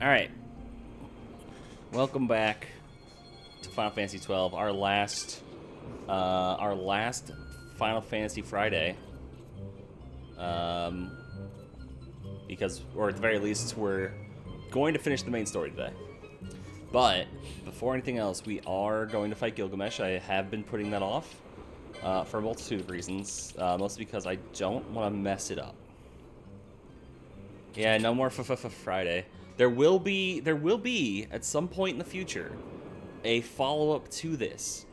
Alright. Welcome back to Final Fantasy XII, our last Final Fantasy Friday. Because, or at the very least, we're going to finish the main story today. But, before anything else, we are going to fight Gilgamesh. I have been putting that off for a multitude of reasons, mostly because I don't want to mess it up. Yeah, no more Friday. There will be at some point in the future a follow-up to this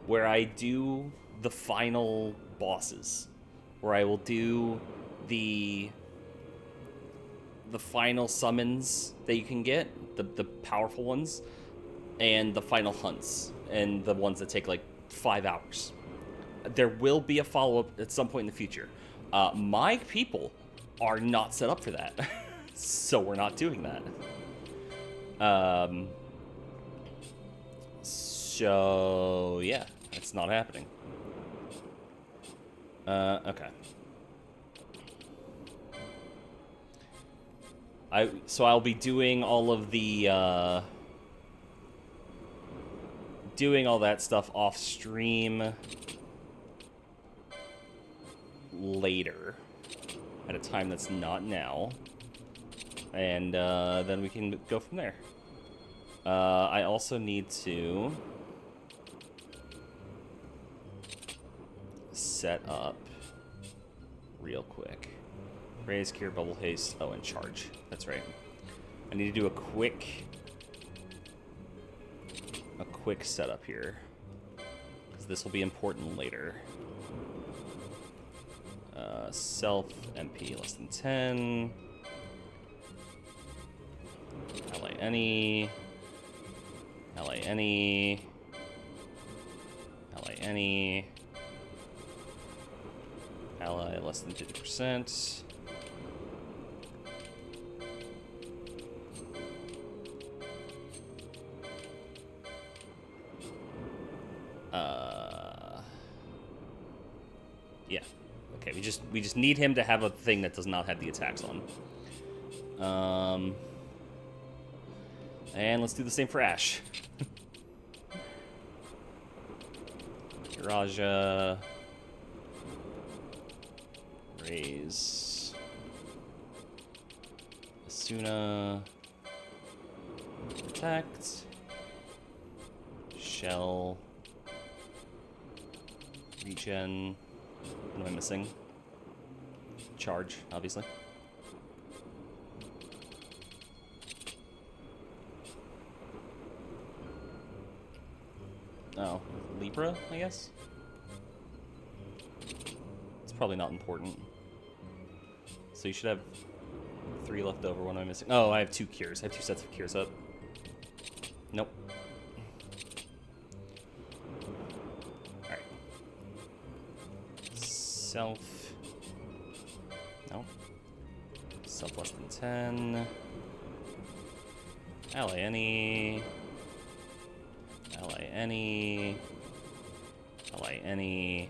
where I do the final bosses, where I will do the final summons that you can get, the powerful ones, and the final hunts, and the ones that take like 5 hours. There will be a follow-up at some point in the future. My people are not set up for that. So we're not doing that. So yeah, it's not happening. Okay. I'll be doing all of the doing all that stuff off stream later at a time that's not now. And then we can go from there. I also need to set up real quick. Raise, cure, bubble haste. Oh, and charge. That's right. I need to do a quick setup here, because this will be important later. Self MP less than 10. Ally any. Ally any. Ally any. Ally less than 50%. Yeah. Okay, we just need him to have a thing that does not have the attacks on. And let's do the same for Ash. Raja. Raise. Asuna. Protect. Shell. Regen. What am I missing? Charge, obviously. Oh, Libra, I guess? It's probably not important. So you should have 3 left over. What am I missing? Oh, I have 2 cures. I have 2 sets of cures up. Nope. Alright. Self. Nope. Self less than 10. Ally any. Ally any. Ally any.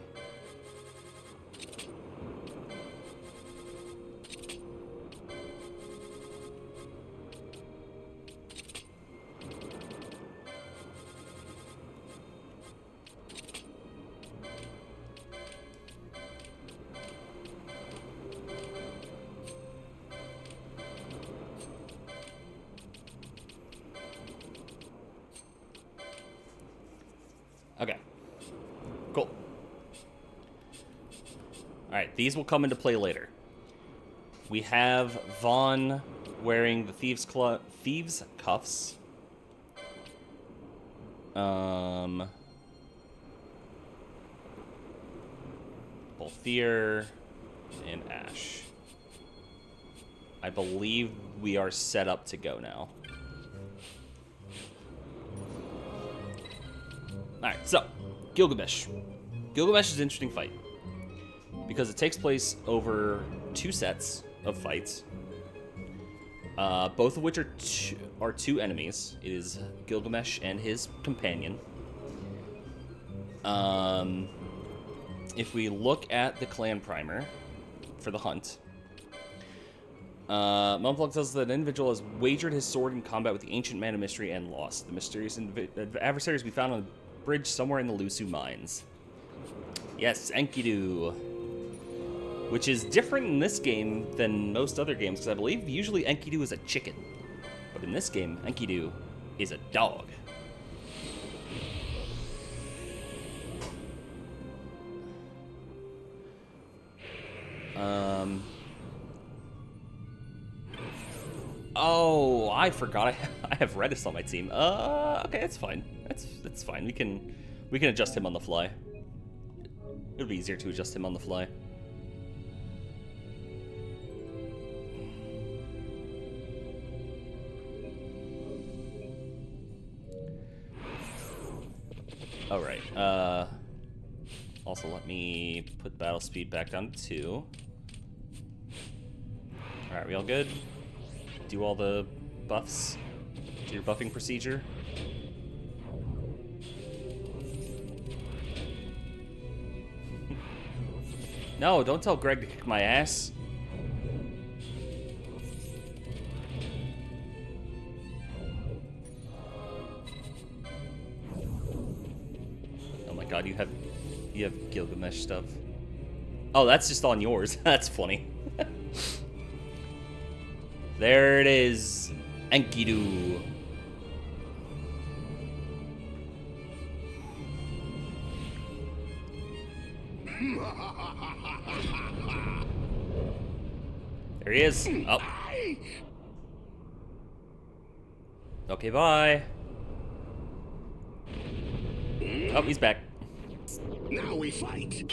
Okay. Cool. Alright, these will come into play later. We have Vaughn wearing the thieves' cuffs. Balthier and Ash. I believe we are set up to go now. Alright, so, Gilgamesh. Gilgamesh is an interesting fight, because it takes place over 2 sets of fights, both of which are two enemies. It is Gilgamesh and his companion. If we look at the clan primer for the hunt, Mumflog tells us that an individual has wagered his sword in combat with the ancient man of mystery and lost. The mysterious adversaries will be found on a bridge somewhere in the Lusu mines. Yes, Enkidu. Which is different in this game than most other games, because I believe usually Enkidu is a chicken. But in this game, Enkidu is a dog. Oh, I forgot I have Redis on my team. Okay, that's fine. That's fine. We can adjust him on the fly. It'll be easier to adjust him on the fly. All right. Also, let me put battle speed back down to 2. All right, we all good? Do all the buffs. Do your buffing procedure. No, don't tell Greg to kick my ass. Oh my god, you have Gilgamesh stuff. Oh, that's just on yours. That's funny. There it is. Enkidu. There he is. Oh. Okay, bye. Oh, he's back. Now we fight.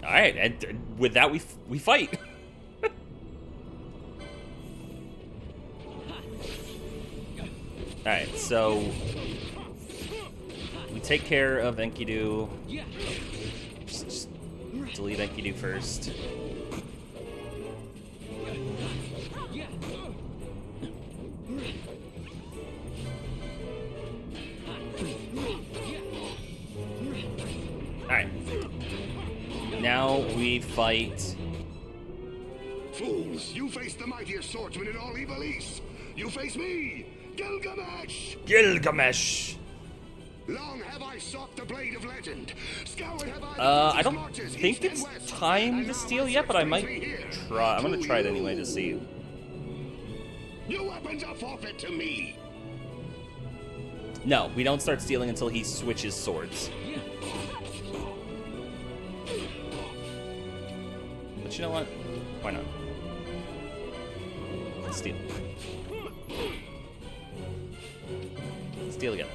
All right, and with that we fight. All right, so we take care of Enkidu. Just delete Enkidu first. All right. Now we fight. Fools, you face the mightiest swordsman in all Ivalice. You face me, Gilgamesh. Gilgamesh. Long have I sought the blade of legend. Scoured have I I don't think it's time to steal yet, but I might try. I'm gonna try it anyway to see. Your weapons are forfeit to me. No, we don't start stealing until he switches swords. But you know what? Why not? Let's steal. Steal again.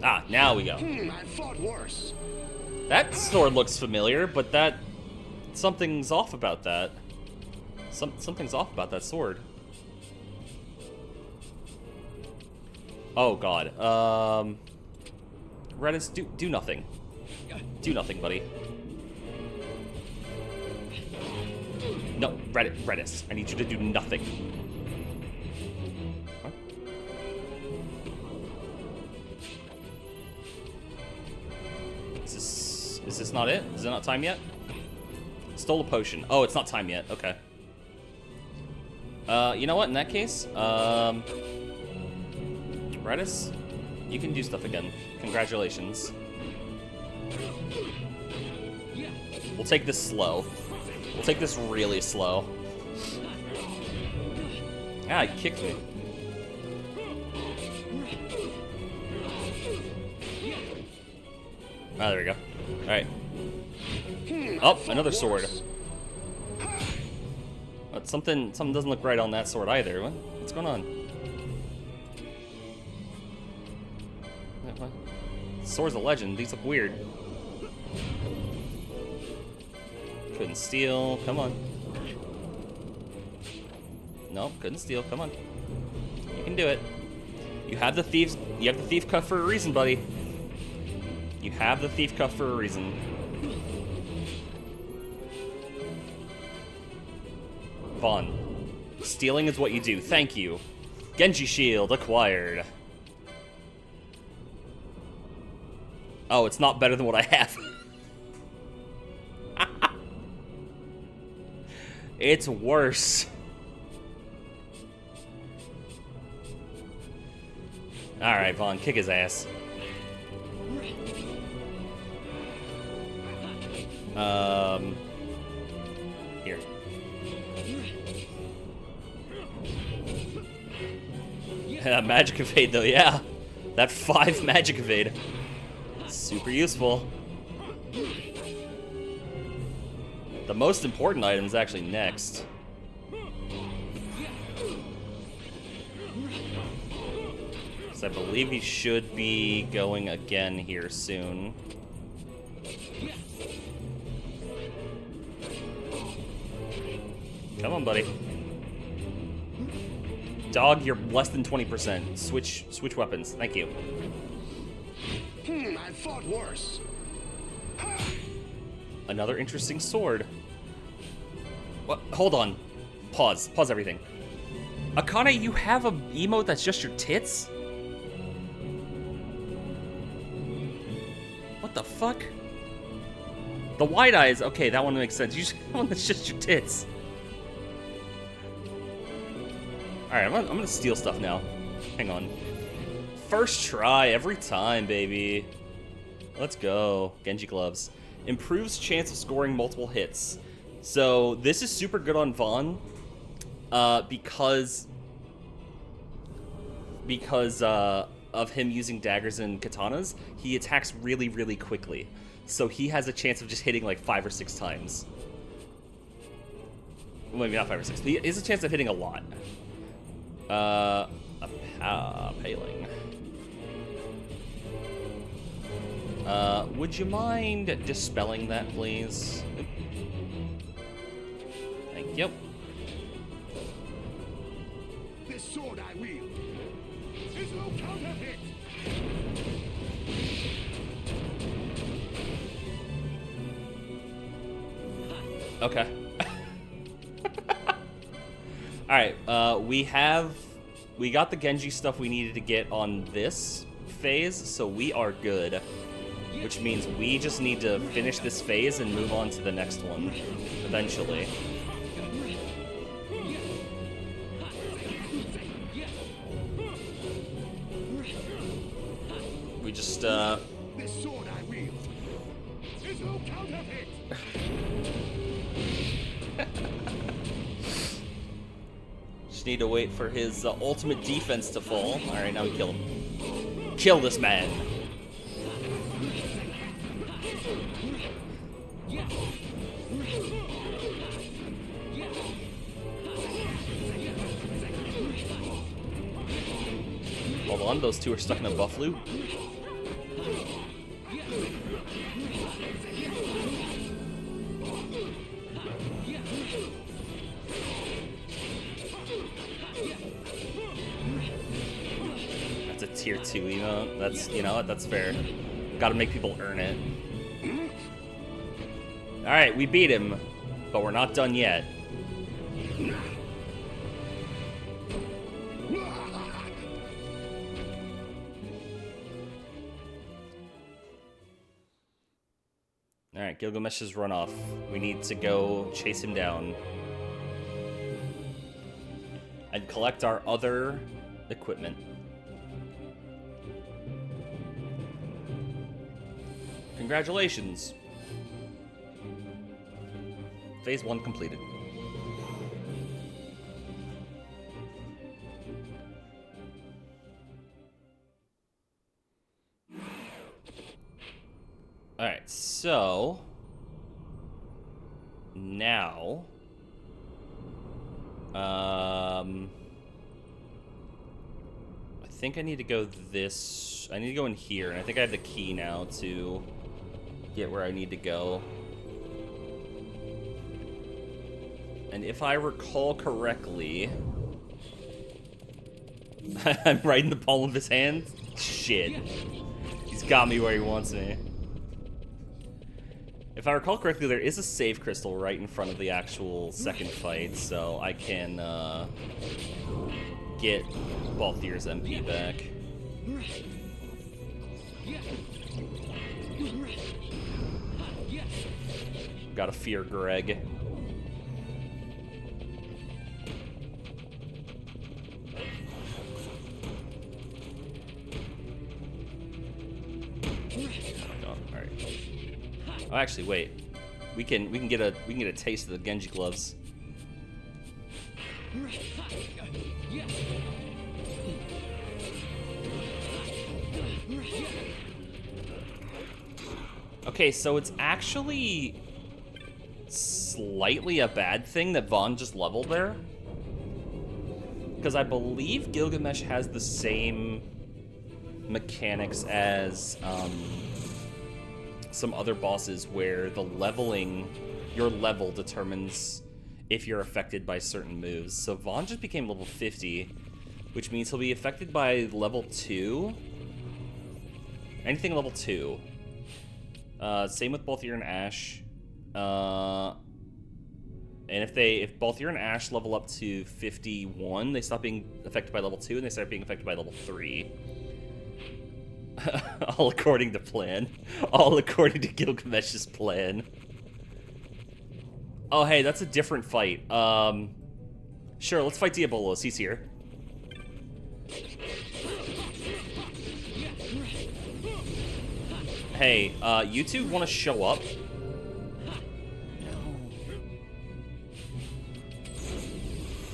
Ah, now we go. I fought worse. That sword looks familiar, but something's off about that. Something's off about that sword. Oh god. Redis, do nothing. Do nothing, buddy. No, Redis, I need you to do nothing. Huh? Is this not it? Is it not time yet? Stole a potion. Oh, it's not time yet. Okay. You know what? In that case, Redis, you can do stuff again. Congratulations. We'll take this slow. We'll take this really slow. Ah, he kicked me. Ah, there we go. Alright. Oh, another sword. But something doesn't look right on that sword either. What's going on? What? Sword's a legend. These look weird. Couldn't steal. Come on. Nope, couldn't steal. Come on. You can do it. You have the thieves. You have the thief cuff for a reason, buddy. You have the thief cuff for a reason. Fun. Stealing is what you do. Thank you. Genji shield acquired. Oh, it's not better than what I have. It's worse. Alright, Vaughn, kick his ass. Here. Magic evade, though, yeah. That 5 magic evade. Super useful. The most important item is actually next. So I believe he should be going again here soon. Come on, buddy. Dog, you're less than 20%. Switch weapons. Thank you. I fought worse. Another interesting sword. What? Hold on. Pause. Pause everything. Akane, you have a emote that's just your tits? What the fuck? The wide eyes. Okay, that one makes sense. You just have one that's just your tits. Alright, I'm gonna steal stuff now. Hang on. First try every time, baby. Let's go. Genji gloves. Improves chance of scoring multiple hits. So this is super good on Vaughn, because of him using daggers and katanas. He attacks really, really quickly. So he has a chance of just hitting like 5 or 6 times. Well, maybe not 5 or 6. But he has a chance of hitting a lot. Paling. Would you mind dispelling that, please? Thank you. This sword I wield is no counterfeit. Okay. Alright, we got the Genji stuff we needed to get on this phase, so we are good. Which means we just need to finish this phase and move on to the next one, eventually. We just, This sword I wield is no counterfeit. Just need to wait for his ultimate defense to fall. Alright, now we kill him. Kill this man! Hold on, those two are stuck in a buff loop. That's a tier 2 emote. That's, you know what, that's fair. Gotta make people earn it. Alright, we beat him, but we're not done yet. Alright, Gilgamesh has run off. We need to go chase him down. And collect our other equipment. Congratulations! Phase 1 completed. Alright, so now I think I need to go I need to go in here, and I think I have the key now to get where I need to go. And if I recall correctly, I'm right in the palm of his hand? Shit. He's got me where he wants me. If I recall correctly, there is a save crystal right in front of the actual second fight, so I can get Balthier's MP back. Gotta fear Greg. Oh, actually, wait. We can get a taste of the Genji gloves. Okay, so it's actually slightly a bad thing that Vaughn just leveled there. Because I believe Gilgamesh has the same mechanics as some other bosses where the leveling, your level determines if you're affected by certain moves. So Vaughn just became level 50, which means he'll be affected by level 2. Anything level 2. Same with Balthier and Ash. And if Balthier and Ash level up to 51, they stop being affected by level 2 and they start being affected by level 3. All according to plan. All according to Gilgamesh's plan. Oh, hey, that's a different fight. Sure, let's fight Diabolos. He's here. Hey, you two want to show up?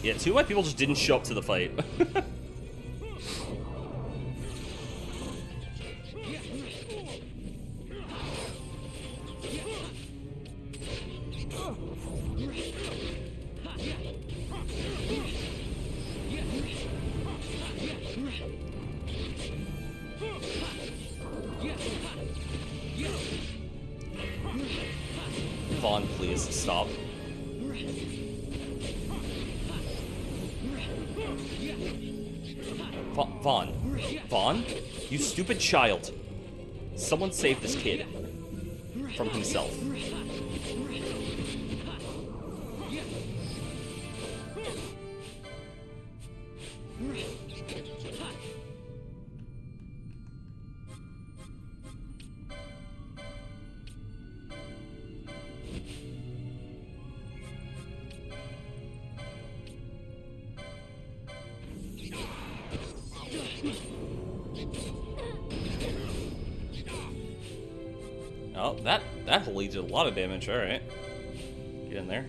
Yeah, two of my people just didn't show up to the fight. Vaughn, please, stop. Vaughn? You stupid child. Someone save this kid from himself. Oh, that holy did a lot of damage. All right, get in there.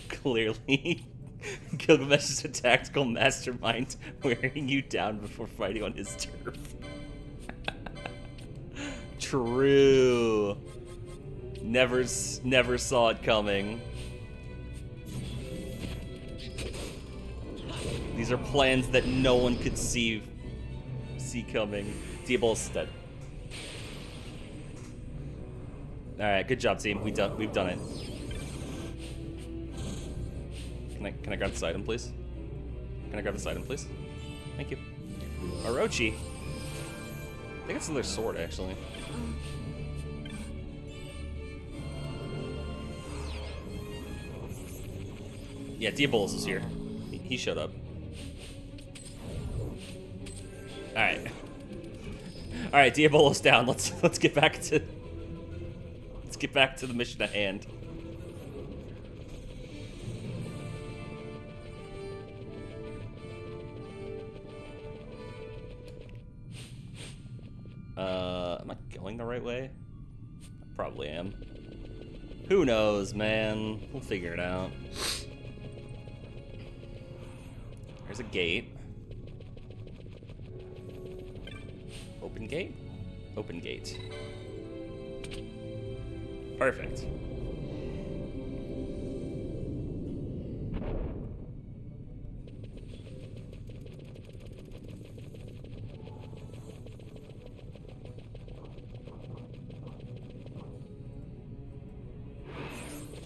Clearly, Gilgamesh is a tactical mastermind, wearing you down before fighting on his turf. True. Never saw it coming. These are plans that no one could see coming. Diabolos is dead. All right, good job, team. We've done it. Can I grab this item, please? Can I grab this item, please? Thank you. Orochi. I think it's another sword, actually. Yeah, Diabolos is here. He showed up. Alright. Alright, Diabolos down. Let's get back to the mission at hand. Am I going the right way? I probably am. Who knows, man? We'll figure it out. There's a gate. Open gate? Open gate. Perfect.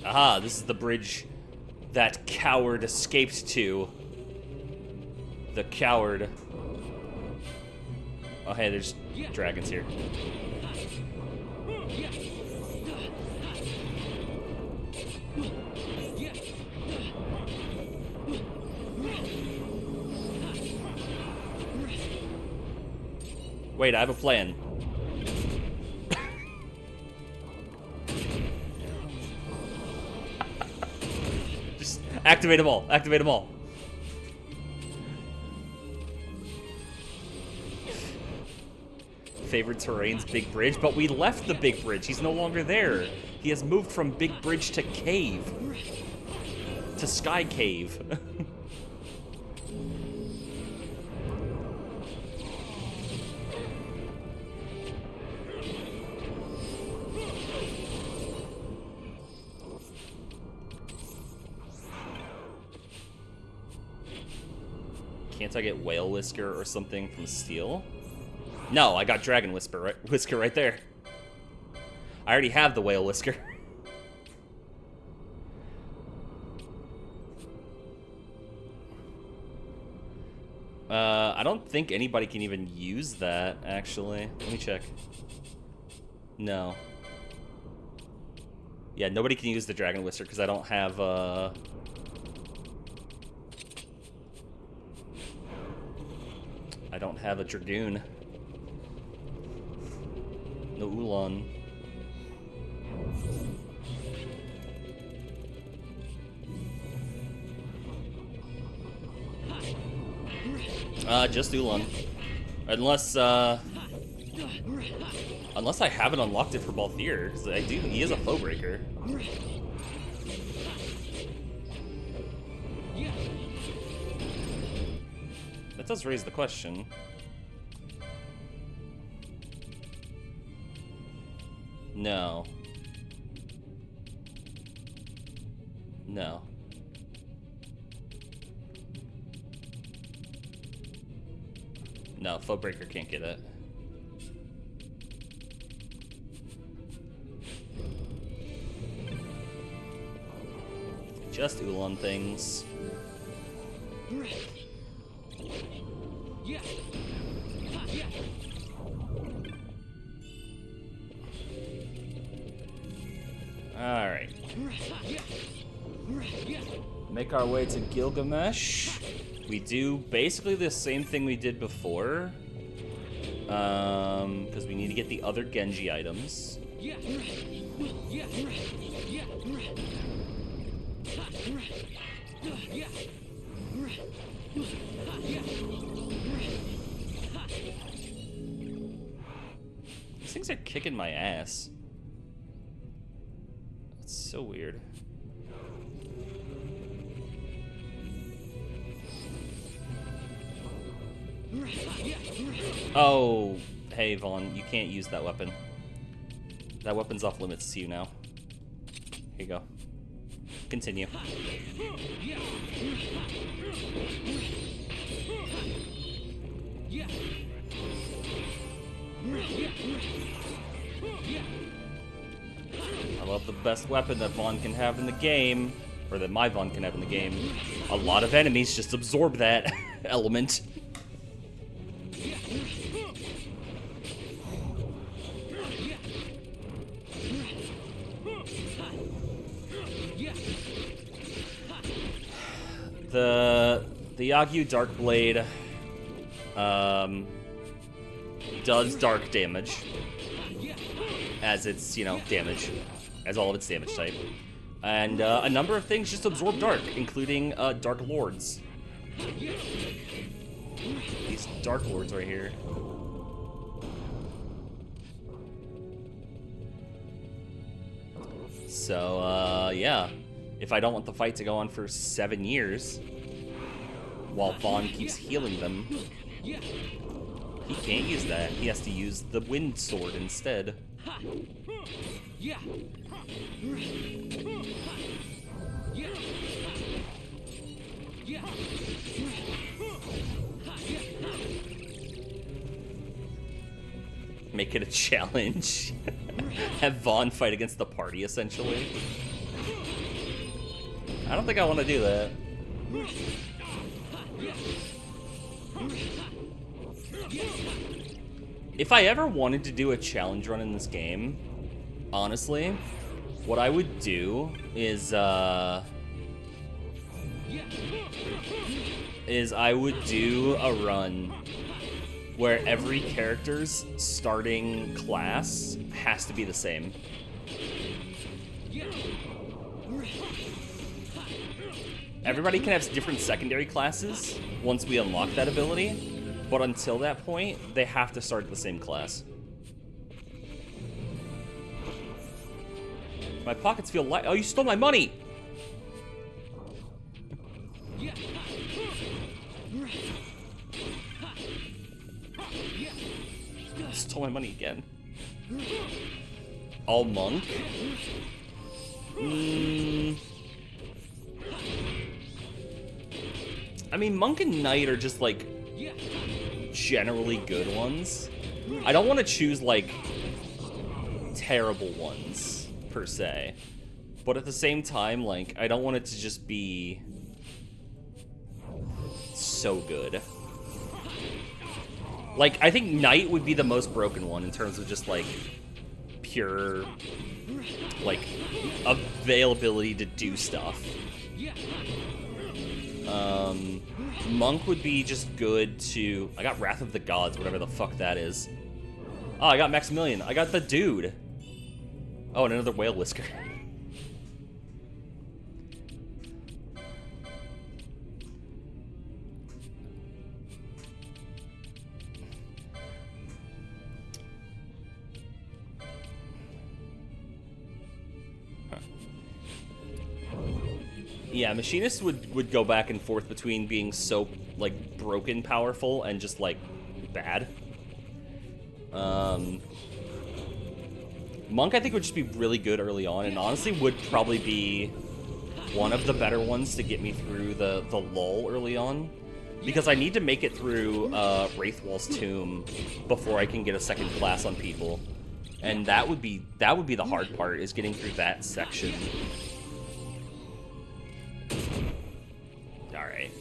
Aha, this is the bridge that coward escaped to. The coward. Oh, hey, there's dragons here. Wait, I have a plan. Just activate them all. Activate them all. favorite terrain's Big Bridge, but we left the Big Bridge. He's no longer there. He has moved from Big Bridge to Cave. To Sky Cave. Can't I get Whale Whisker or something from Steel? No, I got Dragon Whisker right there. I already have the Whale Whisker. I don't think anybody can even use that, actually. Let me check. No. Yeah, nobody can use the Dragon Whisker because I don't have, I don't have a Dragoon. No Ulan. Just Ulan. Unless I haven't unlocked it for Balthier, because I do. He is a foe breaker. That does raise the question. No. No. No, foe breaker can't get it. Just Ulan things. Alright. Make our way to Gilgamesh. We do basically the same thing we did before. Because we need to get the other Genji items. These things are kicking my ass. It's so weird. Oh, hey Vaughn, you can't use that weapon. That weapon's off limits to you now. Here you go. Continue. I love the best weapon that Vaughn can have in the game, or that my Vaughn can have in the game. A lot of enemies just absorb that element. The Yagyu Darkblade does dark damage as its, damage, as all of its damage type. And a number of things just absorb dark, including Dark Lords. These Dark Lords right here. So, yeah. If I don't want the fight to go on for 7 years, while Vaughn keeps healing them, he can't use that. He has to use the Wind Sword instead. Make it a challenge. Have Vaughn fight against the party, essentially. I don't think I want to do that. If I ever wanted to do a challenge run in this game, honestly, what I would do is I would do a run where every character's starting class has to be the same. Everybody can have different secondary classes once we unlock that ability, but until that point, they have to start the same class. My pockets feel light. Oh, you stole my money! Stole my money again. All monk? I mean, monk and knight are just, like, generally good ones. I don't want to choose, like, terrible ones, per se. But at the same time, like, I don't want it to just be so good. Like, I think knight would be the most broken one in terms of just, like, pure, like, availability to do stuff. Monk would be just good to... I got Wrath of the Gods, whatever the fuck that is. Oh, I got Maximilian. I got the dude. Oh, and another whale whisker. Yeah, Machinist would go back and forth between being so, like, broken powerful and just, like, bad. Monk, I think, would just be really good early on, and honestly would probably be one of the better ones to get me through the lull early on. Because I need to make it through Wraithwall's Tomb before I can get a second class on people. And that would be the hard part, is getting through that section. Alright.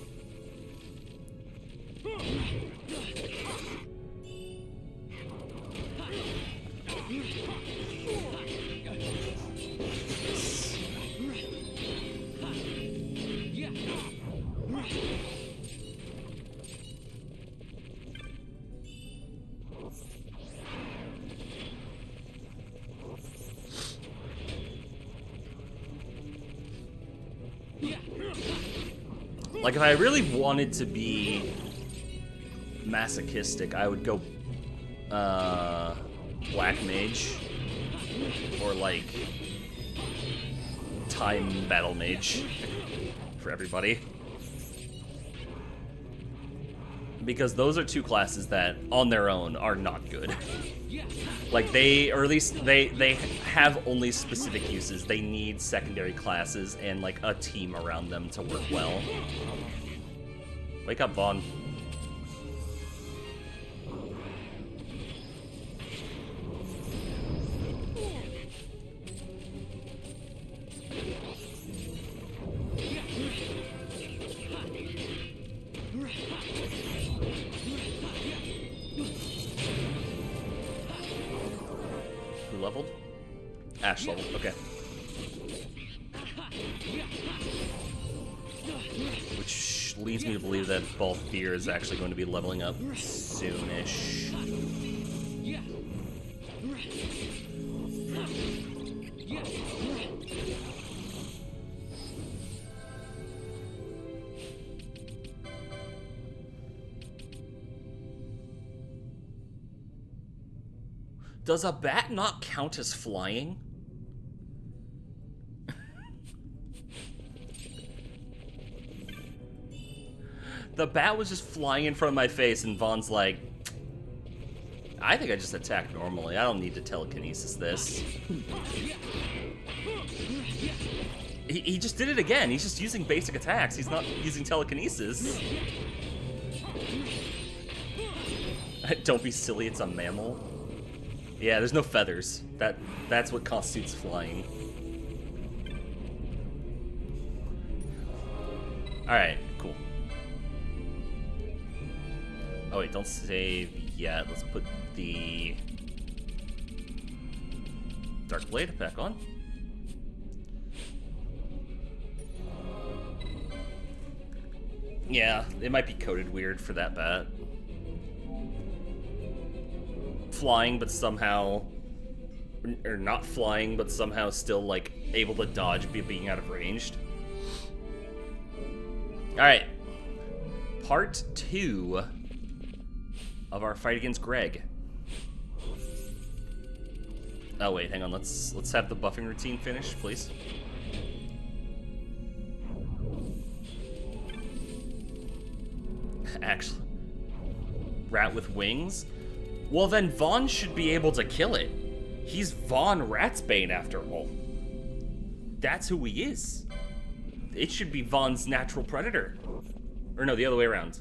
Like, if I really wanted to be masochistic, I would go Black Mage or, like, Time Battle Mage for everybody. Because those are two classes that, on their own, are not good. Like, or at least they have only specific uses. They need secondary classes and, like, a team around them to work well. Wake up, Vaughn. Who leveled? Ash leveled, okay. Which leads me to believe that Balthier is actually going to be leveling up soonish. Does a bat not count as flying? The bat was just flying in front of my face, and Vaughn's like, I think I just attack normally. I don't need to telekinesis this. He just did it again. He's just using basic attacks. He's not using telekinesis. Don't be silly, it's a mammal. Yeah, there's no feathers. That's what constitutes flying. Alright, cool. Oh wait, don't save yet. Let's put the Dark Blade back on. Yeah, it might be coded weird for that bat. Flying, but somehow... Or not flying, but somehow still, like, able to dodge being out of ranged. Alright. Part 2 of our fight against Greg. Oh wait, hang on. Let's have the buffing routine finished, please. Actually, rat with wings? Well, then Vaughn should be able to kill it. He's Vaughn Ratsbane after all. That's who he is. It should be Vaughn's natural predator. Or no, the other way around.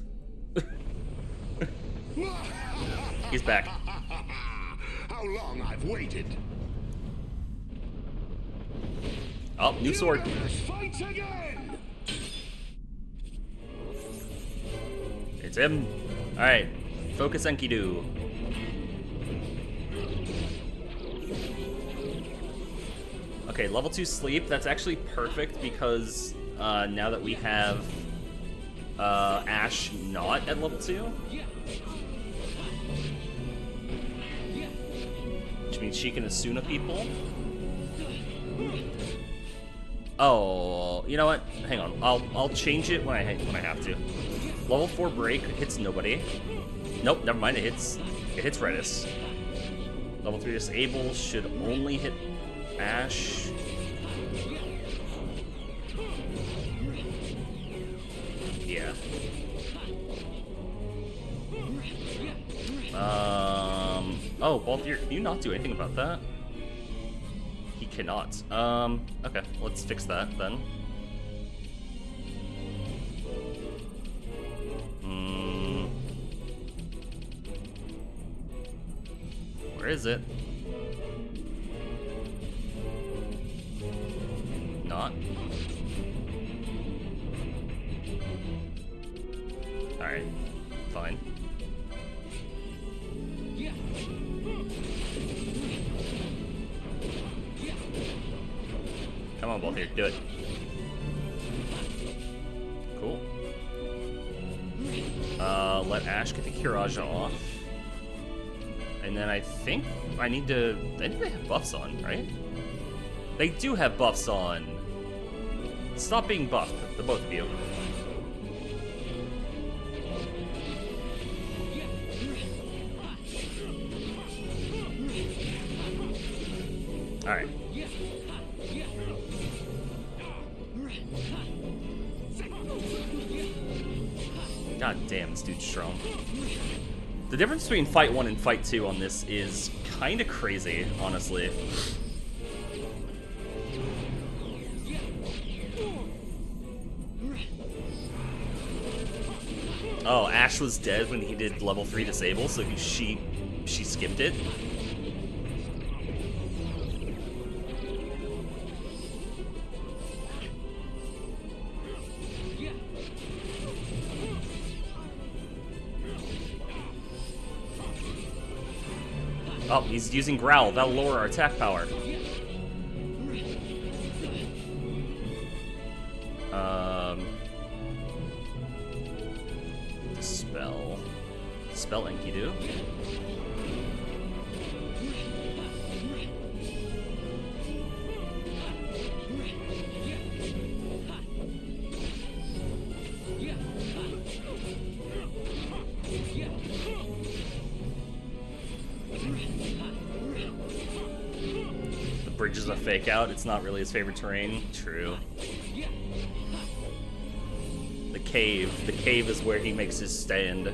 He's back. How long I've waited. Oh, new sword. Fight again. It's him. Alright. Focus Enkidu. Okay, level 2 sleep. That's actually perfect because now that we have Ash not at level 2, which means she can Asuna people. Oh, you know what? Hang on. I'll change it when I have to. Level 4 break hits nobody. Nope, never mind. It hits Redis. Level 3 disable should only hit Ash. Yeah. Oh, Balthier, can you not do anything about that? He cannot. Okay, let's fix that then. Where is it? Not. Alright, fine. Come on, Balthier, do it. Cool. Let Ash get the Kiraja off. And then I think I think they have buffs on, right? They do have buffs on. Stop being buffed, the both of you. Alright. God damn, this dude's strong. The difference between Fight 1 and Fight 2 on this is kind of crazy, honestly. Oh, Ash was dead when he did level 3 disable, so she skipped it. Oh, he's using Growl. That'll lower our attack power. Dispel Enkidu. The bridge is a fake out. It's not really his favorite terrain. True. The cave. The cave is where he makes his stand.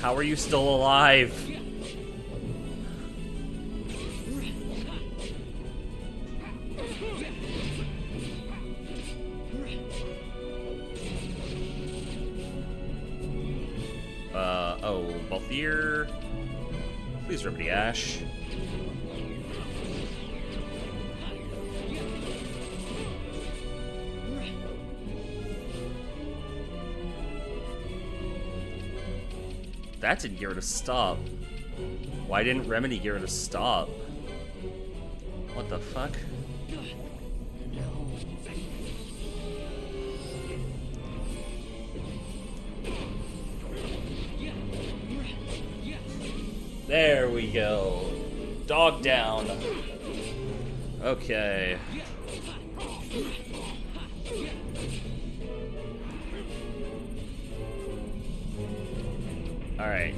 How are you still alive? Oh, Balthier. Please remedy Ash. That didn't get her to stop. Why didn't Remedy get her to stop? What the fuck? There we go. Dog down. Okay. Alright.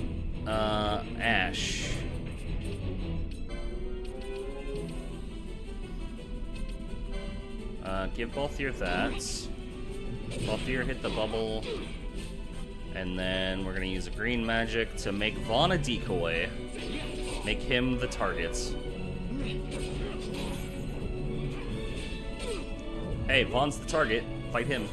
Ash. Give Balthier that. Balthier hit the bubble. And then we're gonna use a green magic to make Vaughn a decoy. Make him the target. Hey, Vaughn's the target. Fight him.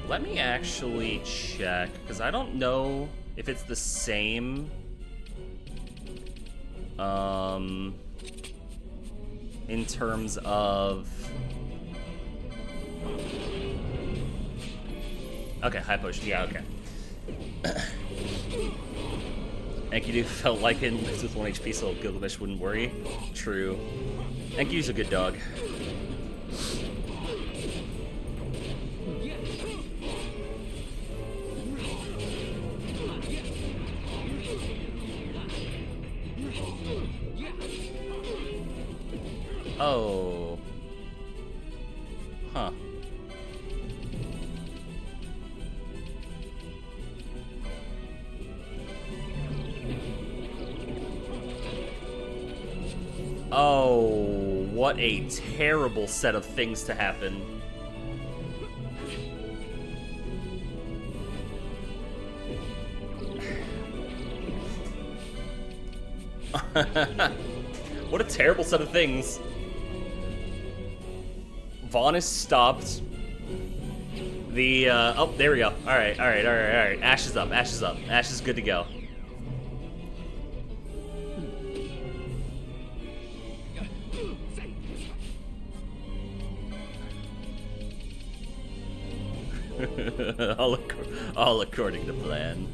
Let me actually check, because I don't know if it's the same. In terms of... Okay, high potion. Yeah, okay. Enkidu felt like it with 1 HP, so Gilgamesh wouldn't worry. True. Enkidu's a good dog. Oh. Huh. Oh, what a terrible set of things to happen. What a terrible set of things. Vaughn is stopped. The, oh, there we go. Alright. Ash is up, Ash is up. Ash is good to go. all according to plan.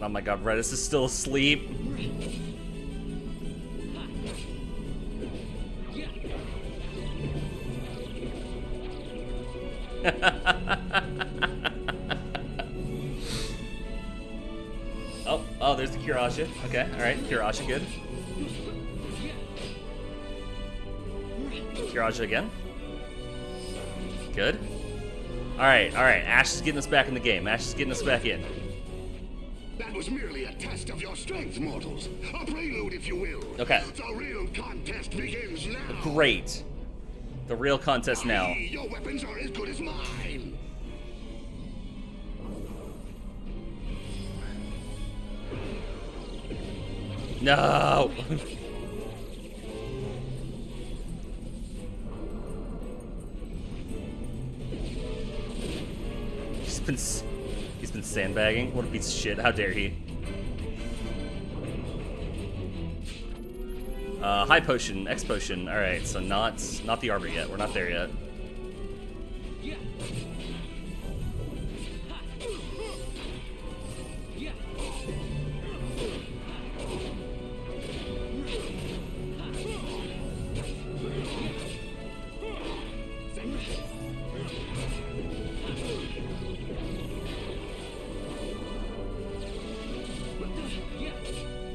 Oh my god, Redis is still asleep. Oh, there's the Kirasha. Okay, alright, Kirasha, good. Kirasha again. Good. Alright, Ash is getting us back in the game. Ash is getting us back in. That was merely a test of your strength, mortals. A prelude, if you will. Okay. The real contest begins now. Great. The real contest now. Your weapons are as good as mine. No. He's been sandbagging. What a piece of shit. How dare he? High potion, X potion. All right, so not the arbor yet. We're not there yet.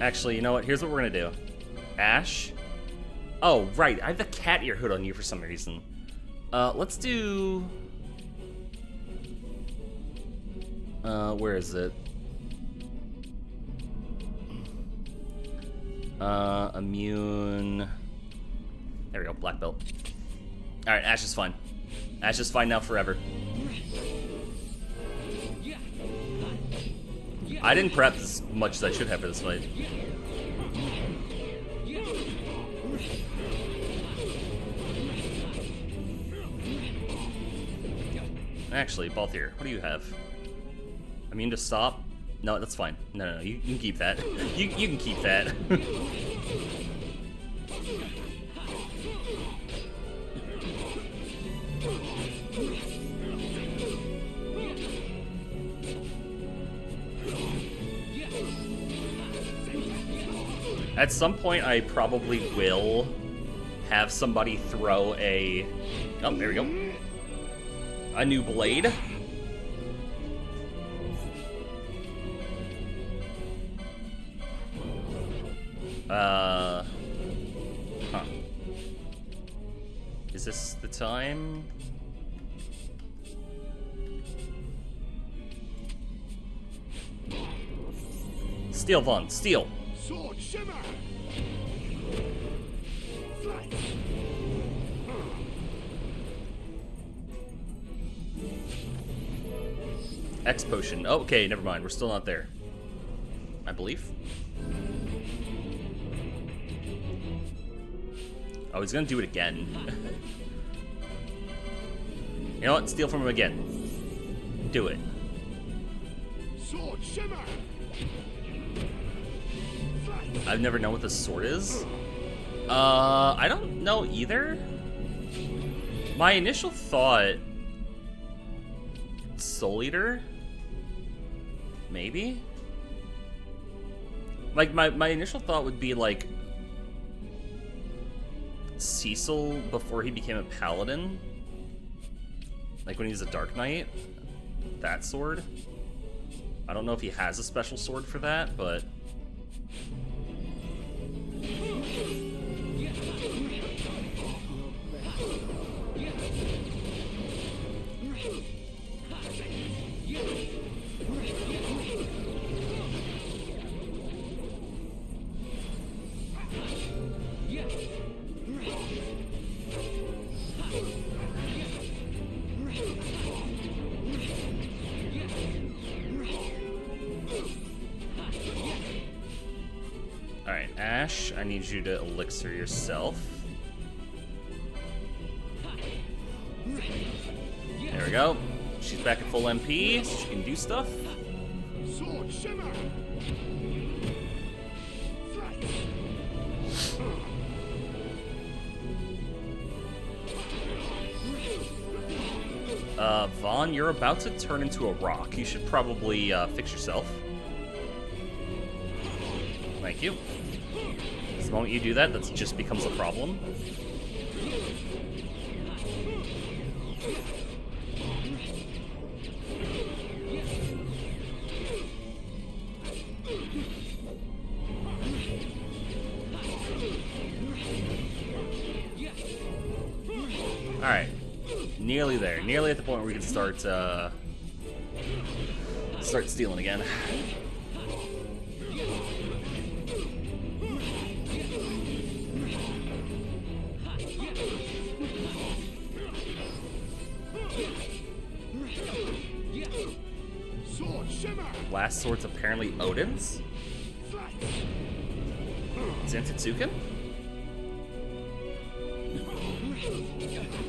Actually, you know what? Here's what we're gonna do. Ash. Oh, right. I have the cat ear hood on you for some reason. Let's do... where is it? Immune... There we go, black belt. Alright, Ash is fine. Ash is fine now forever. I didn't prep as much as I should have for this fight. Actually, Balthier, what do you have? Immune to stop? No, that's fine. No, you can keep that. You can keep that. At some point, I probably will have somebody throw a... Oh, there we go. A new blade. Huh. Is this the time? Steal, Vaughn, steal. Sword shimmer. Flight. X potion. Oh, okay, never mind. We're still not there. I believe. Oh, he's gonna do it again. You know what? Steal from him again. Do it. Sword shimmer. Flight. I've never known what the sword is. I don't know either. My initial thought... Soul Eater? Maybe? Like, my initial thought would be, like... Cecil before he became a paladin. Like, when he was a Dark Knight. That sword. I don't know if he has a special sword for that, but... Alright, Ash, I need you to elixir yourself. There we go. She's back at full MP, so she can do stuff. Sword shimmer. Flight. Vaughn, you're about to turn into a rock. You should probably fix yourself. Thank you. The moment you do that, that just becomes a problem. Alright. Nearly there. Nearly at the point where we can start stealing again. Sword shimmer. Last sword's apparently Odin's. Flight. Zantetsuken?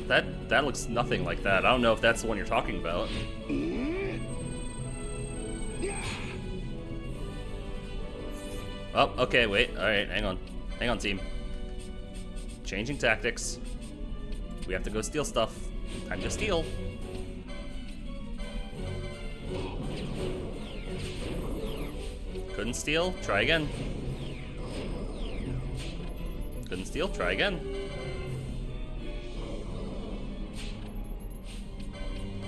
That looks nothing like that. I don't know if that's the one you're talking about. Oh, okay, wait. Alright, hang on. Hang on, team. Changing tactics. We have to go steal stuff. Time to steal. Couldn't steal? Try again. Couldn't steal? Try again.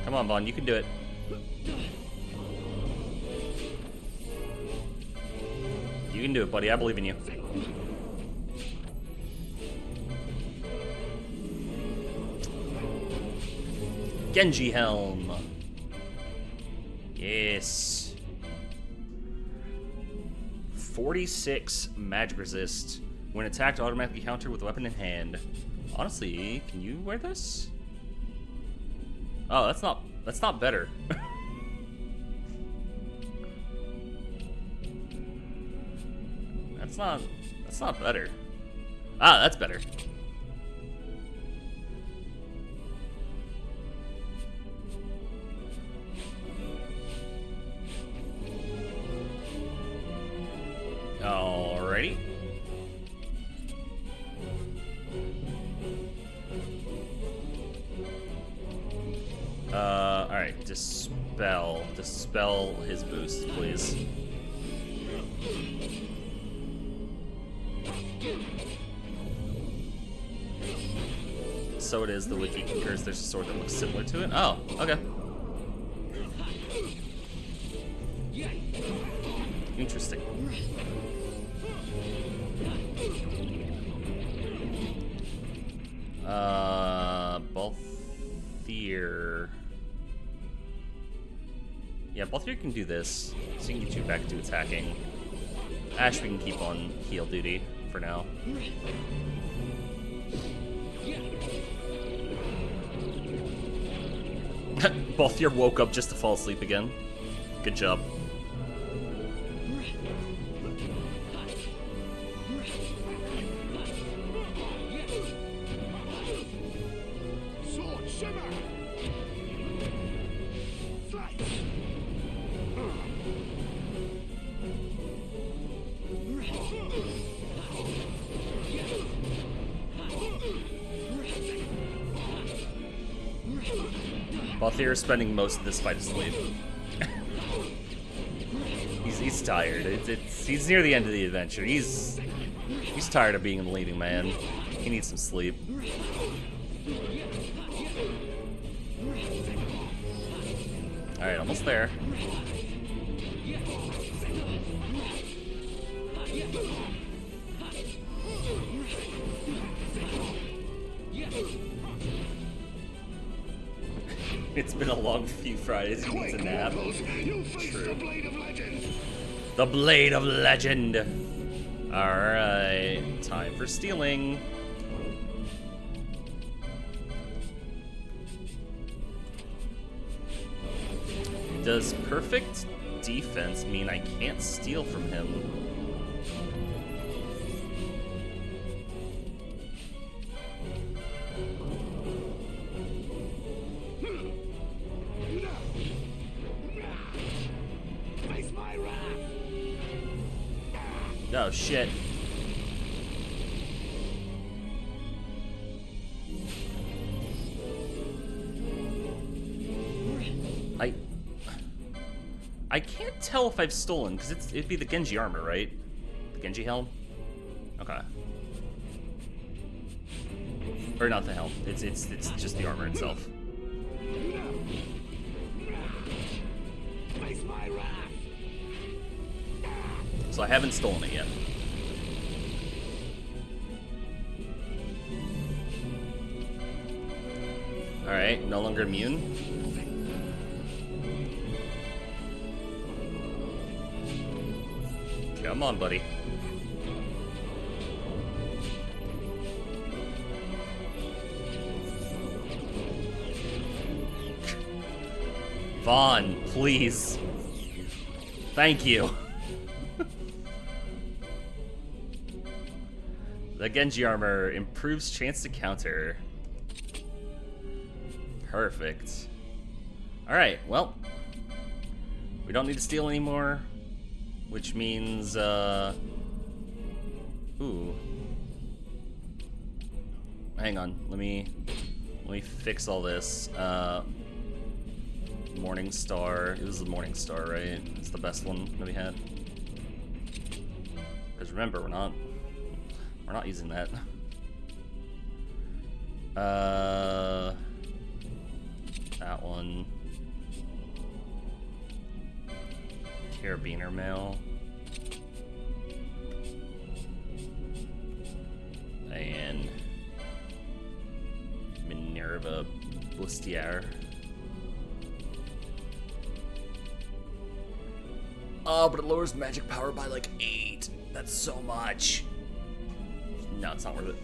Come on, Vaughn, you can do it. You can do it, buddy. I believe in you. Genji Helm. Yes. 46 magic resist. When attacked, automatically counter with a weapon in hand. Honestly, can you wear this? Oh, that's not better. That's not better. Ah, that's better. Alrighty. Alright, dispel his boost, please. so it is. The wiki concurs there's a sword that looks similar to it. Oh, okay. Interesting. Balthier. Yeah, Balthier can do this, so you can get you back to attacking. Ash, we can keep on heal duty for now. Balthier woke up just to fall asleep again. Good job. Sword shimmer. Slice. Balthier is spending most of this fight asleep. he's tired. He's near the end of the adventure. He's tired of being the leading man. He needs some sleep. All right, almost there. It's been a long few Fridays. He needs a nap. You face the blade of legend. The Blade of Legend. Alright, time for stealing. Does perfect defense mean I can't steal from him? Face my wrath. Oh shit. I can't tell if I've stolen, because it'd be the Genji armor, right? The Genji helm? Okay. Or not the helm. It's just the armor itself. Face my wrath. So I haven't stolen it yet. Alright, no longer immune. Come on, buddy. Vaughn, please. Thank you. The Genji armor improves chance to counter. Perfect. Alright, well. We don't need to steal anymore. Which means, ooh. Hang on, let me fix all this. Morning Star. It was the Morning Star, right? It's the best one that we had. Because remember, we're not using that. That one. Carabiner mail. And Minerva Bustier. Oh, but it lowers magic power by like 8. That's so much. No, it's not worth it.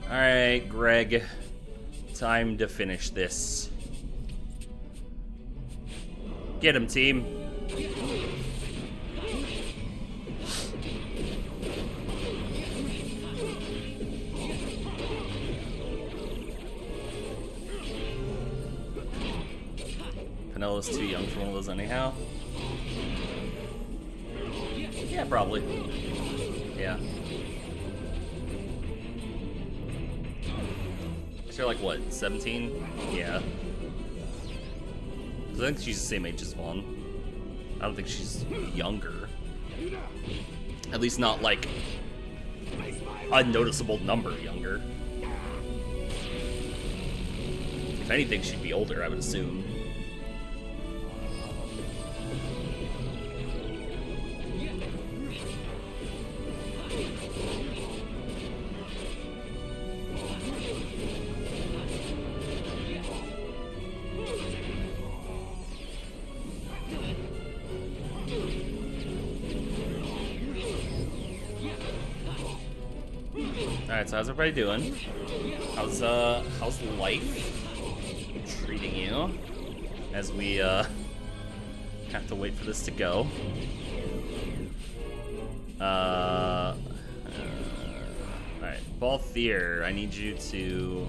Alright, Greg. Time to finish this. Get him, team. Penelo's too young for one of those anyhow. Yeah, probably. Yeah. She's like, what, 17? Yeah. I think she's the same age as Vaughn. I don't think she's younger. At least not like... a noticeable number younger. If anything, she'd be older, I would assume. Alright, so how's everybody doing? How's life treating you? As we have to wait for this to go. Alright, Balthier, I need you to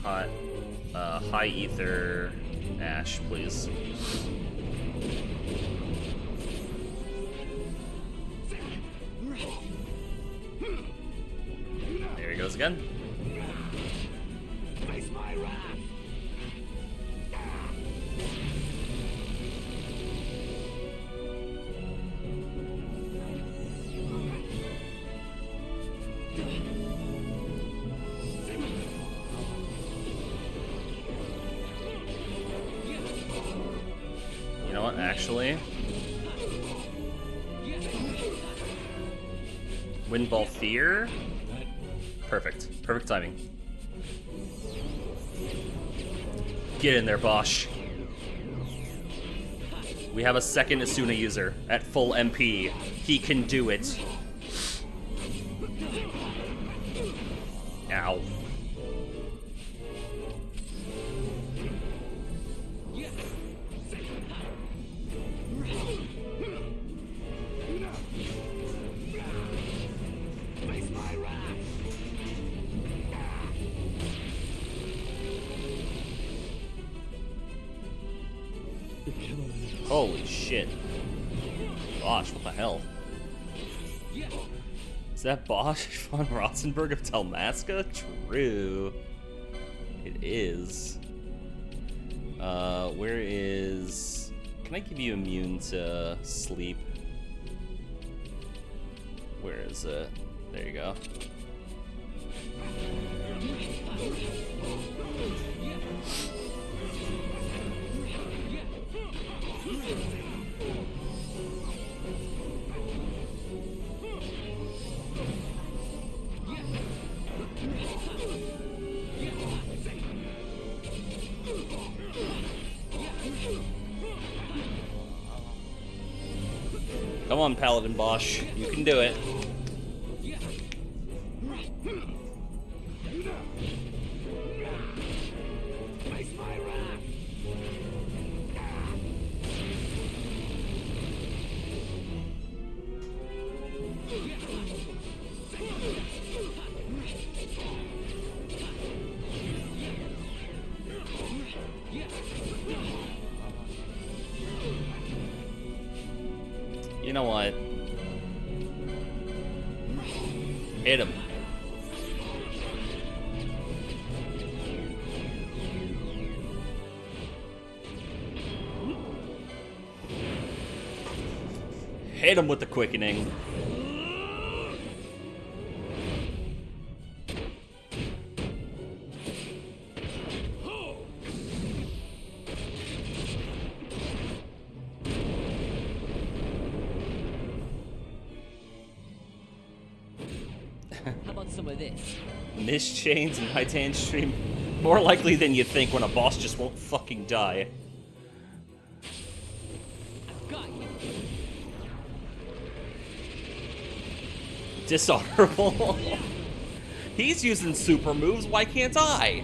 high ether Ash, please. There he goes again. Face my wrath. You know what, actually? Wind Balthier? Perfect. Perfect timing. Get in there, Bosch. We have a second Asuna user at full MP. He can do it. Ow. Holy shit. Bosch, what the hell? Is that Bosch von Rotzenberg of Talmasca? True. It is. Where is... Can I give you immune to sleep? Where is it? There you go. Come on, Paladin Bosch. You can do it. You know what? Hit him. Hit him with the quickening. How about some of this? Mist chains and Titan stream. More likely than you think when a boss just won't fucking die. I've got you. Dishonorable. He's using super moves, why can't I?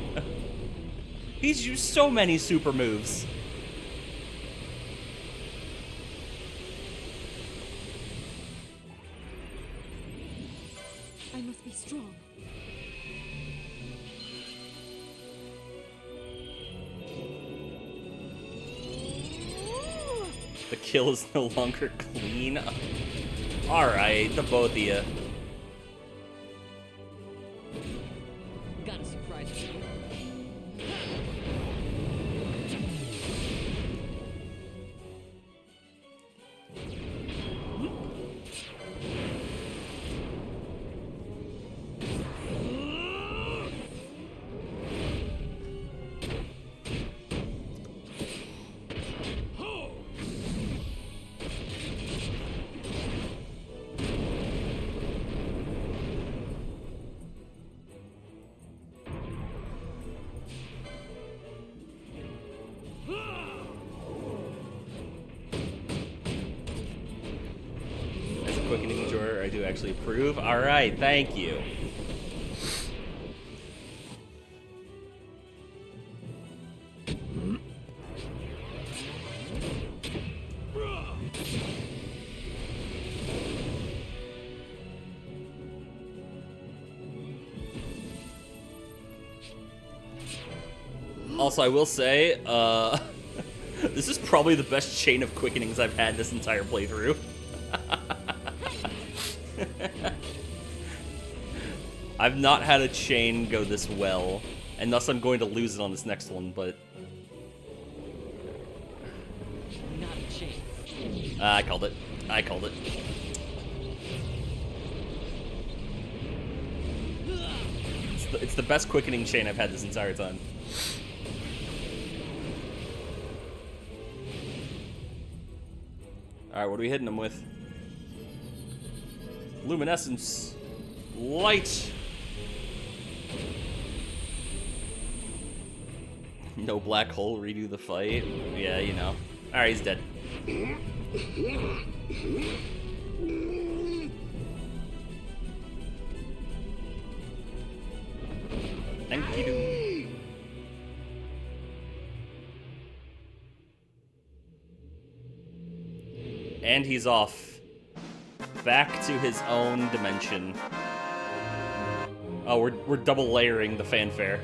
He's used so many super moves. I must be strong. The kill is no longer clean. Alright, the both of you. Gotta surprise you. do actually approve. Alright, thank you. Also, I will say, this is probably the best chain of quickenings I've had this entire playthrough. I've not had a chain go this well, and thus I'm going to lose it on this next one, but... Not a chain. I called it. I called it. It's the best quickening chain I've had this entire time. Alright, what are we hitting them with? Luminescence. Light. No black hole, redo the fight. Yeah, you know. Alright, he's dead. Thank you. And he's off. Back to his own dimension. Oh, we're double layering the fanfare.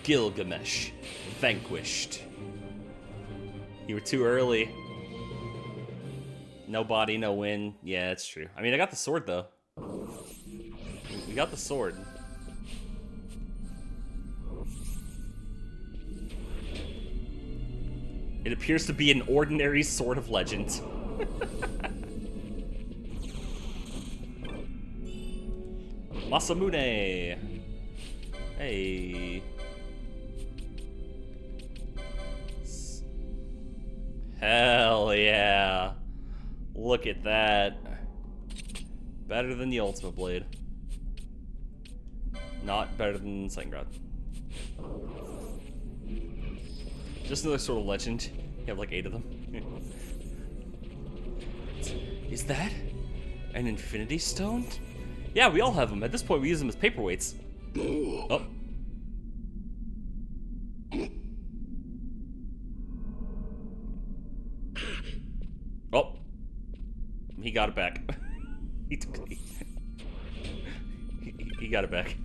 Gilgamesh, vanquished. You were too early. No body, no win. Yeah, that's true. I mean, I got the sword, though. We got the sword. It appears to be an ordinary sword of legend. Masamune. Hey. Hell yeah. Look at that. Better than the Ultimate Blade. Not better than Sangrad. Just another sort of legend. You have like 8 of them. Is that an Infinity Stone? Yeah, we all have them. At this point, we use them as paperweights. Oh. Oh. He got it back. he got it back.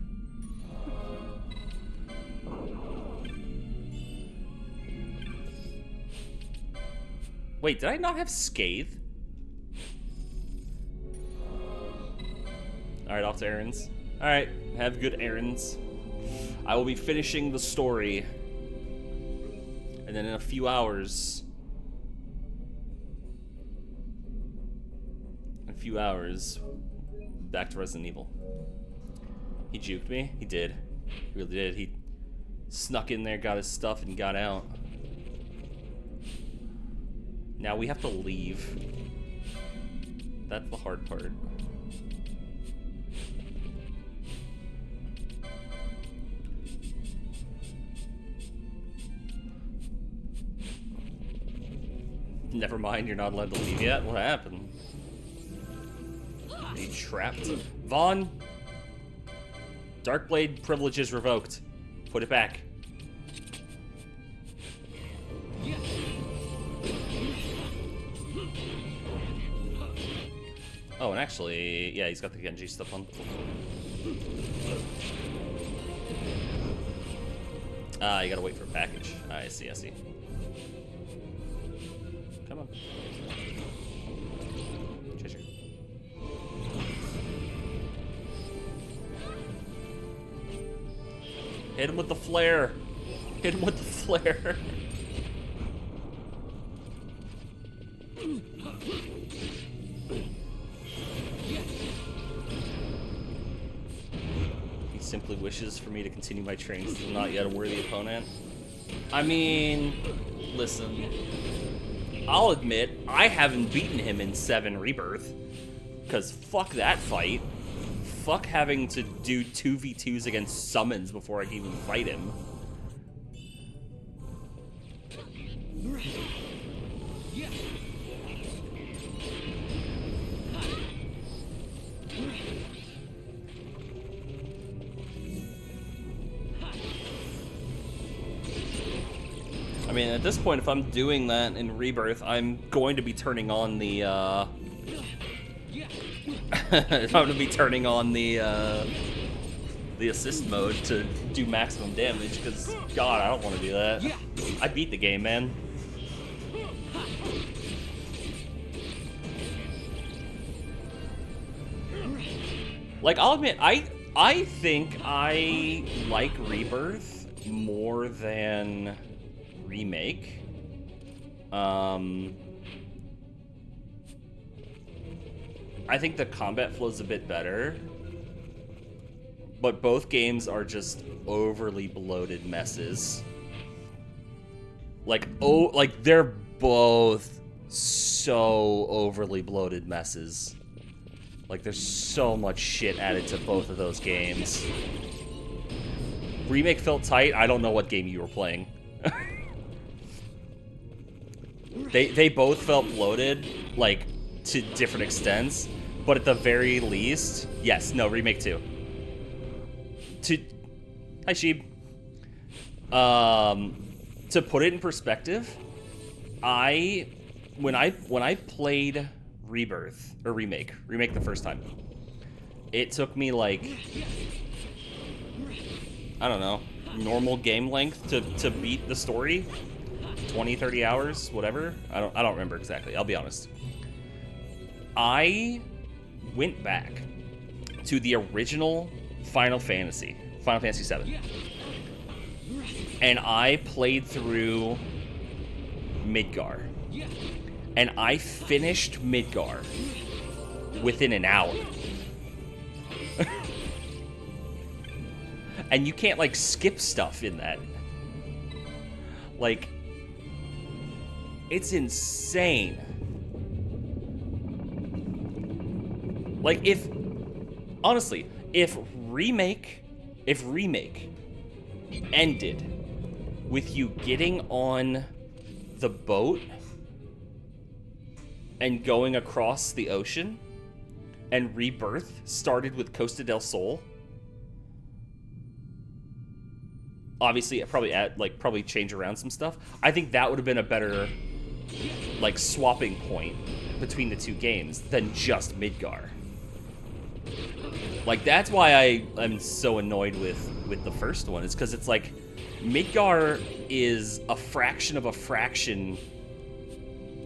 Wait, did I not have Scathe? Alright, off to errands. Alright, have good errands. I will be finishing the story. And then in a few hours... back to Resident Evil. He juked me? He did. He really did. He snuck in there, got his stuff, and got out. Now we have to leave. That's the hard part. Never mind, you're not allowed to leave yet. What happened? Are you trapped? Vaughn! Darkblade privileges revoked. Put it back. Oh, and actually, yeah, he's got the Genji stuff on. Ah, you gotta wait for a package. I see, I see. Come on. Treasure. Hit him with the flare. Hit him with the flare. He simply wishes for me to continue my trains to not yet a worthy opponent. I mean, listen. I'll admit, I haven't beaten him in 7 Rebirth. Because fuck that fight. Fuck having to do 2v2s against summons before I can even fight him. mean, at this point, if I'm doing that in Rebirth, I'm going to be turning on the, I'm going to be turning on the assist mode to do maximum damage, because, God, I don't want to do that. I beat the game, man. Like, I'll admit, I think I like Rebirth more than Remake. I think the combat flow's a bit better. But both games are just overly bloated messes. Like, they're both so overly bloated messes. Like, there's so much shit added to both of those games. Remake felt tight. I don't know what game you were playing. They both felt bloated, like, to different extents. But at the very least, yes, no, Remake 2. Hi, Sheeb. To put it in perspective, when I played Rebirth or Remake the first time, it took me like, I don't know, normal game length to beat the story, 20-30 hours, whatever. I don't remember exactly. I'll be honest. I went back to the original Final Fantasy VII, and I played through Midgar, and I finished Midgar within an hour. And you can't, like, skip stuff in that. Like, it's insane. Like, honestly, if Remake ended with you getting on the boat and going across the ocean, and Rebirth started with Costa del Sol, obviously it probably change around some stuff. I think that would have been a better, like, swapping point between the two games than just Midgar. Like, that's why I'm so annoyed with the first one. It's because it's like, Midgar is a fraction of a fraction.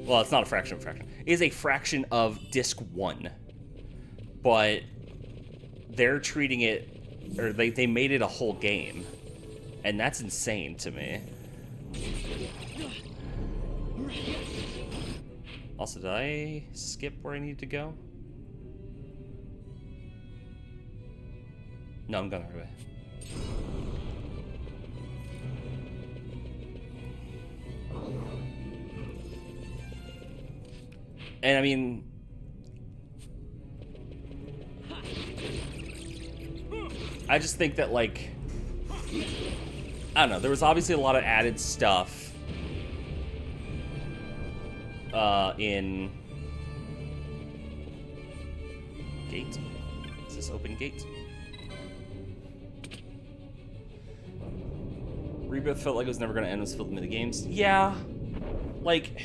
Well, it's not a fraction of a fraction. It is a fraction of Disc 1. But they're treating it, or they made it a whole game. And that's insane to me. Also, did I skip where I need to go? No, I'm going the right way. And I mean, I just think that, like, I don't know, there was obviously a lot of added stuff in Gate. Is this open gate? Rebirth felt like it was never going to end with filled mini games. Yeah, like,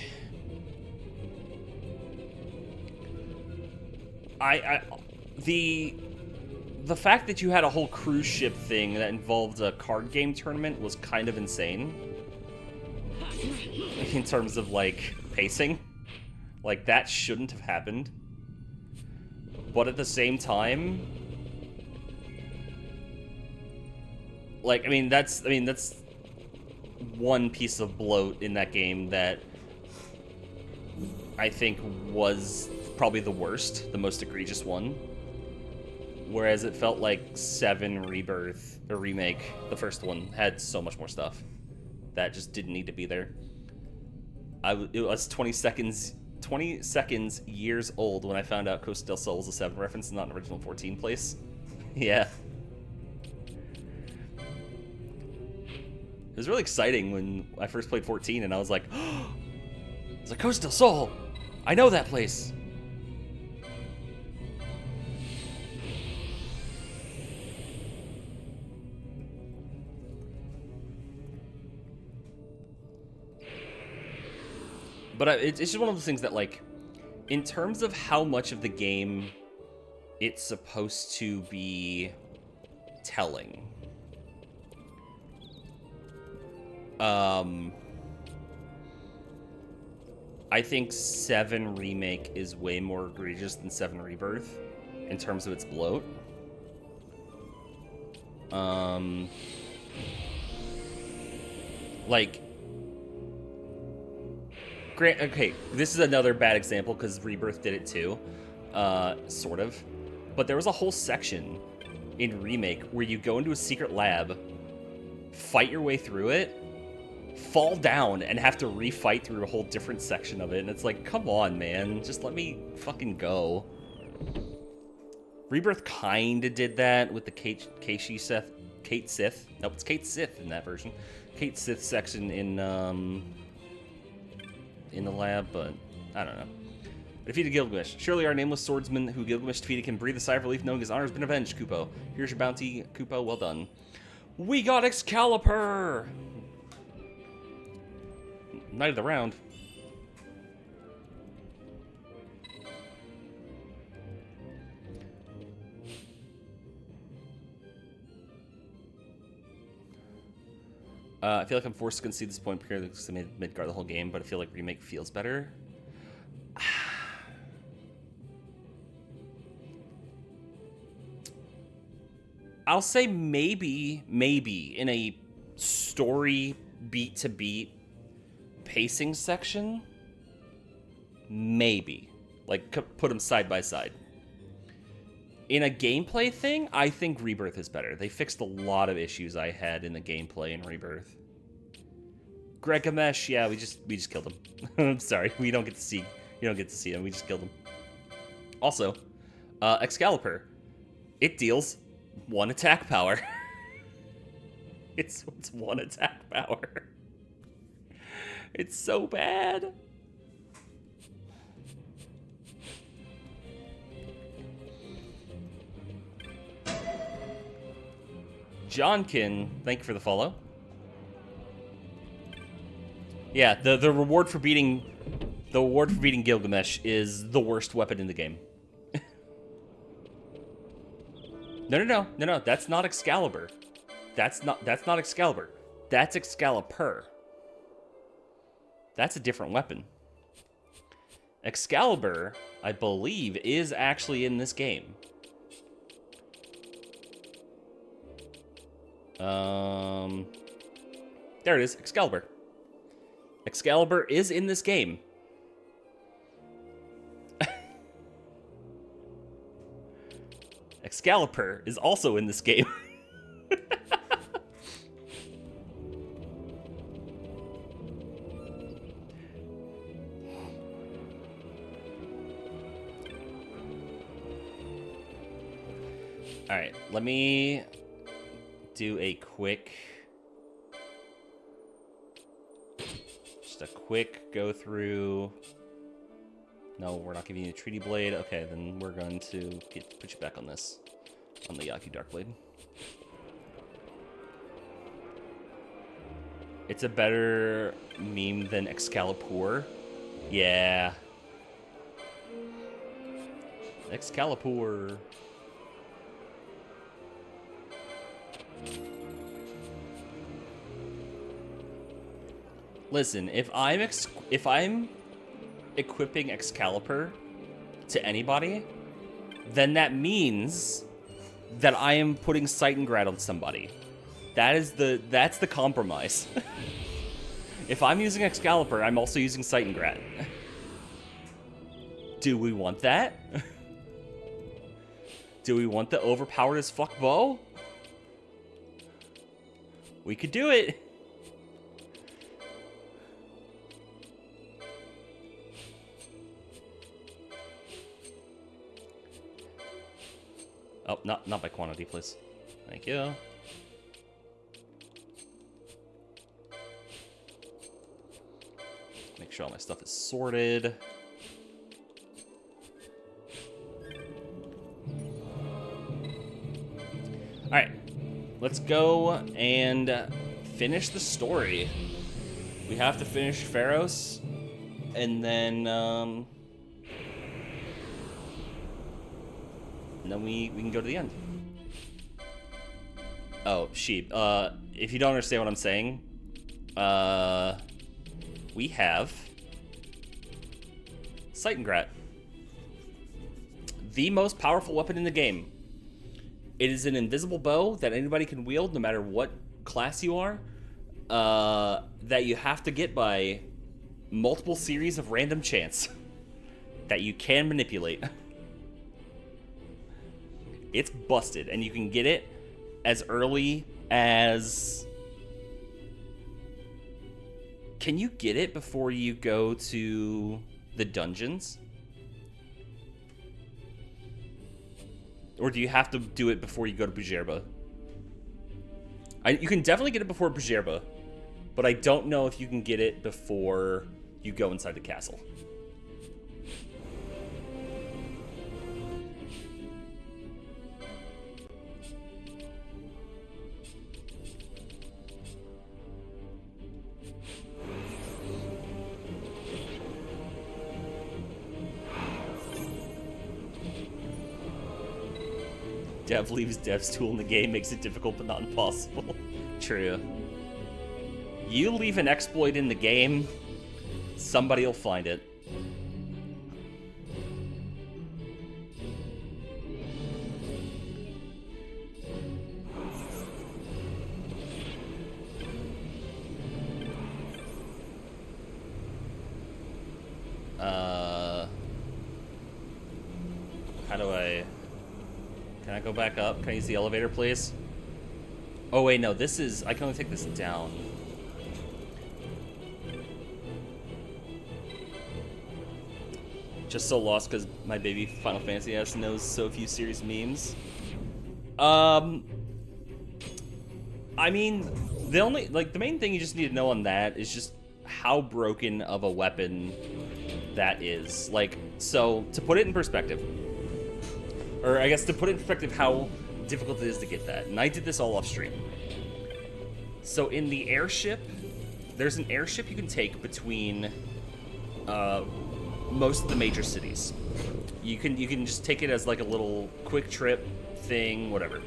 the fact that you had a whole cruise ship thing that involved a card game tournament was kind of insane in terms of, like, pacing. Like, that shouldn't have happened. But at the same time, like, I mean that's one piece of bloat in that game that I think was probably the worst, the most egregious one. Whereas it felt like 7 Rebirth, or Remake, the first one, had so much more stuff that just didn't need to be there. It was 20 seconds years old when I found out Costa del Sol was a 7 reference, not an original 14 place. Yeah. It was really exciting when I first played 14 and I was like, oh, it's a Costa del Sol! I know that place! But it's just one of those things that, like, in terms of how much of the game it's supposed to be telling, I think 7 Remake is way more egregious than 7 Rebirth in terms of its bloat. Like, okay, this is another bad example because Rebirth did it too, sort of. But there was a whole section in Remake where you go into a secret lab, fight your way through it, fall down, and have to refight through a whole different section of it. And it's like, come on, man, just let me fucking go. Rebirth kinda did that with the Kate Sith. Nope, it's Kate Sith in that version. Kate Sith section in the lab, but I don't know. Defeated Gilgamesh. Surely our nameless swordsman who Gilgamesh defeated can breathe a sigh of relief knowing his honor has been avenged, Kupo. Here's your bounty, Kupo. Well done. We got Excalibur! Night of the round. I feel like I'm forced to concede this point purely because I made Midgar the whole game, but I feel like Remake feels better. I'll say maybe in a story beat-to-beat pacing section, maybe. Like, put them side by side. In a gameplay thing, I think Rebirth is better. They fixed a lot of issues I had in the gameplay in Rebirth. Gilgamesh, yeah, we just killed him. I'm sorry, you don't get to see him. We just killed him. Also, Excalibur, it deals 1 attack power. it's 1 attack power. It's so bad. Johnkin, thank you for the follow. Yeah, the reward for beating Gilgamesh is the worst weapon in the game. No, that's not Excalibur. That's not Excalibur. That's Excalibur. That's a different weapon. Excalibur, I believe, is actually in this game. There it is, Excalibur. Excalibur is in this game. Excalibur is also in this game. All right, let me do a quick, just a quick go through. No, we're not giving you a Treaty Blade. Okay, then we're going to put you back on this, on the Yaku Dark Blade. It's a better meme than Excalibur. Yeah. Excalibur. Listen, if I'm equipping Excalibur to anybody, then that means that I am putting Sightengrad on somebody. That's the compromise. If I'm using Excalibur, I'm also using Sightengrad. Do we want that? Do we want the overpowered as fuck bow? We could do it. Oh, not by quantity, please. Thank you. Make sure all my stuff is sorted. Alright, let's go and finish the story. We have to finish Pharos. And then we can go to the end. Oh, sheep. If you don't understand what I'm saying, we have Seitengrat, the most powerful weapon in the game. It is an invisible bow that anybody can wield, no matter what class you are. That you have to get by multiple series of random chance that you can manipulate. It's busted, and you can get it as early as... Can you get it before you go to the dungeons? Or do you have to do it before you go to Bujerba? You can definitely get it before Bujerba, but I don't know if you can get it before you go inside the castle. Dev leaves dev's tool in the game, makes it difficult but not impossible. True. You leave an exploit in the game, somebody will find it. How do I... Can I go back up? Can I use the elevator, please? Oh, wait, no, this is... I can only take this down. Just so lost because my baby Final Fantasy ass knows so few serious memes. I mean, the main thing you just need to know on that is just how broken of a weapon that is. Like, so, to put it in perspective, or I guess to put it in perspective how difficult it is to get that, and I did this all off stream. So in the airship, there's an airship you can take between most of the major cities. You can just take it as like a little quick trip thing, whatever.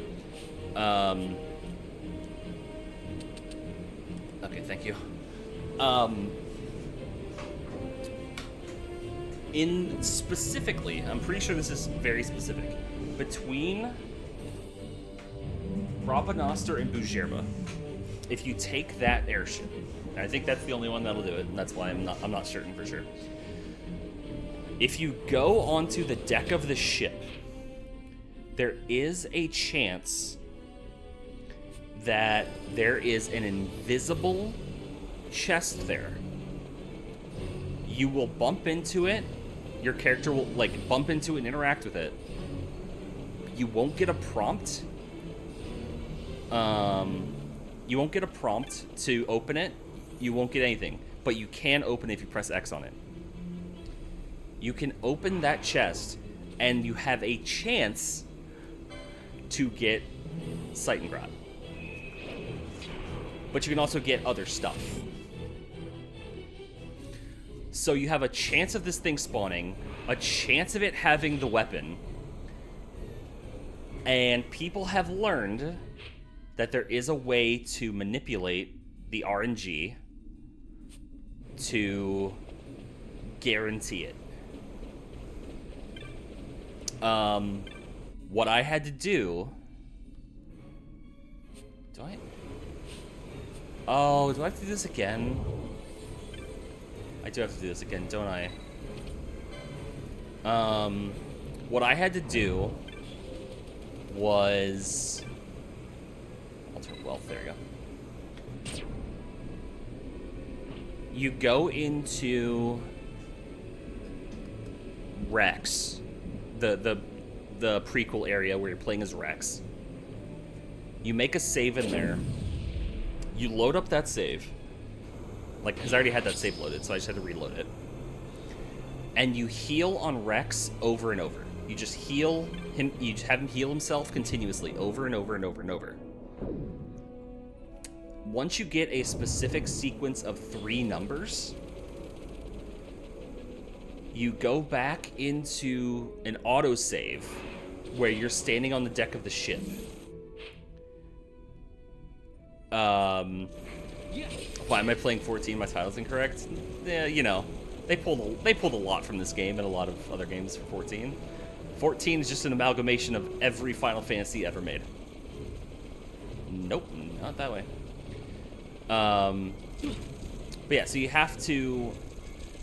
Okay, thank you. In specifically, I'm pretty sure this is very specific, between Rabanastre and Bujerba, if you take that airship, and I think that's the only one that'll do it, and that's why I'm not certain for sure. If you go onto the deck of the ship, there is a chance that there is an invisible chest there. You will bump into it. Your character will like bump into it and interact with it. You won't get a prompt. You won't get a prompt to open it. You won't get anything, but you can open it if you press X on it. You can open that chest, and you have a chance to get Seitengrat. But you can also get other stuff. So you have a chance of this thing spawning, a chance of it having the weapon, and people have learned that there is a way to manipulate the RNG to guarantee it. What I had to do... Do I have to do this again? I do have to do this again, don't I? What I had to do was... Ultimate Wealth, there you go. You go into Rex, the prequel area where you're playing as Rex. You make a save in there. You load up that save. Like, because I already had that save loaded, so I just had to reload it. And you heal on Rex over and over. You just heal him, you just have him heal himself continuously over and over and over and over. Once you get a specific sequence of 3 numbers, you go back into an autosave where you're standing on the deck of the ship. Why am I playing 14? My title's incorrect. Yeah, you know, they pulled a lot from this game and a lot of other games for 14. 14 is just an amalgamation of every Final Fantasy ever made. Nope, not that way. But yeah, so you have to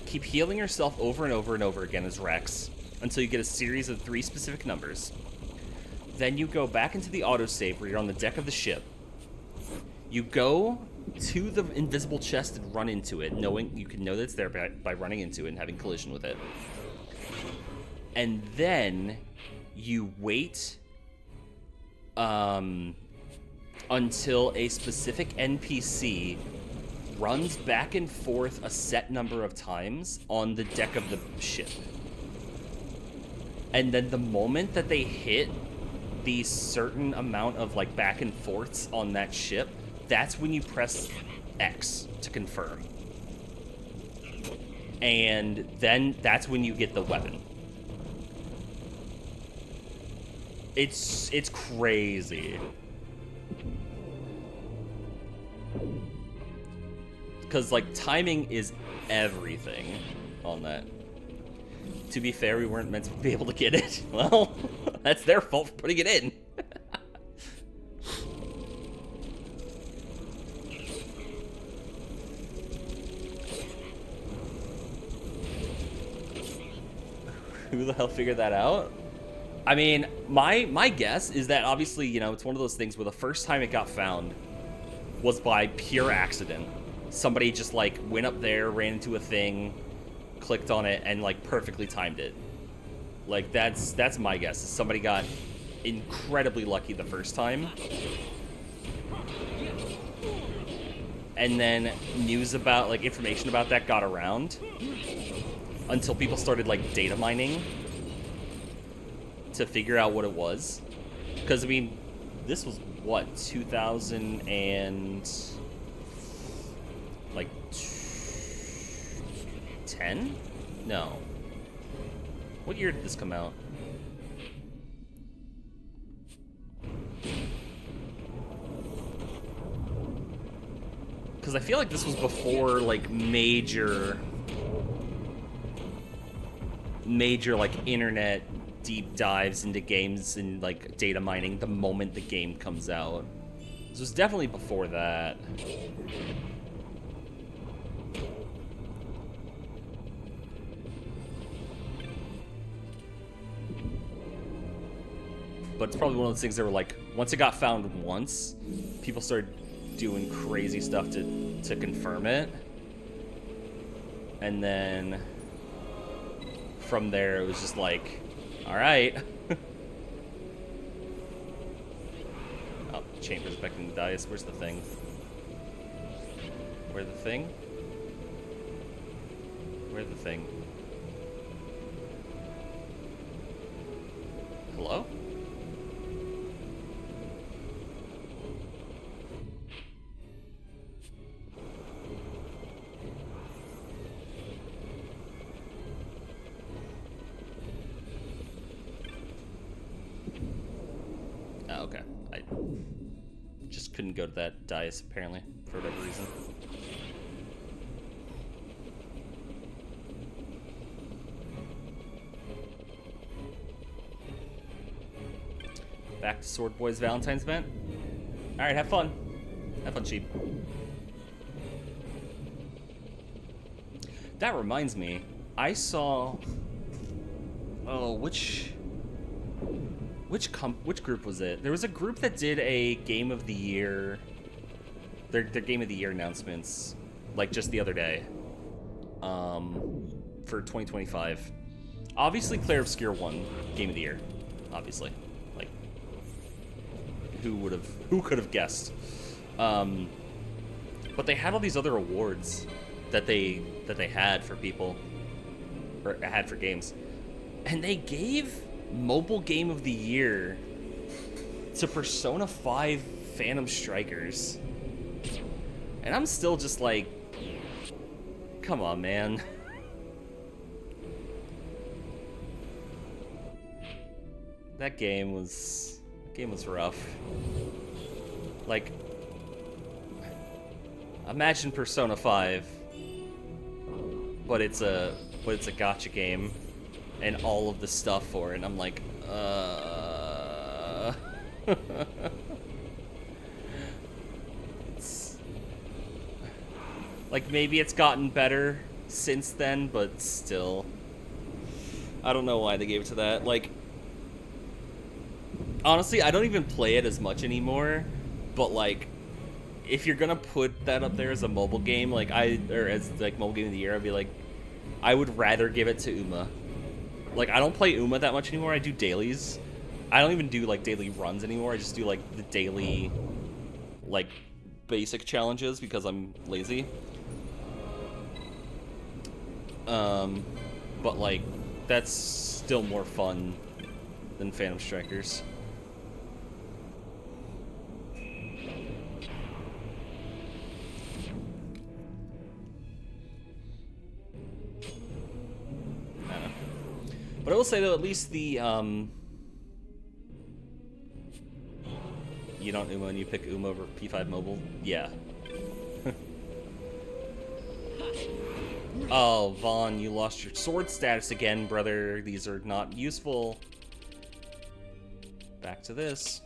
keep healing yourself over and over and over again as Rex until you get a series of 3 specific numbers. Then you go back into the autosave where you're on the deck of the ship. You go to the invisible chest and run into it, knowing you can know that it's there by running into it and having collision with it. And then you wait until a specific NPC runs back and forth a set number of times on the deck of the ship. And then the moment that they hit the certain amount of like back and forths on that ship, that's when you press X to confirm. And then that's when you get the weapon. It's crazy. Because, like, timing is everything on that. To be fair, we weren't meant to be able to get it. Well, that's their fault for putting it in. Who the hell figured that out? I mean, my guess is that obviously, you know, it's one of those things where the first time it got found was by pure accident. Somebody just, like, went up there, ran into a thing, clicked on it, and, like, perfectly timed it. Like, that's my guess. Is somebody got incredibly lucky the first time. And then news about, like, information about that got around until people started, like, data mining to figure out what it was. Because, I mean, this was, what, 2000 and... like 10? No. What year did this come out? Because I feel like this was before like major like internet deep dives into games and like data mining the moment the game comes out. This was definitely before that. But it's probably one of those things that were like, once it got found once, people started doing crazy stuff to confirm it. And then from there, it was just like, all right. Oh, Chamber's back in the dais. Where's the thing? Where's the thing? Where's the thing? Hello? Okay. I just couldn't go to that dais, apparently, for whatever reason. Back to Sword Boy's Valentine's event. Alright, have fun. Have fun, sheep. That reminds me, I saw... Oh, which group was it? There was a group that did a Game of the Year, their Game of the Year announcements, like just the other day, for 2025. Obviously, Claire Obscure won Game of the Year. Obviously, like who could have guessed? But they had all these other awards that they had for people, or had for games, and they gave Mobile Game of the Year to Persona 5 Phantom Strikers. And I'm still just like, come on, man. that game was rough. Like, imagine Persona 5, but it's a gacha game, and all of the stuff for it. And I'm like, It's, like, maybe it's gotten better since then, but still, I don't know why they gave it to that. Like, honestly, I don't even play it as much anymore, but like, if you're gonna put that up there as a mobile game, like or as like mobile game of the year, I'd be like, I would rather give it to Uma. Like, I don't play Uma that much anymore. I do dailies. I don't even do like daily runs anymore. I just do like the daily, like, basic challenges because I'm lazy. But like, that's still more fun than Phantom Strikers. But I will say, though, at least the, you don't Uma and you pick Uma over P5 Mobile? Yeah. Oh, Vaughn, you lost your sword status again, brother. These are not useful. Back to this.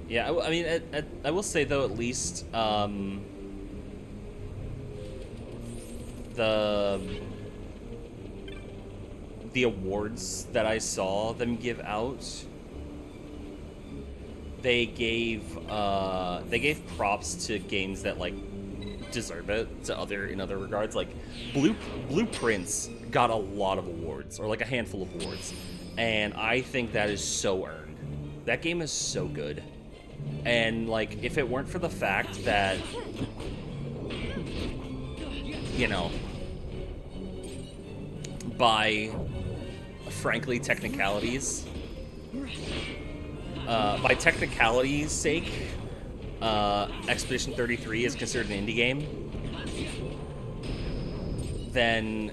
Yeah, I mean, I will say, though, at least, the awards that I saw them give out, they gave props to games that, like, deserve it in other regards. Like, Blueprints got a lot of awards, or like a handful of awards, and I think that is so earned. That game is so good. And, like, if it weren't for the fact that, you know, by, frankly, technicalities, sake, Expedition 33 is considered an indie game, then,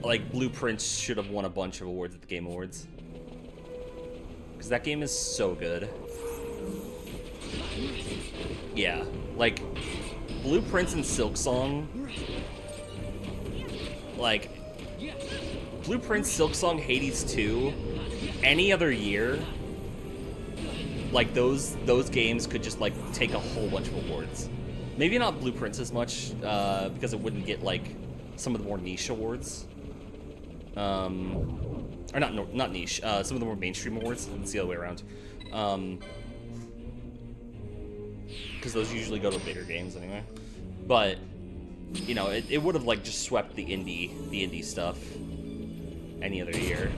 like, Blueprints should have won a bunch of awards at the Game Awards. Because that game is so good. Yeah, like, Blueprints and Silksong, like, Blueprints, Silksong, Hades 2, any other year, like, those games could just, like, take a whole bunch of awards. Maybe not Blueprints as much, because it wouldn't get, like, some of the more niche awards. Or not niche, some of the more mainstream awards. It's the other way around. Because those usually go to bigger games anyway. But, you know, it would have, like, just swept the indie stuff any other year.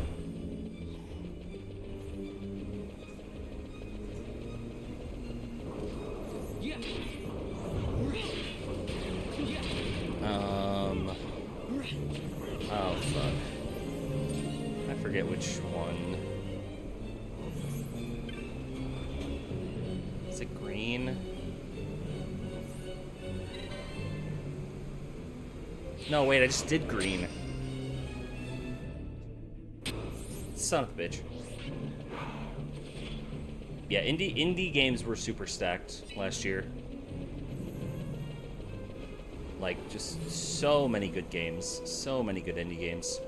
Oh, fuck. I forget which one. Is it green? No, wait, I just did green. Son of a bitch. Yeah, indie games were super stacked last year. Like, just so many good games. So many good indie games.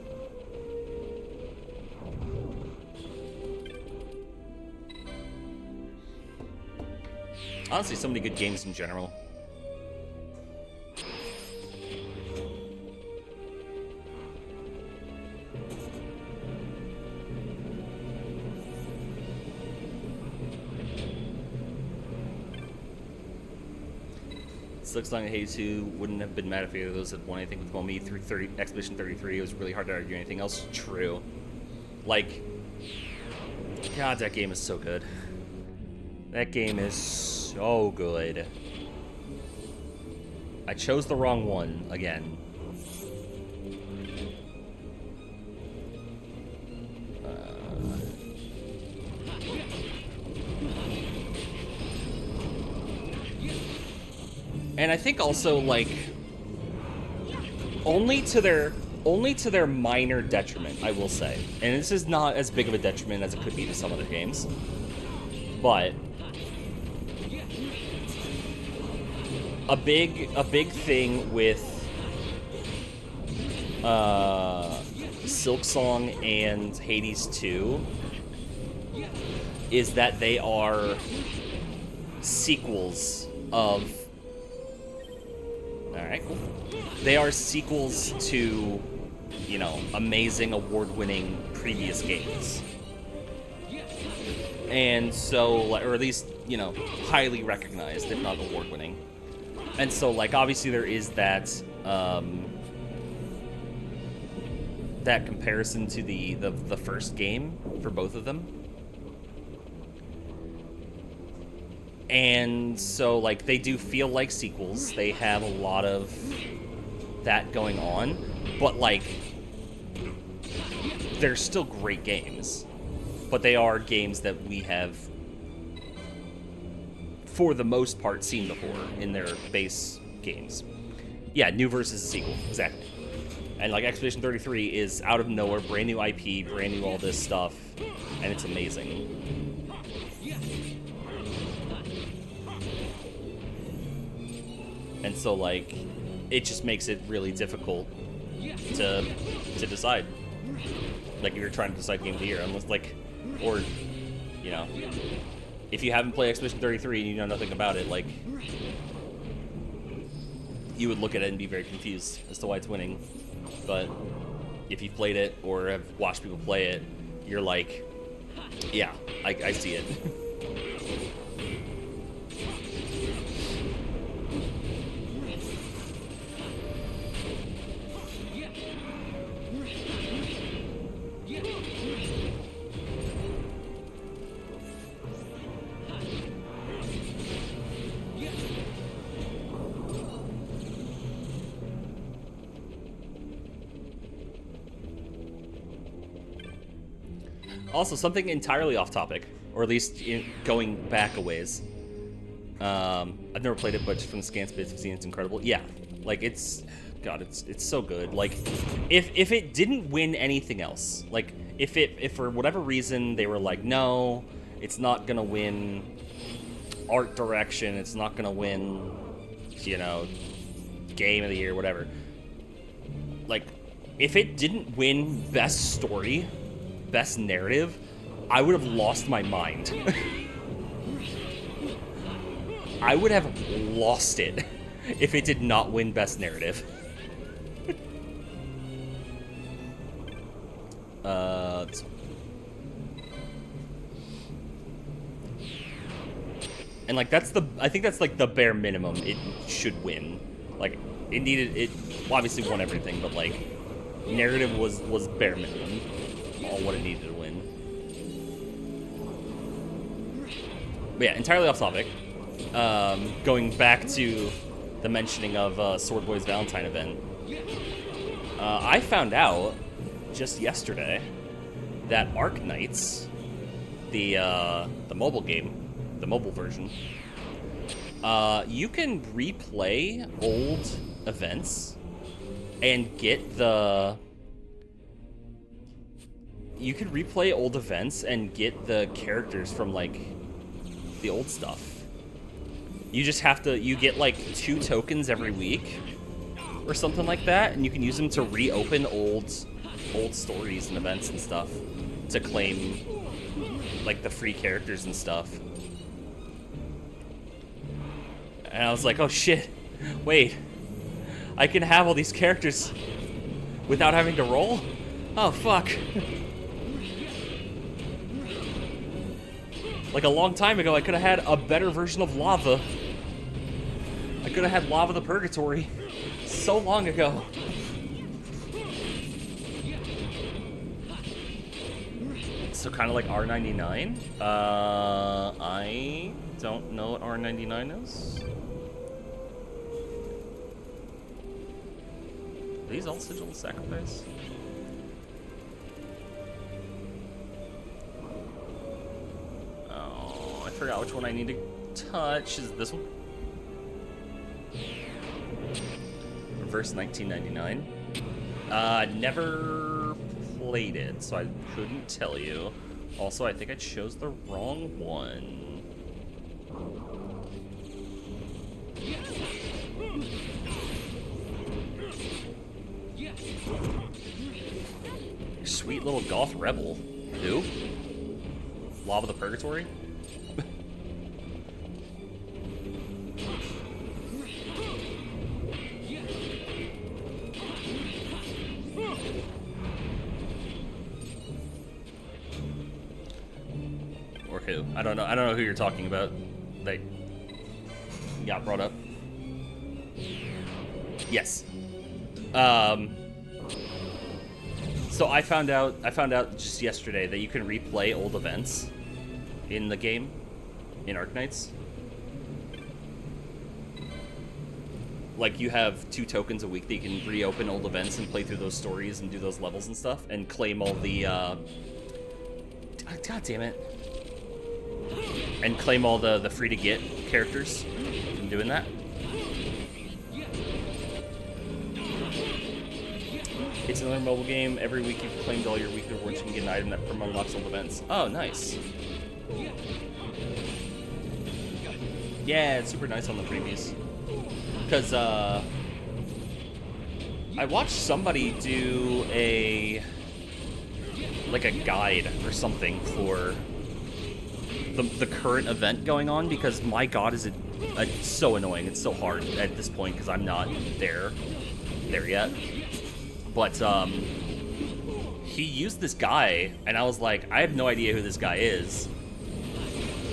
Honestly, so many good games in general. Silksong and Hades 2 wouldn't have been mad if either of those had won anything with Momi through Expedition 33. It was really hard to argue anything else. True. Like, God, that game is so good. That game is so good. I chose the wrong one again. And I think also, like, only to their minor detriment, I will say. And this is not as big of a detriment as it could be to some other games. But a big thing with Silksong and Hades 2 is that they are sequels of... Alright, cool. They are sequels to, you know, amazing, award-winning previous games. And so, or at least, you know, highly recognized, if not award-winning. And so, like, obviously there is that, that comparison to the first game for both of them. And so, like, they do feel like sequels. They have a lot of that going on. But, like, they're still great games. But they are games that we have, for the most part, seen before in their base games. Yeah, new versus a sequel. Exactly. And, like, Expedition 33 is out of nowhere, brand new IP, brand new all this stuff. And it's amazing. And so, like, it just makes it really difficult to decide. Like, if you're trying to decide Game of the Year, unless, like, or, you know, if you haven't played Expedition 33 and you know nothing about it, like, you would look at it and be very confused as to why it's winning. But if you've played it or have watched people play it, you're like, yeah, I see it. Also, something entirely off topic, or at least going back a ways. I've never played it, but just from the scans bits I've seen, it's incredible. Yeah, like, it's, God, it's so good. Like, if it didn't win anything else, like, if for whatever reason they were like, no, it's not gonna win art direction, it's not gonna win, you know, game of the year, whatever. Like, if it didn't win best story, best narrative, I would have lost my mind. I would have lost it if it did not win best narrative. And, like, I think that's, like, the bare minimum it should win. Like, it obviously won everything, but, like, narrative was bare minimum. All what it needed to win. But yeah, entirely off topic. Going back to the mentioning of Sword Boy's Valentine event, I found out just yesterday that Arc Knights, the mobile game, the mobile version, you can replay old events and get the... You can replay old events and get the characters from, like, the old stuff. You just have to... You get, like, 2 tokens every week or something like that, and you can use them to reopen old stories and events and stuff to claim, like, the free characters and stuff. And I was like, oh shit, wait, I can have all these characters without having to roll? Oh fuck. Like, a long time ago, I could have had a better version of Lava. I could have had Lava the Purgatory so long ago. So kind of like R99. I don't know what R99 is. Are these all Sigil of Sacrifice? Oh, I forgot which one I need to touch. Is it this one? vs. 1999. Never played it, so I couldn't tell you. Also, I think I chose the wrong one. Sweet little goth rebel. Who? Lava the Purgatory? Or who? I don't know. I don't know who you're talking about. That got brought up. Yes. So I found out just yesterday that you can replay old events in the game, in Arknights. Like, you have 2 tokens a week that you can reopen old events and play through those stories and do those levels and stuff, and claim all the, God damn it. And claim all the free-to-get characters from doing that. It's another mobile game. Every week you've claimed all your weekly rewards, you can get an item that unlocks old events. Oh, nice. Yeah, it's super nice on the previews. Because, I watched somebody do a guide or something for the current event going on, because my god, is it's so annoying. It's so hard at this point because I'm not there yet. But he used this guy, and I was like, I have no idea who this guy is.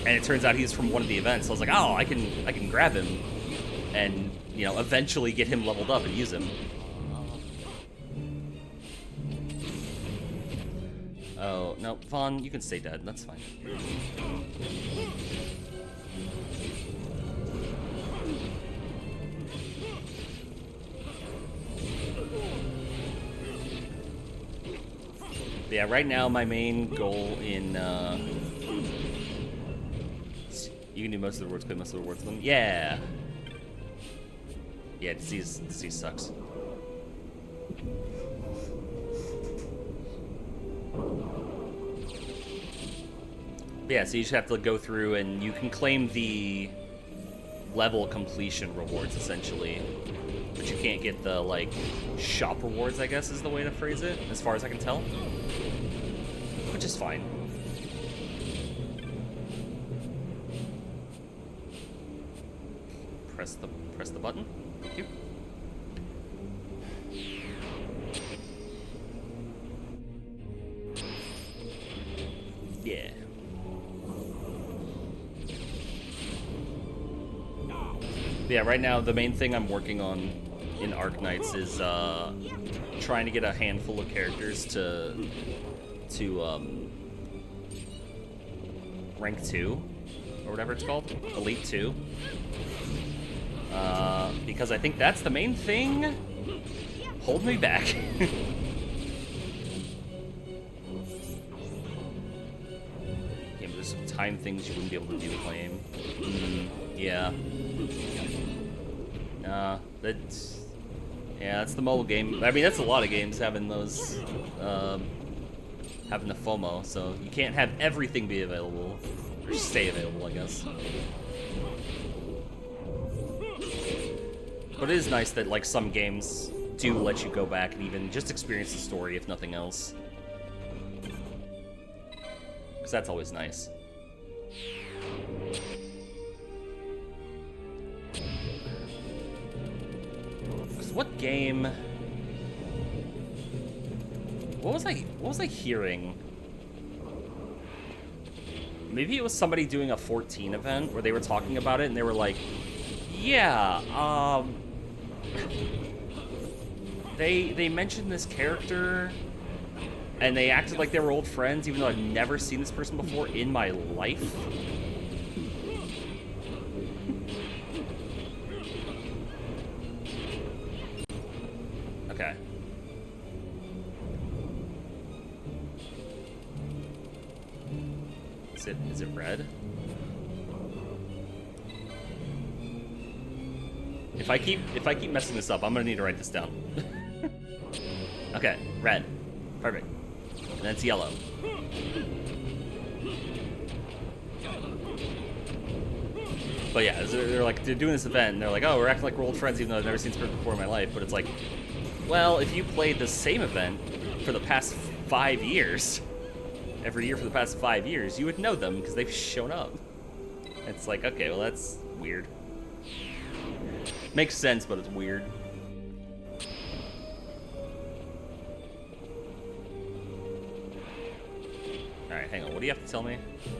And it turns out he's from one of the events. So I was like, oh, I can grab him and, you know, eventually get him leveled up and use him. Oh, no, Vaughn, you can stay dead. That's fine. Yeah, right now my main goal in, you can do most of the rewards, play most of the rewards. Yeah! Yeah, disease sucks. Yeah, so you just have to go through and you can claim the level completion rewards, essentially. But you can't get the, like, shop rewards, I guess is the way to phrase it, as far as I can tell. Which is fine. Press the button. Thank you. Yeah. Yeah, right now the main thing I'm working on in Arknights is trying to get a handful of characters to rank 2 or whatever it's called, Elite 2. Because I think that's the main thing holding me back. Yeah, but there's some time things you wouldn't be able to do claim. Yeah. That's the mobile game. I mean, that's a lot of games having those, having the FOMO, so you can't have everything be available, or stay available, I guess. But it is nice that, like, some games do let you go back and even just experience the story, if nothing else. Because that's always nice. Because what game... What was I hearing? Maybe it was somebody doing a 14 event where they were talking about it and they were like, yeah, they mentioned this character and they acted like they were old friends even though I've never seen this person before in my life. Okay. Is it red? If I keep messing this up, I'm gonna need to write this down. Okay, red. Perfect. And then it's yellow. But yeah, they're doing this event, and they're like, oh, we're acting like we're old friends, even though I've never seen Spirit before in my life. But it's like, well, if you played the same event for the past 5 years, every year for the past 5 years, you would know them because they've shown up. It's like, okay, well, that's weird. Makes sense, but it's weird. Alright, hang on. What do you have to tell me?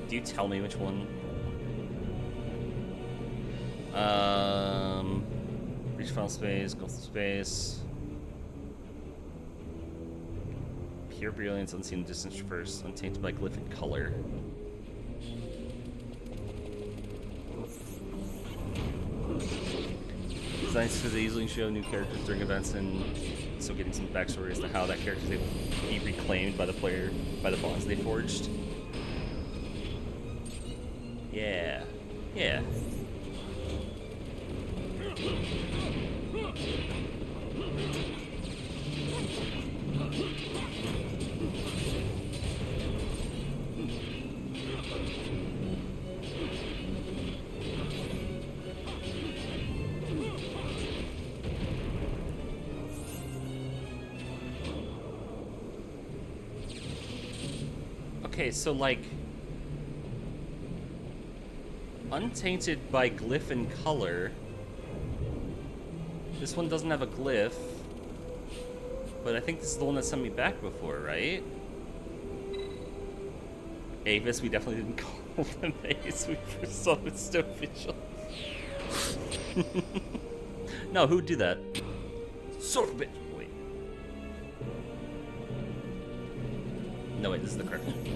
Do you tell me which one? Reach final space, go through space. Pure brilliance, unseen distance traverse, untainted by glyph and color. Designed because they easily show new characters during events, and so getting some backstory as to how that character is able to be reclaimed by the player by the bonds they forged. Yeah. Yeah. Okay, so like untainted by glyph and color. This one doesn't have a glyph, but I think this is the one that sent me back before, right? Avis, we definitely didn't call them Avis. We were so official. No, who would do that? Son of a bitch. Wait. No, wait, this is the correct one.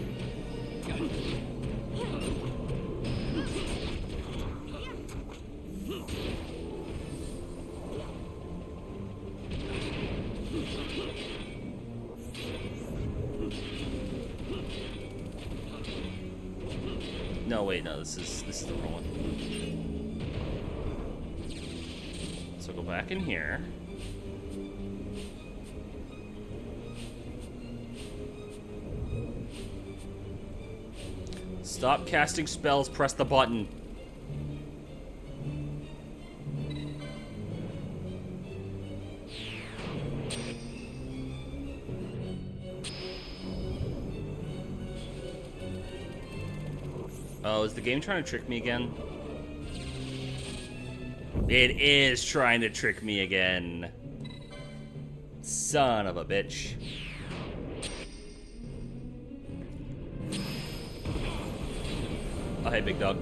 No, wait, no, this is the wrong one. So go back in here. Stop casting spells, press the button. Oh, is the game trying to trick me again? It is trying to trick me again. Son of a bitch. Oh, hey, big dog.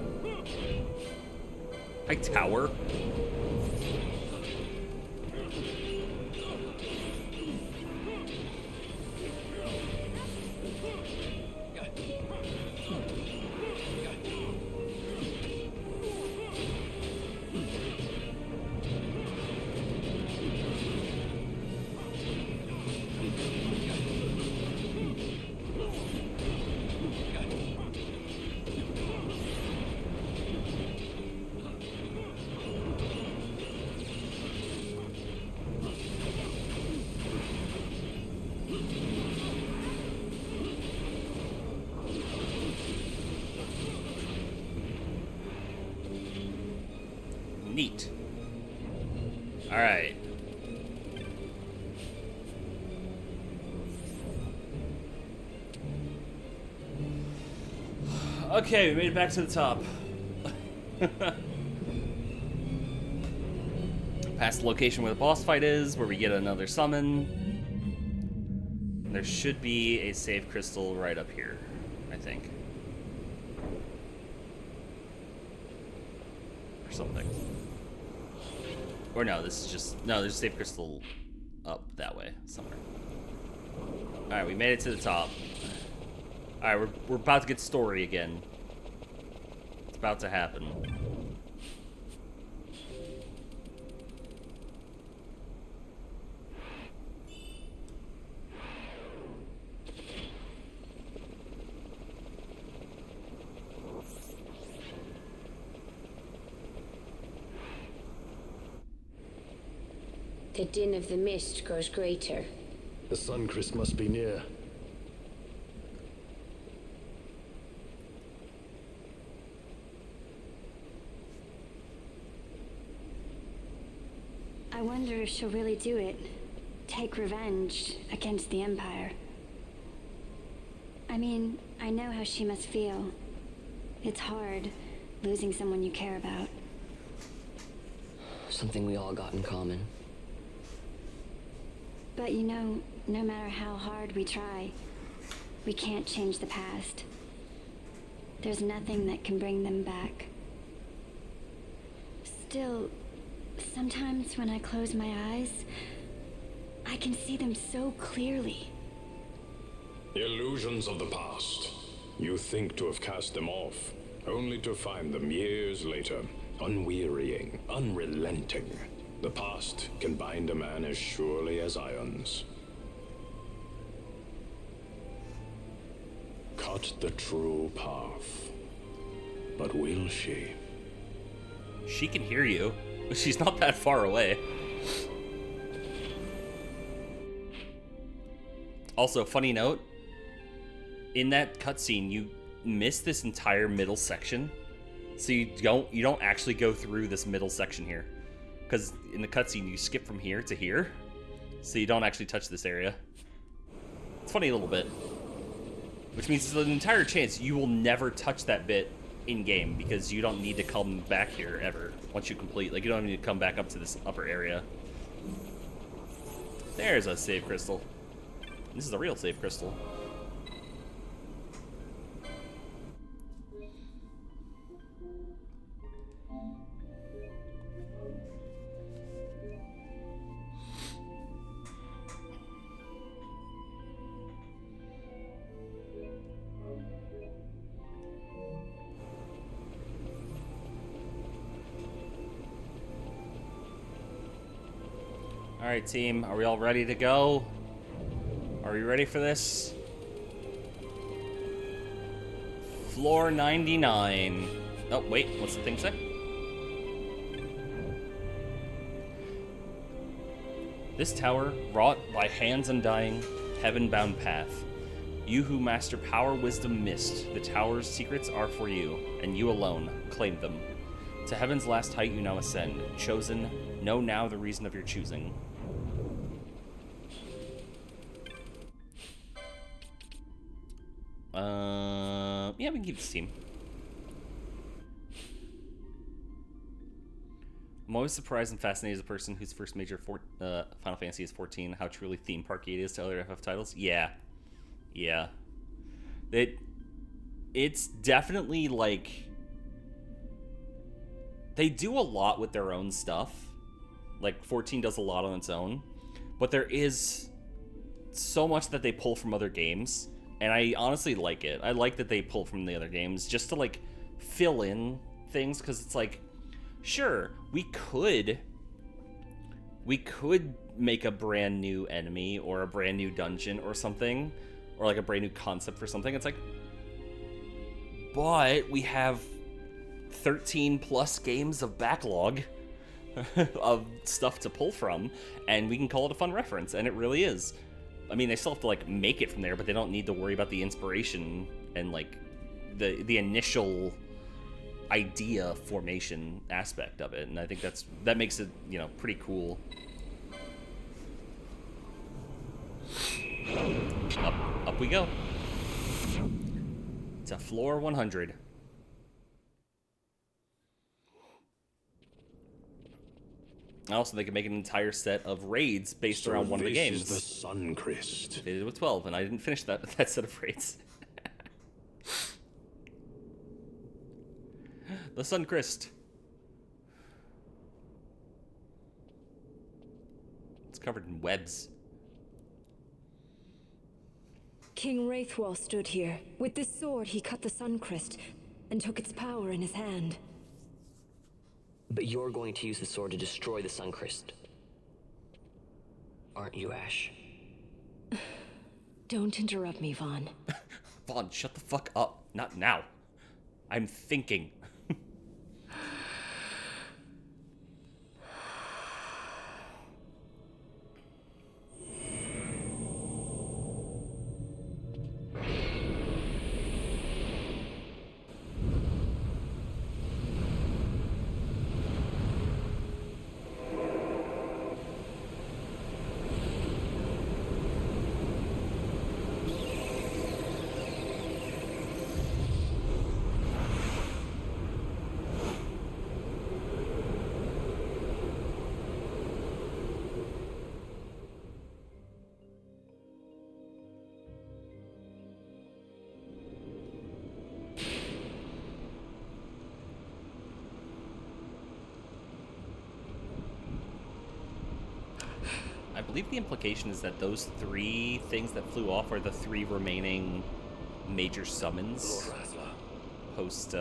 Hi, tower. Neat. All right. Okay, we made it back to the top. Past the location where the boss fight is, where we get another summon. There should be a save crystal right up here, I think. Or something. Or no, this is just... No, there's a save crystal up that way, somewhere. Alright, we made it to the top. Alright, we're about to get story again. It's about to happen. The din of the mist grows greater. The Suncrest must be near. I wonder if she'll really do it. Take revenge against the Empire. I mean, I know how she must feel. It's hard, losing someone you care about. Something we all got in common. But you know, no matter how hard we try, we can't change the past. There's nothing that can bring them back. Still, sometimes when I close my eyes, I can see them so clearly. Illusions of the past. You think to have cast them off, only to find them years later, unwearying, unrelenting. The past can bind a man as surely as irons. Cut the true path. But will she? She can hear you. She's not that far away. Also, funny note, in that cutscene, you miss this entire middle section. So you don't actually go through this middle section here. Because in the cutscene, you skip from here to here. So you don't actually touch this area. It's funny a little bit. Which means there's an entire chance you will never touch that bit in-game, because you don't need to come back here ever once you complete. Like, you don't need to come back up to this upper area. There's a save crystal. This is a real save crystal. Alright, team, are we all ready to go? Are we ready for this? Floor 99. Oh, wait, what's the thing say? This tower, wrought by hands undying, heaven-bound path. You who master power, wisdom, mist, the tower's secrets are for you, and you alone. Claim them. To heaven's last height you now ascend. Chosen, know now the reason of your choosing. Yeah, we can keep this team. I'm always surprised and fascinated as a person whose first major Final Fantasy is 14, how truly theme parky it is to other FF titles. Yeah. Yeah. It's definitely like... They do a lot with their own stuff. Like, 14 does a lot on its own. But there is so much that they pull from other games. And I honestly like it. I like that they pull from the other games just to, like, fill in things. Because it's like, sure, we could make a brand new enemy or a brand new dungeon or something. Or, like, a brand new concept for something. It's like, but we have 13 plus games of backlog of stuff to pull from. And we can call it a fun reference. And it really is. I mean, they still have to, like, make it from there, but they don't need to worry about the inspiration and, like, the initial idea formation aspect of it. And I think that makes it, you know, pretty cool. Up we go. To floor 100. I also think they can make an entire set of raids based around one of the games. This is the Suncrest. They did it with 12, and I didn't finish that set of raids. The Suncrest. It's covered in webs. King Wraithwall stood here. With this sword, he cut the Suncrest and took its power in his hand. But you're going to use the sword to destroy the Suncrest. Aren't you, Ash? Don't interrupt me, Vaughn. Vaughn, shut the fuck up. Not now. I'm thinking. believe the implication is that those 3 things that flew off are the 3 remaining major summons post,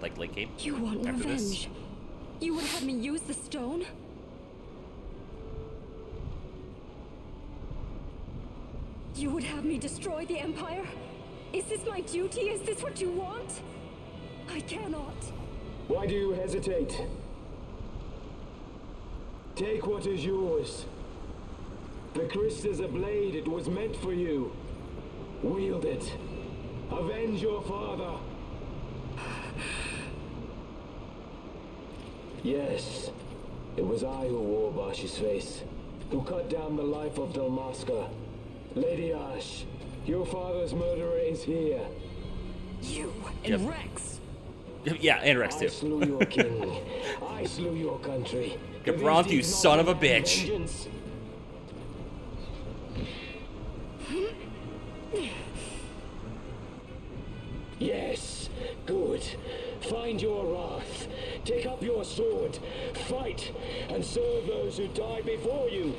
like, late game. You want after revenge? this. You would have me use the stone? You would have me destroy the Empire? Is this my duty? Is this what you want? I cannot. Why do you hesitate? Take what is yours. The Christ is a blade. It was meant for you. Wield it. Avenge your father. Yes, it was I who wore Bashi's face, who cut down the life of Dalmasca. Lady Ash, your father's murderer is here. You and Yep. Rex. Yeah, and Rex I too. slew your king. I slew your country. Gabranth, you son of a bitch. Vengeance. Yes, good. Find your wrath. Take up your sword. Fight, and serve those who die before you.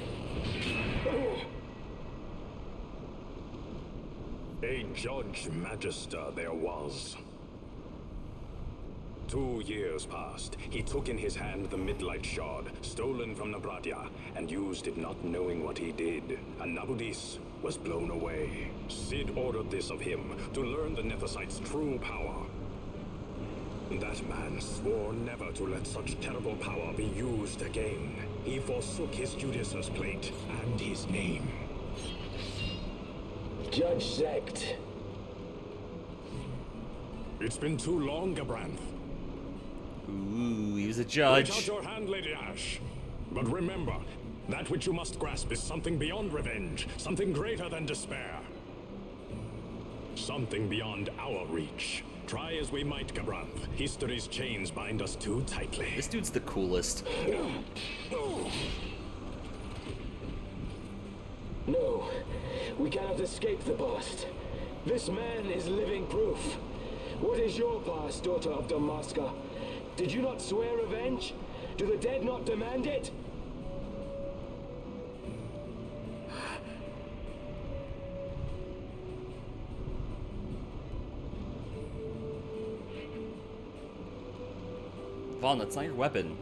A Judge Magister there was. 2 years passed. He took in his hand the Midlight Shard, stolen from Nabratia, and used it not knowing what he did. And Nabudis was blown away. Sid ordered this of him, to learn the Nethicite's true power. That man swore never to let such terrible power be used again. He forsook his Judais's plate and his name. Judge Sect. It's been too long, Gabranth. Ooh, he was a Reach judge. out your hand, Lady Ash. But remember, that which you must grasp is something beyond revenge, something greater than despair. Something beyond our reach. Try as we might, Gabranth. History's chains bind us too tightly. This dude's the coolest. No, we cannot escape the past. This man is living proof. What is your past, daughter of Dalmasca? Did you not swear revenge? Do the dead not demand it? Vaughn, that's not your weapon.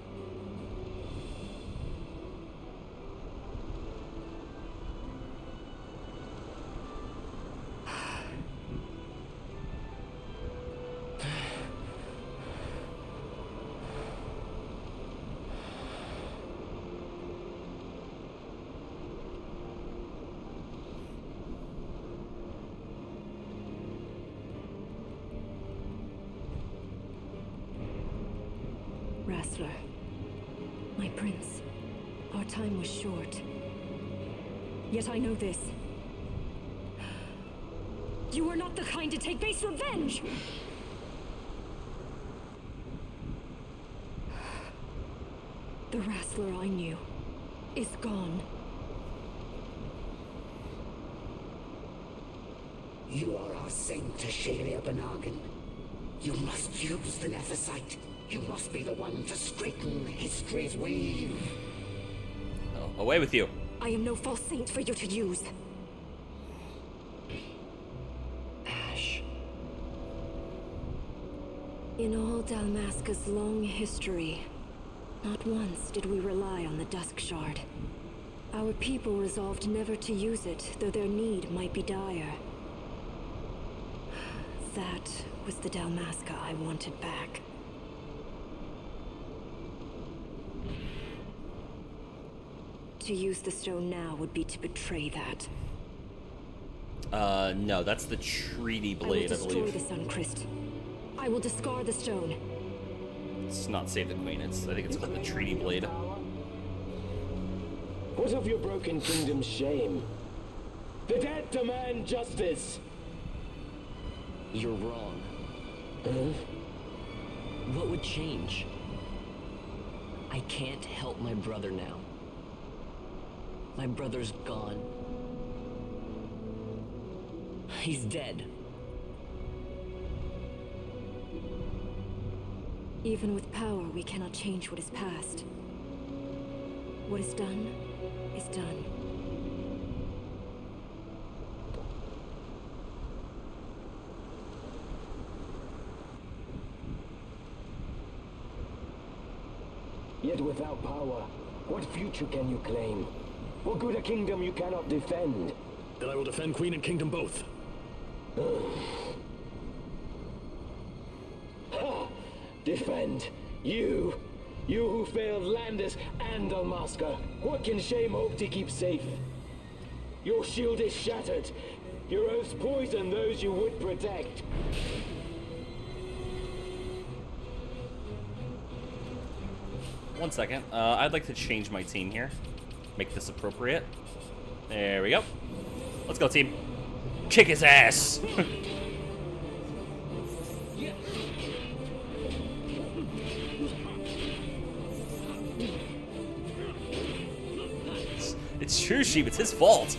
Wrestler. My prince. Our time was short. Yet I know this. You are not the kind to take base revenge! The Wrestler I knew is gone. You are our saint, Tasharia Benagan. You must use the Nethicite. You must be the one to straighten history's weave. Oh, away with you. I am no false saint for you to use. Ash. In all Dalmasca's long history, not once did we rely on the Dusk Shard. Our people resolved never to use it, though their need might be dire. That was the Dalmasca I wanted back. To use the stone now would be to betray that. No, that's the treaty I blade, I will destroy believe. the Suncrest. I will discard the stone. It's not Save the Queen, I think it's called the treaty blade. What of your broken kingdom's shame? The dead demand justice! You're wrong. What would change? I can't help my brother now. My brother's gone. He's dead. Even with power, we cannot change what is past. What is done is done. Yet without power, what future can you claim? What good a kingdom you cannot defend? Then I will defend Queen and Kingdom both. Ha! Defend? You? You who failed Landis and Dalmasca. What can shame hope to keep safe? Your shield is shattered. Your oaths poison those you would protect. One second. I'd like to change my team here. Make this appropriate. There we go. Let's go, team. Kick his ass! It's true, Sheep. It's his fault.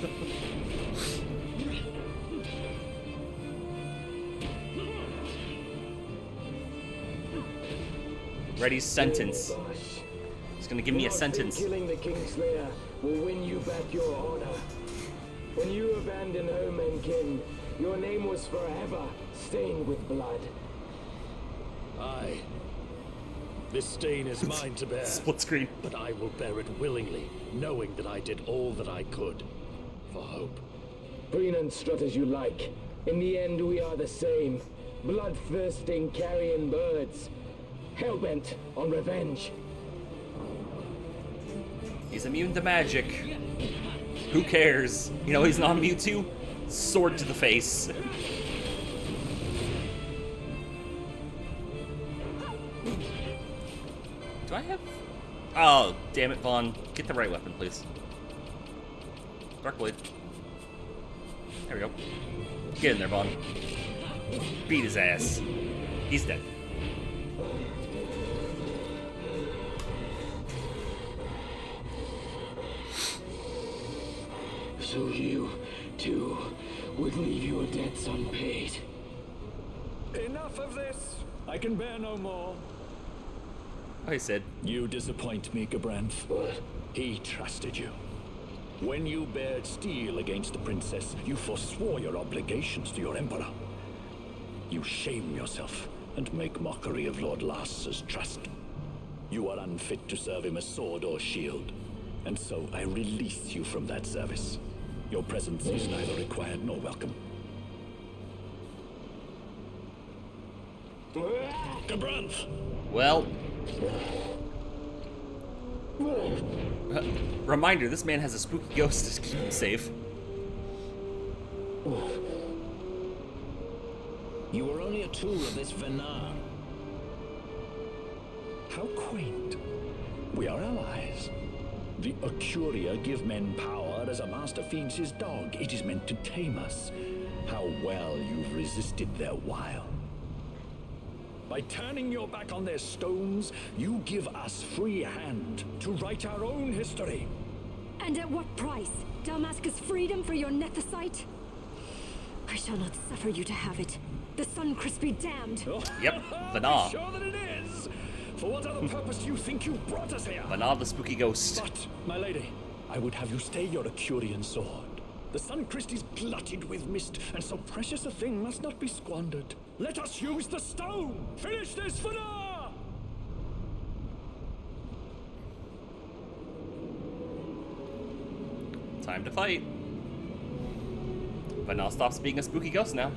Ready, sentence. He's gonna give me a sentence. Killing the Kingslayer will win you back your honor. When you abandoned home and kin, your name was forever stained with blood. Aye. This stain is mine to bear. Split screen. But I will bear it willingly, knowing that I did all that I could for hope. Preen and strut as you like. In the end, we are the same. Bloodthirsting carrion birds. Hellbent on revenge. He's immune to magic. Who cares? You know he's not immune to? Sword to the face. Do I have... Oh, damn it, Vaughn. Get the right weapon, please. Darkblade. There we go. Get in there, Vaughn. Beat his ass. He's dead. So you, too, would leave your debts unpaid. Enough of this! I can bear no more. I said. You disappoint me, Gabranth. What? He trusted you. When you bared steel against the princess, you forswore your obligations to your emperor. You shame yourself and make mockery of Lord Lars's trust. You are unfit to serve him as sword or shield, and so I release you from that service. Your presence is neither required nor welcome. Gabranth! Well... Reminder, this man has a spooky ghost to keep him safe. You were only a tool of this Venar. How quaint. We are allies. The Ocuria give men power as a master feeds his dog. It is meant to tame us. How well you've resisted their wile. By turning your back on their stones, you give us free hand to write our own history. And at what price? Dalmasca's freedom for your Nethicite? I shall not suffer you to have it. The Suncrest be damned. Yep, Venar. Sure that it is. For what other purpose do you think you brought us here? Venar the spooky ghost. But, my lady, I would have you stay your Acurian sword. The Suncrest is glutted with mist, and so precious a thing must not be squandered. Let us use the stone! Finish this, Venar! Time to fight. Venar stops being a spooky ghost now.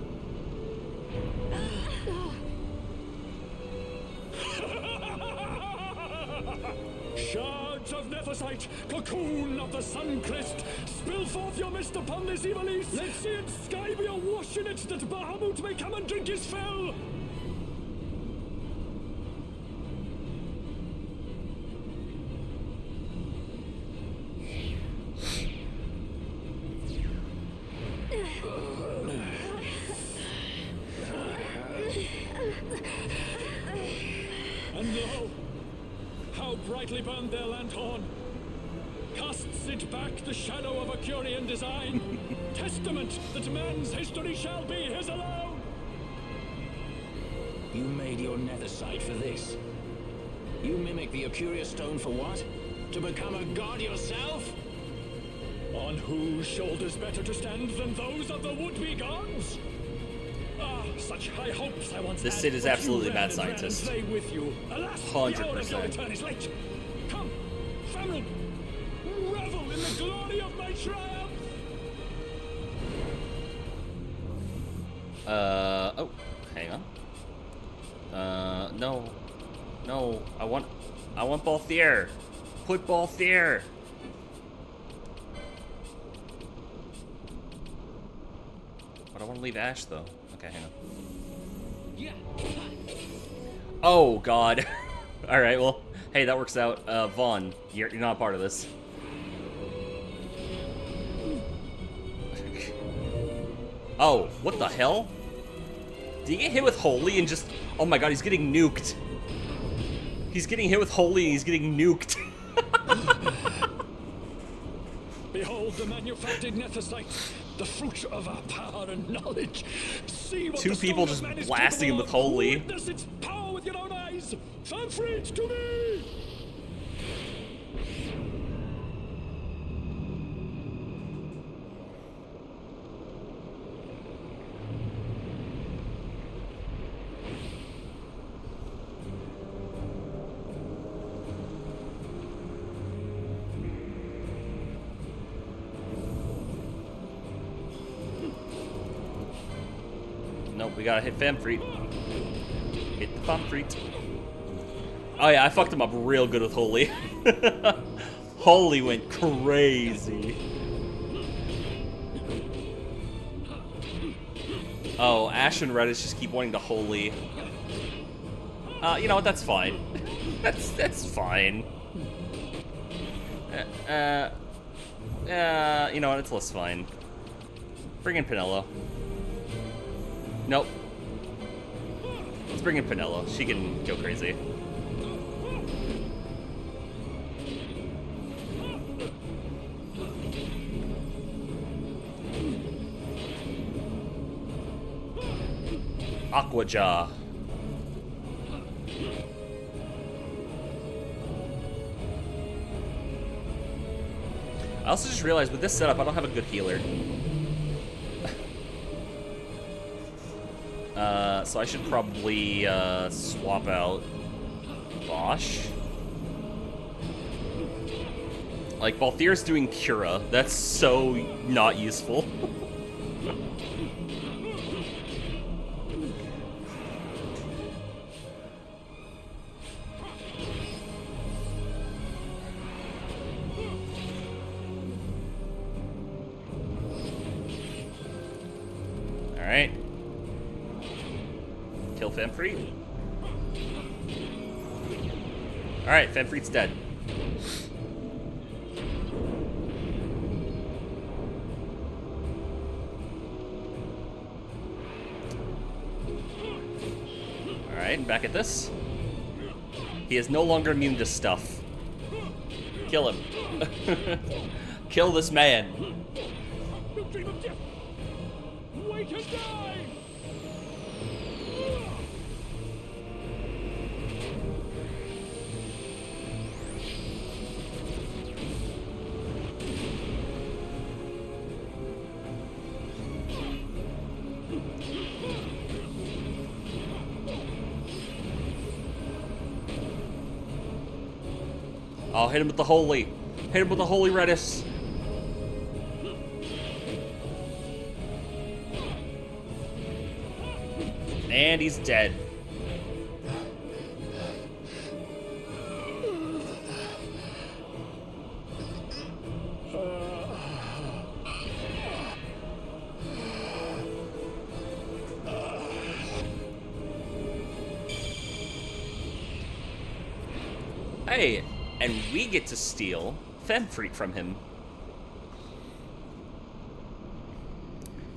Shards of Nethicite, cocoon of the Suncrest, spill forth your mist upon this evil east. Let sea and sky be awash in it, that Bahamut may come and drink his fill. And lo, how brightly burned their lanthorn! Casts it back the shadow of a Curian design, testament that man's history shall be his alone! You made your Nethicite for this. You mimic the Ocuria stone for what? To become a god yourself? Whose shoulders better to stand than those of the would-be gods? Ah, such high hopes I once This had, Sid is but you absolutely a ran mad and ran and scientist. they with you. Alas, 100%. the hour of your return is late. Come, family, revel in the glory of my triumph. Oh, hang on. No. No, I want Balthier. Put Balthier. But I want to leave Ash, though. Okay, hang on. Oh, God. Alright, well, hey, that works out. Vaughn, you're not a part of this. Oh, what the hell? Did he get hit with Holy and just... Oh my god, he's getting nuked. He's getting hit with Holy and he's getting nuked. Behold the manufactured Nethicite, the fruit of our power and knowledge. See what Two people just blasting him with Holy. Witness its power with your own eyes. Fanfreed, to me! Nope, we gotta hit Famfreet. Hit the Famfreet. Oh yeah, I fucked him up real good with Holy. Holy went crazy. Oh, Ash and Reddish just keep wanting to Holy. You know what? That's fine. That's fine. You know what? It's less fine. Bring in Pinello. Nope. Let's bring in Pinello. She can go crazy. Aquajaw. I also just realized with this setup, I don't have a good healer. So I should probably swap out Bosch. Like, Balthier's doing Cura. That's so not useful. Alright. Kill Famfreet. Alright, Famfreet's dead. Alright, back at this. He is no longer immune to stuff. Kill him. Kill this man. Wake and die! I'll hit him with the holy. Hit him with the holy Redis. And he's dead. Hey, and we get to steal Famfreet from him.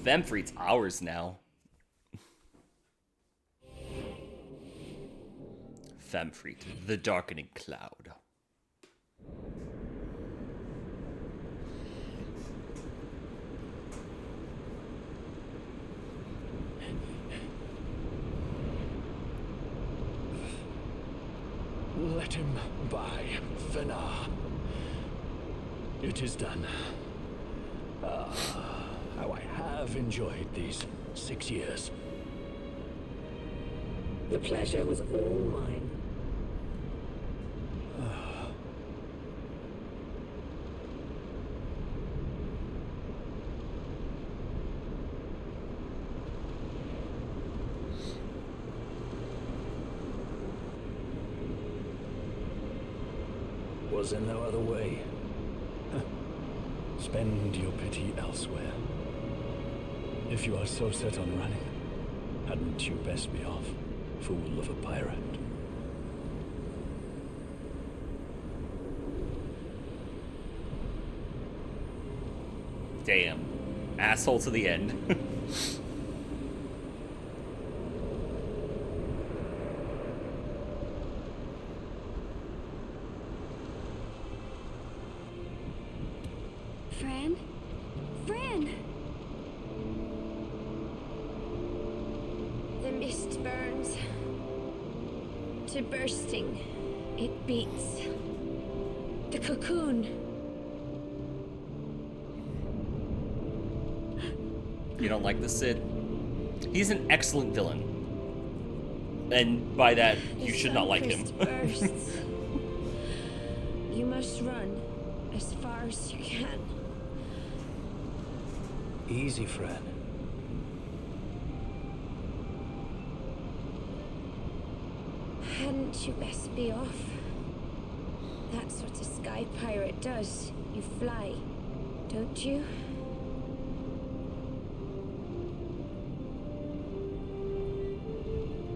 Famfreet's ours now. Famfreet, the darkening cloud. Let him by, Venar. It is done. How I have enjoyed these 6 years. The pleasure was all mine. Was there no other way? Spend your pity elsewhere. If you are so set on running, hadn't you best be off, fool of a pirate? Damn. Asshole to the end. Fran? Fran! The mist burns to bursting. It beats. The cocoon. You don't like the Cid? He's an excellent villain. And by that, you should not like him. Bursts. You must run as far as you can. Easy, Fran. Hadn't you best be off? That's what a sky pirate does. You fly, don't you?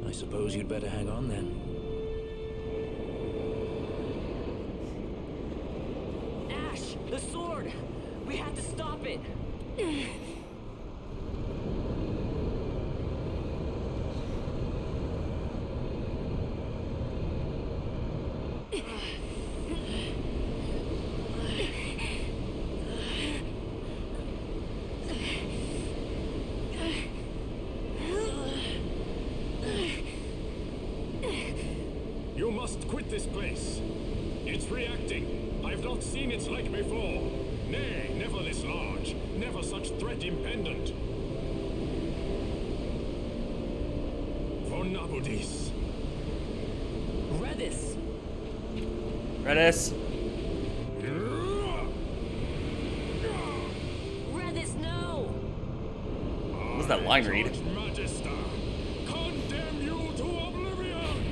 I suppose you'd better hang on then. Ash, the sword! We have to stop it! You must quit this place. It's reacting. I've not seen its like before. Nay, never this large. Never such threat impendent. For Nabudis. Redis! Redis. Redis, no! What was that line read? Magister, condemn you to oblivion!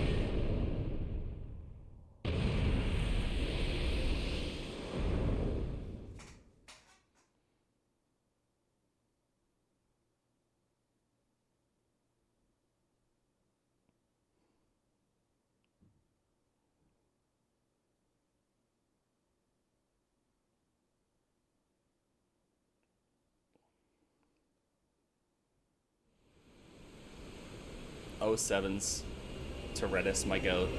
O7s to Redis, my goat.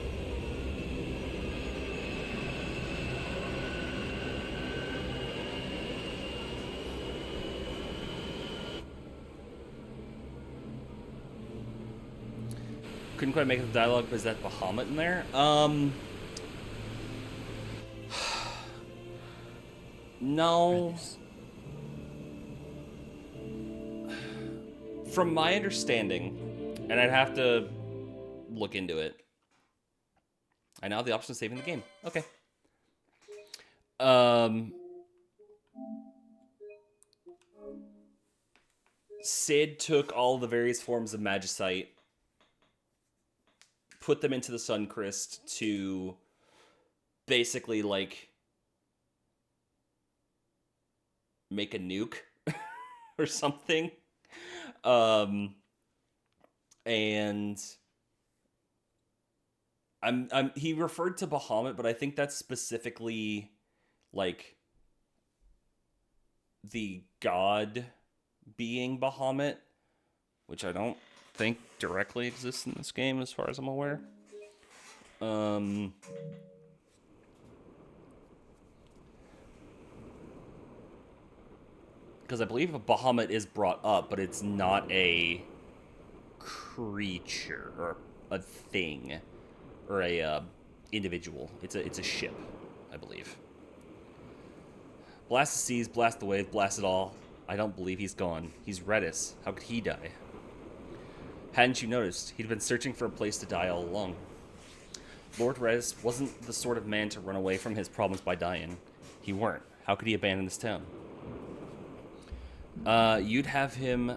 Couldn't quite make the dialogue, but is that Bahamut in there? No. From my understanding, and I'd have to look into it. I now have the option of saving the game. Okay. Cid took all the various forms of magicite, put them into the Suncrist to basically, like, make a nuke or something. And he referred to Bahamut, but I think that's specifically like the god being Bahamut, which I don't think directly exists in this game as far as I'm aware. Because I believe Bahamut is brought up, but it's not a creature or a thing or a individual. It's a ship, I believe. Blast the seas, blast the wave, blast it all. I don't believe he's gone. He's Redis. How could he die? Hadn't you noticed? He'd been searching for a place to die all along. Lord Redis wasn't the sort of man to run away from his problems by dying. He weren't. How could he abandon this town? You'd have him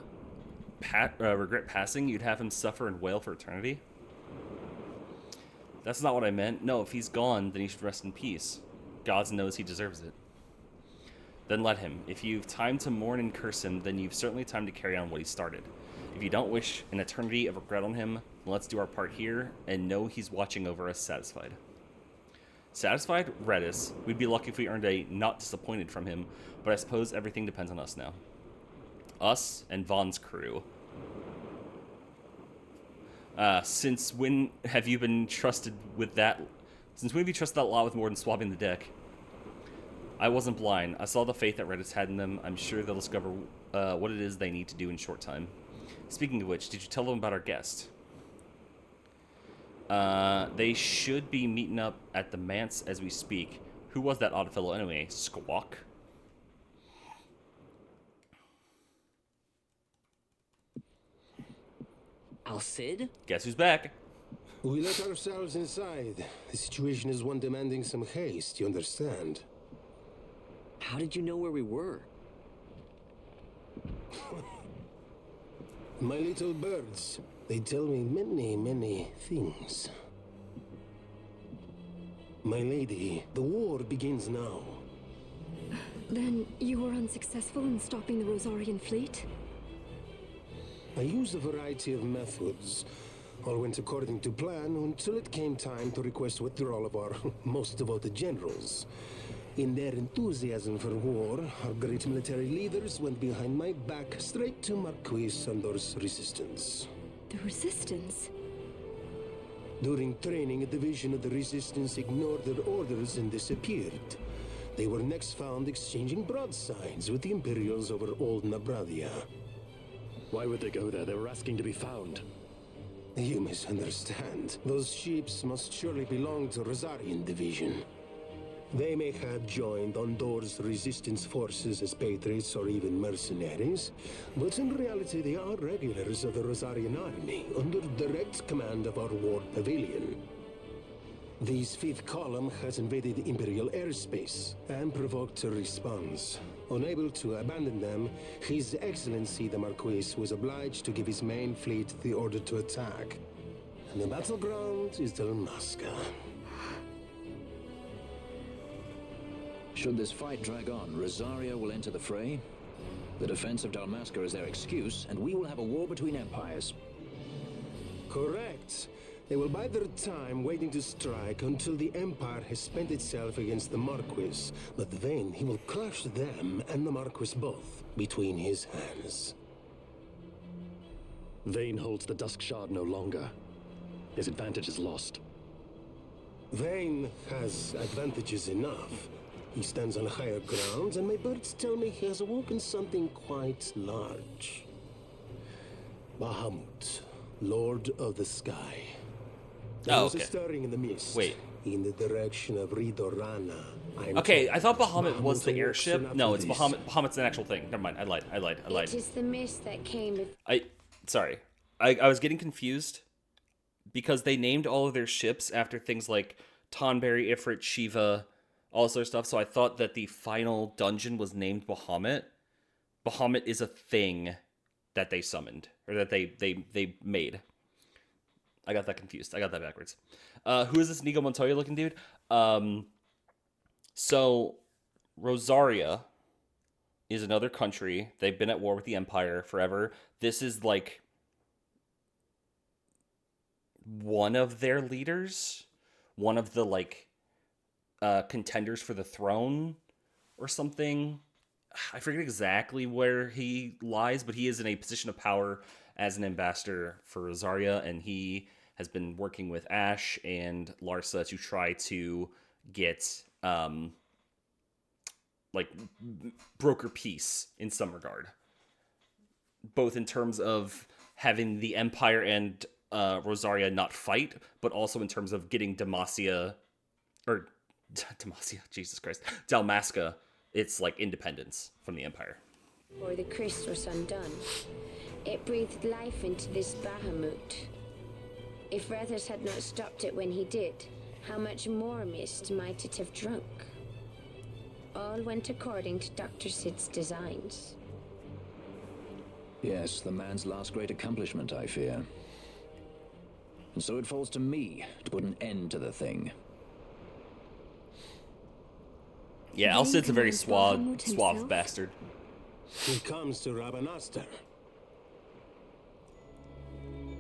regret passing? You'd have him suffer and wail for eternity? That's not what I meant. No, if he's gone, then he should rest in peace. God knows he deserves it. Then let him. If you've time to mourn and curse him, then you've certainly time to carry on what he started. If you don't wish an eternity of regret on him, then let's do our part here and know he's watching over us satisfied. Satisfied? Redis. We'd be lucky if we earned a not disappointed from him, but I suppose everything depends on us now. Us and Vaughn's crew. Since when have you been trusted with that? Since when have you trusted that law with more than swabbing the deck? I wasn't blind. I saw the faith that Redis had in them. I'm sure they'll discover what it is they need to do in short time. Speaking of which, did you tell them about our guest? They should be meeting up at the manse as we speak. Who was that odd fellow anyway? Squawk? Al-Cid? Guess who's back? We let ourselves inside. The situation is one demanding some haste, you understand? How did you know where we were? My little birds. They tell me many, many things. My lady, the war begins now. Then you were unsuccessful in stopping the Rosarian fleet? I used a variety of methods. All went according to plan until it came time to request withdrawal of our most devoted generals. In their enthusiasm for war, our great military leaders went behind my back straight to Marquis Sandor's resistance. The Resistance? During training, a division of the Resistance ignored their orders and disappeared. They were next found exchanging broadsides with the Imperials over Old Nabradia. Why would they go there? They were asking to be found. You misunderstand. Those ships must surely belong to Rosarian Division. They may have joined Ondor's resistance forces as patriots or even mercenaries, but in reality they are regulars of the Rosarian army, under direct command of our war pavilion. This fifth column has invaded Imperial airspace and provoked a response. Unable to abandon them, His Excellency the Marquis was obliged to give his main fleet the order to attack. And the battleground is Dalmasca. Should this fight drag on, Rosaria will enter the fray. The defense of Dalmasca is their excuse, and we will have a war between empires. Correct. They will bide their time waiting to strike until the Empire has spent itself against the Marquis. But then he will crush them and the Marquis both between his hands. Vayne holds the Dusk Shard no longer. His advantage is lost. Vayne has advantages enough. He stands on higher ground, and my birds tell me he has awoken something quite large. Bahamut, Lord of the Sky. There was a stirring in the mist. Wait. In the direction of Ridorana. Okay, I thought Bahamut was the airship. No, it's Bahamut. Bahamut's an actual thing. Never mind. I lied. It is the mist that came with... Sorry. I was getting confused because they named all of their ships after things like Tonberry, Ifrit, Shiva, all this other stuff. So I thought that the final dungeon was named Bahamut. Bahamut is a thing that they summoned, or that they made. I got that confused. I got that backwards. Who is this Inigo Montoya looking dude? So Rosaria is another country. They've been at war with the Empire forever. This is like one of their leaders, one of the like contenders for the throne or something. I forget exactly where he lies, but he is in a position of power as an ambassador for Rosaria, and he has been working with Ash and Larsa to try to get like broker peace in some regard, both in terms of having the Empire and Rosaria not fight, but also in terms of getting Dalmasca its like independence from the Empire. Or the Christ was undone. It breathed life into this Bahamut. If Rethers had not stopped it when he did, how much more mist might it have drunk? All went according to Dr. Sid's designs. Yes, the man's last great accomplishment, I fear. And so it falls to me to put an end to the thing. Yeah, Alcid's a very suave bastard. He comes to Rabanastar.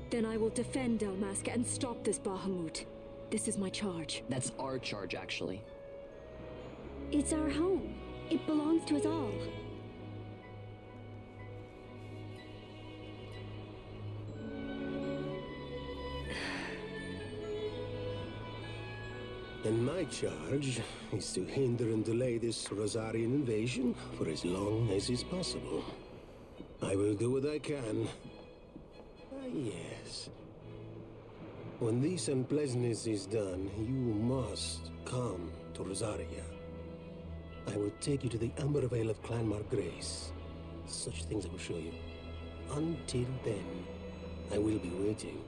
Then I will defend Dalmasca and stop this Bahamut. This is my charge. That's our charge, actually. It's our home. It belongs to us all. And my charge is to hinder and delay this Rosarian invasion for as long as is possible. I will do what I can. Ah, yes. When this unpleasantness is done, you must come to Rosaria. I will take you to the Amber Vale of Clan Margrace. Such things I will show you. Until then, I will be waiting.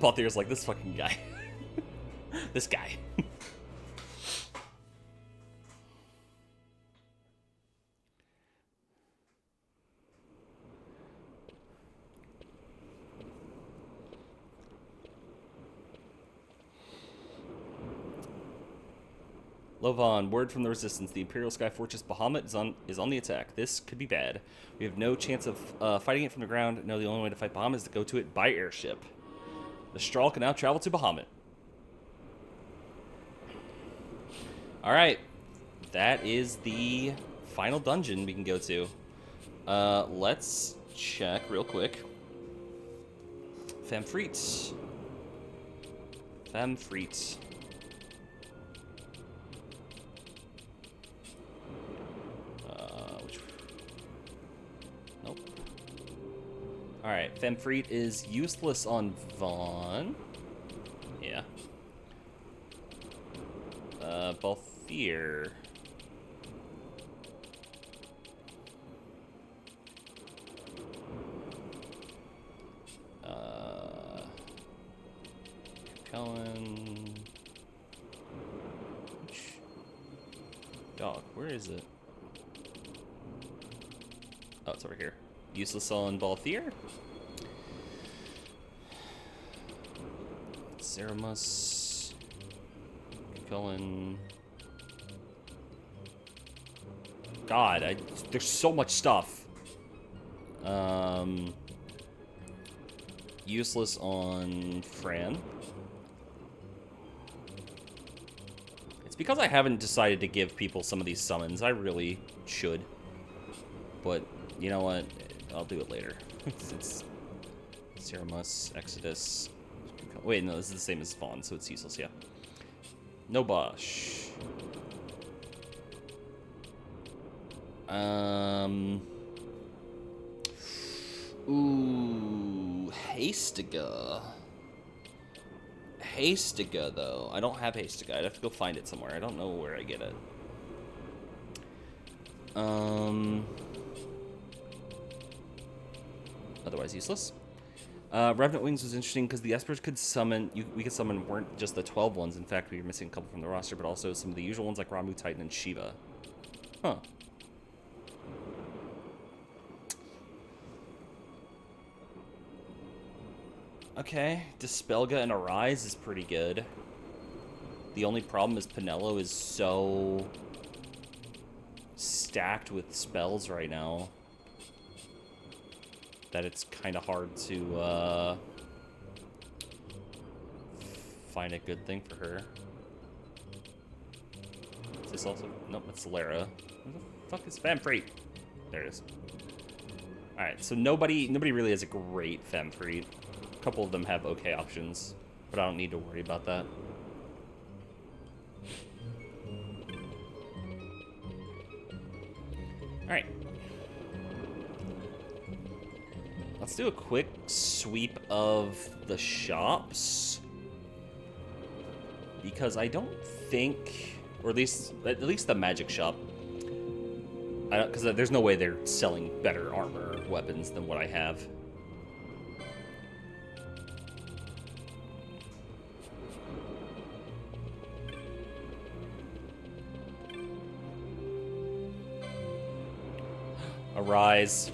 Balthier's like, this fucking guy. This guy. Lovan, word from the Resistance. The Imperial Sky Fortress Bahamut is on the attack. This could be bad. We have no chance of fighting it from the ground. No, the only way to fight Bahamut is to go to it by airship. The Strahl can now travel to Bahamut. Alright. That is the final dungeon we can go to. Let's check real quick. Femfreet. Nope. Alright, Femfreet is useless on Vaughn. Yeah. Balthier. Cullen. Dog, where is it? Oh, it's over here. Useless on Balthier. Ceramus. Cullen. God, there's so much stuff. Useless on Fran. It's because I haven't decided to give people some of these summons. I really should. But, you know what? I'll do it later. It's Ceramus, Exodus. Wait, no, this is the same as Vaughn, so it's useless, yeah. No Bosch. Ooh, Hastiga. Hastiga, though. I don't have Hastiga. I'd have to go find it somewhere. I don't know where I get it. Otherwise useless. Revenant Wings was interesting because the Espers could summon, we could summon weren't just the 12 ones. In fact, we were missing a couple from the roster, but also some of the usual ones like Ramu, Titan, and Shiva. Huh. Okay, Dispelga and Arise is pretty good. The only problem is Pinello is so stacked with spells right now that it's kind of hard to find a good thing for her. Is this also? Nope, it's Lara. Where the fuck is Femfreet? There it is. Alright, so nobody really has a great Femfreet. A couple of them have okay options, but I don't need to worry about that. Alright. Let's do a quick sweep of the shops. because I don't think, or at least the magic shop, because there's no way they're selling better armor or weapons than what I have. Arise.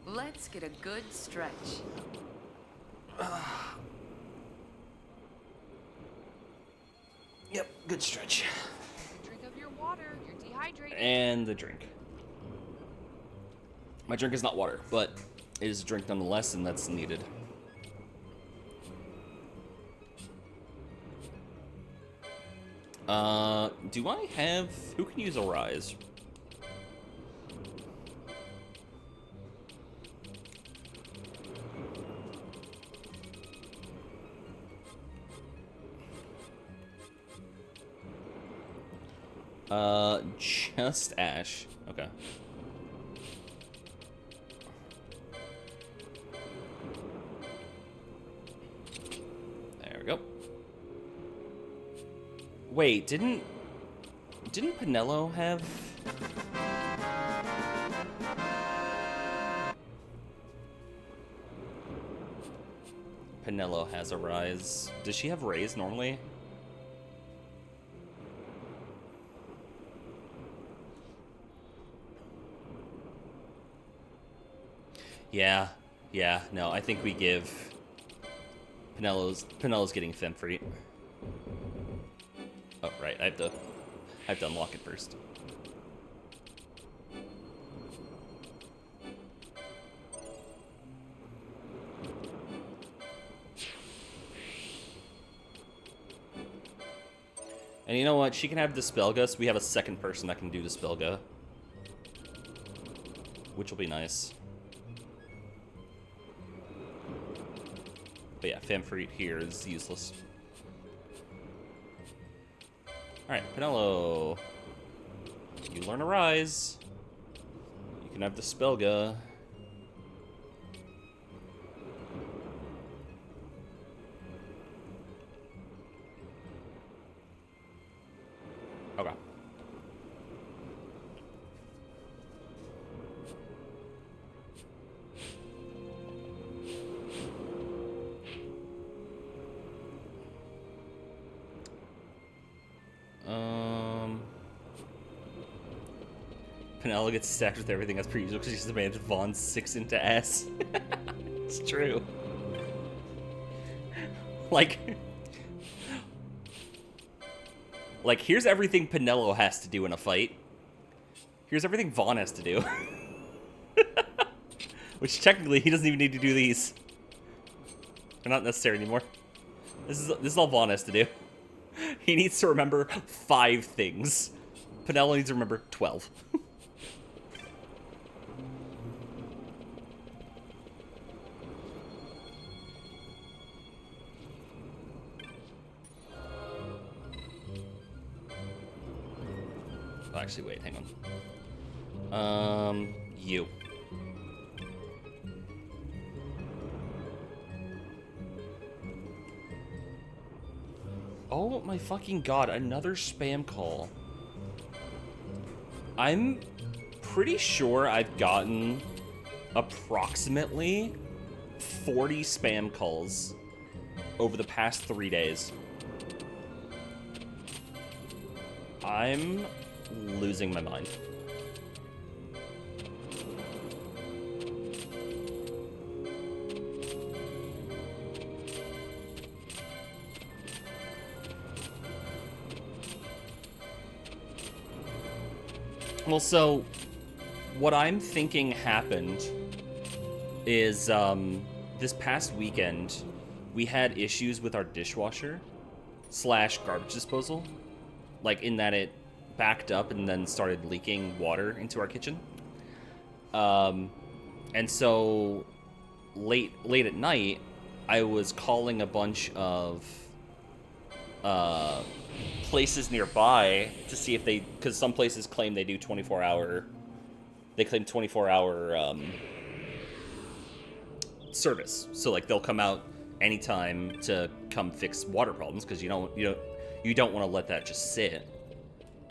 Let's get a good stretch. Yep, good stretch. Drink of your water. You're dehydrated. And the drink. My drink is not water, but it is a drink nonetheless, and that's needed. Do I have... Who can use a rise? Just Ash. Okay. There we go. Wait, didn't Pinello have... Pinello has a rise. Does she have raise normally? Yeah, no, I think we give Pinello's getting Femfreet. Oh, right, I have to unlock it first. And you know what? She can have Dispelga, so we have a second person that can do Dispelga. Which will be nice. But yeah, Femfreet here is useless. Alright, Pinello. You learn a rise. You can have Dispelga. Okay. Pinella gets stacked with everything as per usual because she's the man Vaughn's 6 into S. It's true. Like, here's everything Pinello has to do in a fight. Here's everything Vaughn has to do. Which technically he doesn't even need to do these. They're not necessary anymore. This is all Vaughn has to do. He needs to remember 5 things. Pinello needs to remember 12. Oh, actually, wait, hang on. You. Oh my fucking god, another spam call. I'm pretty sure I've gotten approximately 40 spam calls over the past 3 days. I'm losing my mind. Well, so what I'm thinking happened is this past weekend we had issues with our dishwasher / garbage disposal, like in that it backed up and then started leaking water into our kitchen. And so late at night, I was calling a bunch of places nearby to see if they, because some places claim they do 24-hour, they claim 24-hour service. So like they'll come out anytime to come fix water problems, because you don't want to let that just sit.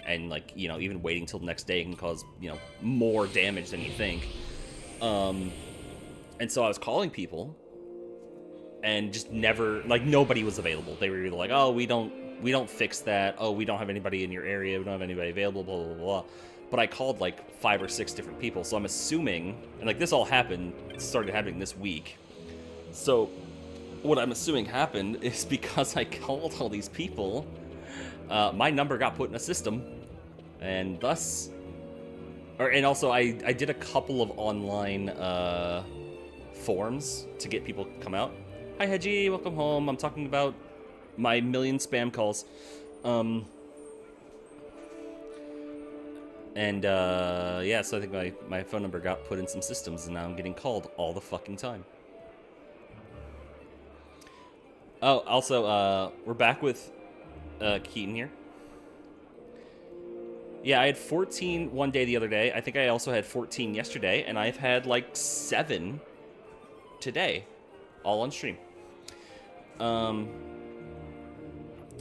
And like, you know, even waiting till the next day can cause, you know, more damage than you think. And so I was calling people, and just never, like, nobody was available. They were either like, oh, we don't fix that. Oh, we don't have anybody in your area. We don't have anybody available, blah, blah, blah. But I called like 5 or 6 different people. So I'm assuming, and like this all started happening this week. So what I'm assuming happened is because I called all these people, my number got put in a system, and thus, and also I did a couple of online forums to get people to come out. Hi Hedgie, welcome home. I'm talking about my million spam calls. Yeah, so I think my phone number got put in some systems, and now I'm getting called all the fucking time. Oh, also, we're back with Keaton here. Yeah, I had 14 one day the other day. I think I also had 14 yesterday, and I've had like 7 today, all on stream.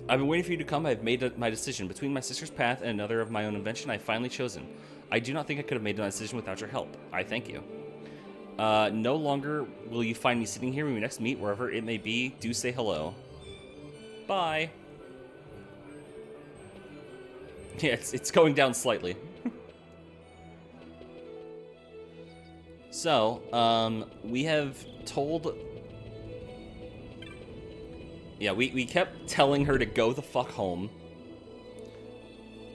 I've been waiting for you to come. I've made my decision. Between my sister's path and another of my own invention, I've finally chosen. I do not think I could have made my decision without your help. I thank you. No longer will you find me sitting here when we next meet, wherever it may be. Do say hello. Bye. Yeah, it's going down slightly. So, we have told... Yeah, we kept telling her to go the fuck home.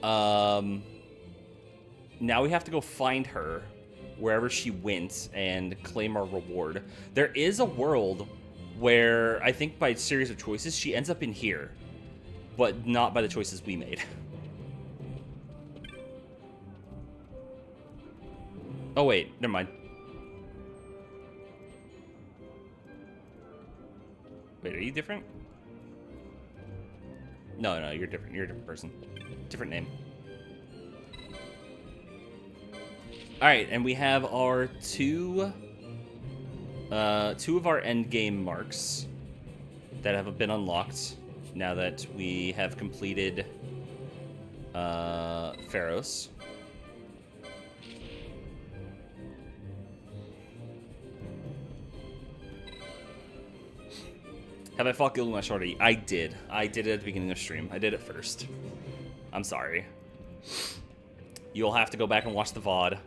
Now we have to go find her wherever she went and claim our reward. There is a world where I think by a series of choices she ends up in here, but not by the choices we made. Oh wait, never mind. Wait, are you different? No, you're different. You're a different person. Different name. Alright, and we have our two of our end game marks that have been unlocked now that we have completed Pharos. Have I fought Gilgamesh already? I did. I did it at the beginning of stream. I did it first. I'm sorry. You'll have to go back and watch the VOD.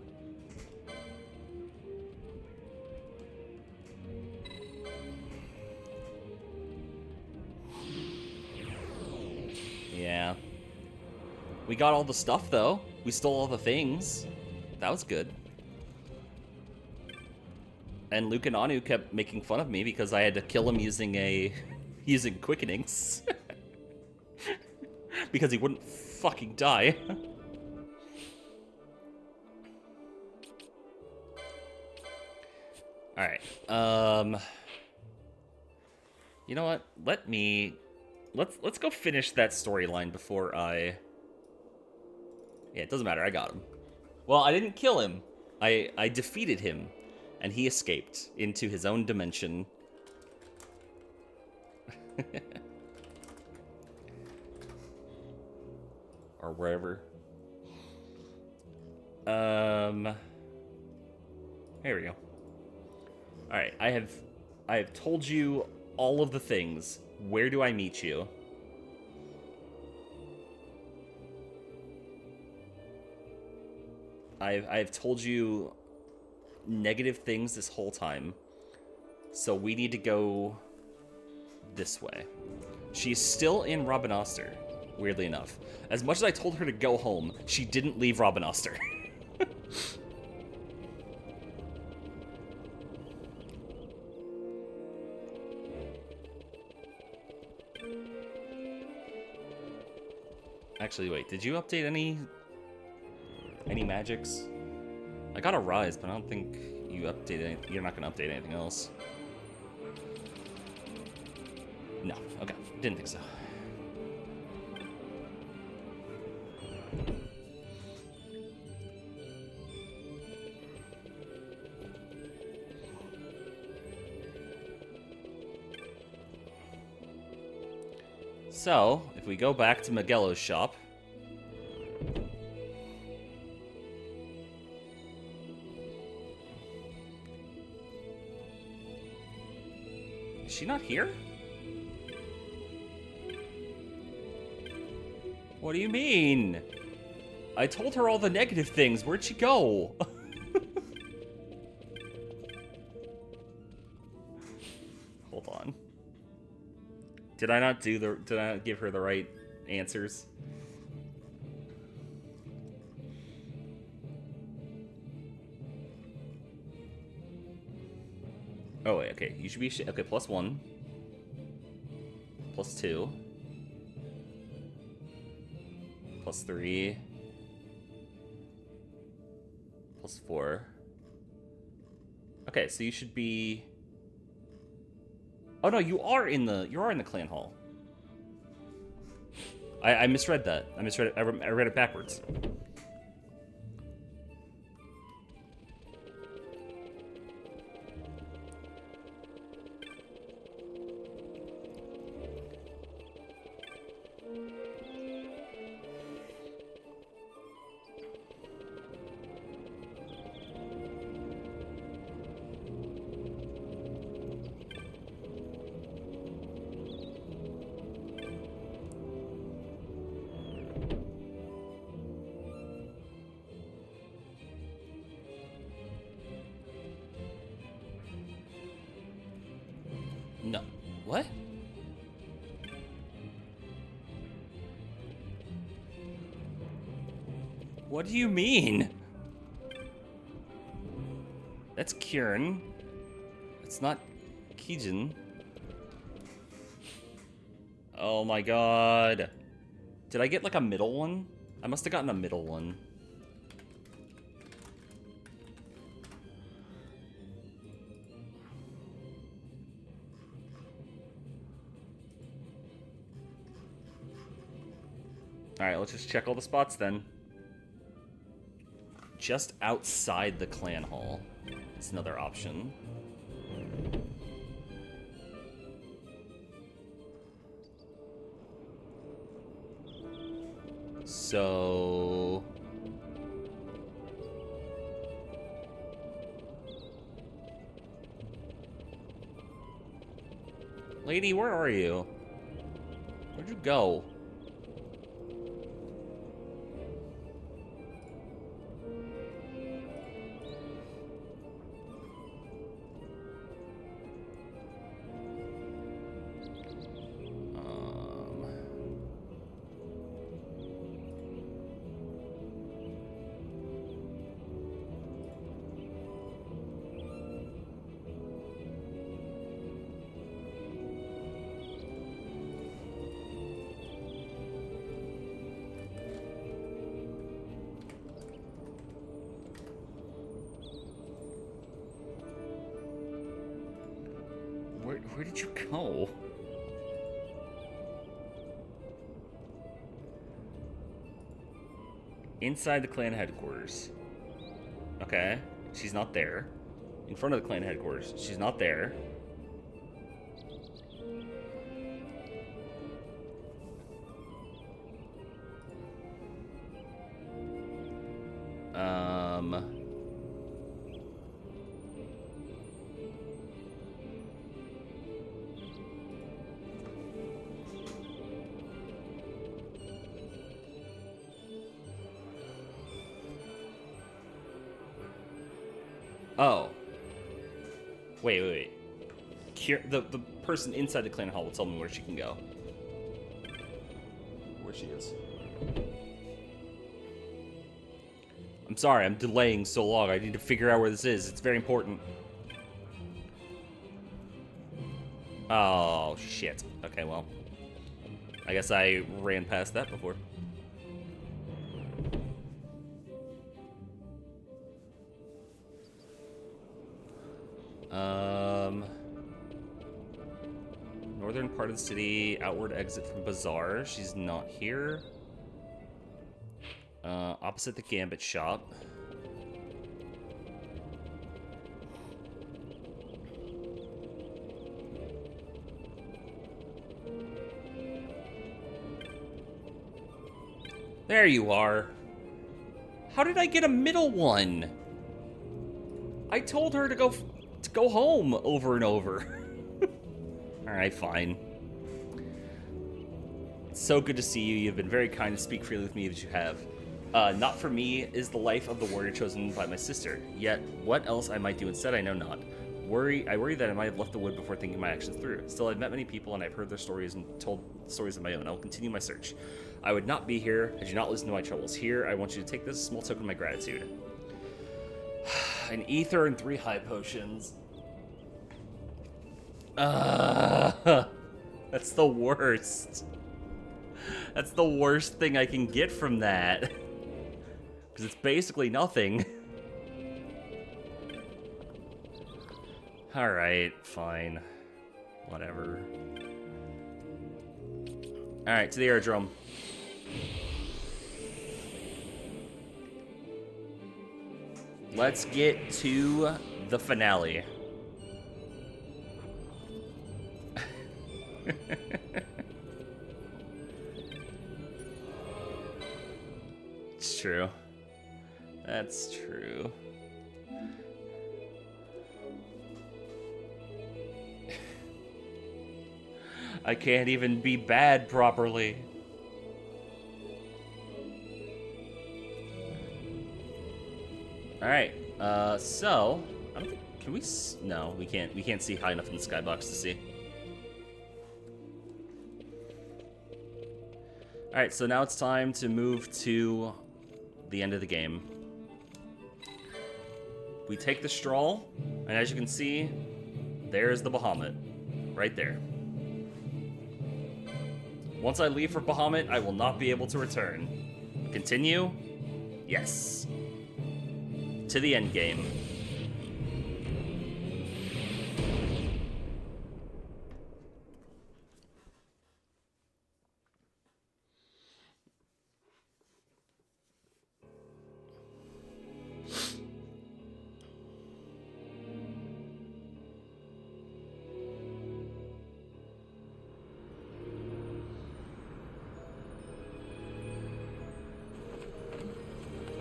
Yeah. We got all the stuff, though. We stole all the things. That was good. And Luke and Anu kept making fun of me because I had to kill him using quickenings. Because he wouldn't fucking die. Alright. You know what? Let's go finish that storyline before I... Yeah, it doesn't matter. I got him. Well, I didn't kill him. I defeated him. And he escaped into his own dimension. Or wherever. Here we go. Alright, I have told you all of the things. Where do I meet you? I've told you negative things this whole time. So we need to go this way. She's still in Robin Oster, weirdly enough. As much as I told her to go home, she didn't leave Robin Oster. Actually, wait, did you update any magics? I got a rise, but I don't think you updated. You're not gonna update anything else. No. Okay. Didn't think so. So, if we go back to Magello's shop... Is she not here? What do you mean? I told her all the negative things. Where'd she go? Hold on. Did I not give her the right answers? Oh wait, okay. You should be okay, +1. +2. +3. +4. Okay, so you should be... Oh no, you are in the clan hall. I misread that. I misread it. I read it backwards. No. What? What do you mean? That's Kieran. It's not Kijin. Oh my god. Did I get like a middle one? I must have gotten a middle one. Alright, let's just check all the spots then. Just outside the clan hall is another option. So... Lady, where are you? Where'd you go? Where did you go? Inside the clan headquarters. Okay. She's not there. In front of the clan headquarters. She's not there. Oh. Wait. The person inside the clan hall will tell me where she can go. Where she is. I'm sorry, I'm delaying so long. I need to figure out where this is. It's very important. Oh, shit. Okay, well. I guess I ran past that before. Northern part of the city, outward exit from Bazaar. She's not here. Opposite the Gambit shop. There you are. How did I get a middle one? I told her to go home over and over. Alright, fine. It's so good to see you. You've been very kind to speak freely with me as you have. Not for me is the life of the warrior chosen by my sister. Yet, what else I might do instead, I know not. I worry that I might have left the wood before thinking my actions through. Still, I've met many people and I've heard their stories and told stories of my own. I will continue my search. I would not be here had you not listened to my troubles. Here, I want you to take this small token of my gratitude. An ether and 3 high potions. That's the worst. That's the worst thing I can get from that. Because it's basically nothing. Alright, fine. Whatever. Alright, to the aerodrome. Let's get to the finale. It's true. That's true. I can't even be bad properly. Alright, so... I don't think, can we... No, we can't. We can't see high enough in the skybox to see. Alright, so now it's time to move to the end of the game. We take the stroll, and as you can see, there's the Bahamut. Right there. Once I leave for Bahamut, I will not be able to return. Continue? Yes. To the end game.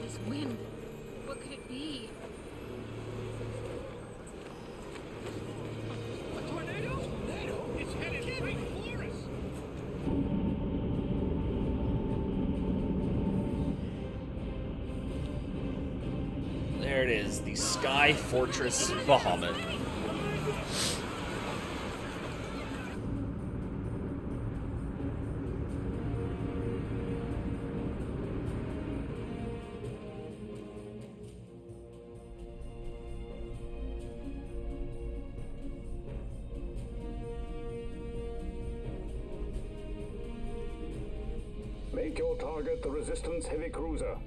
This wind, what could it be? A tornado? Tornado? It's headed straight for us. There it is, the Sky Fortress Bahamut. Make your target the Resistance heavy cruiser.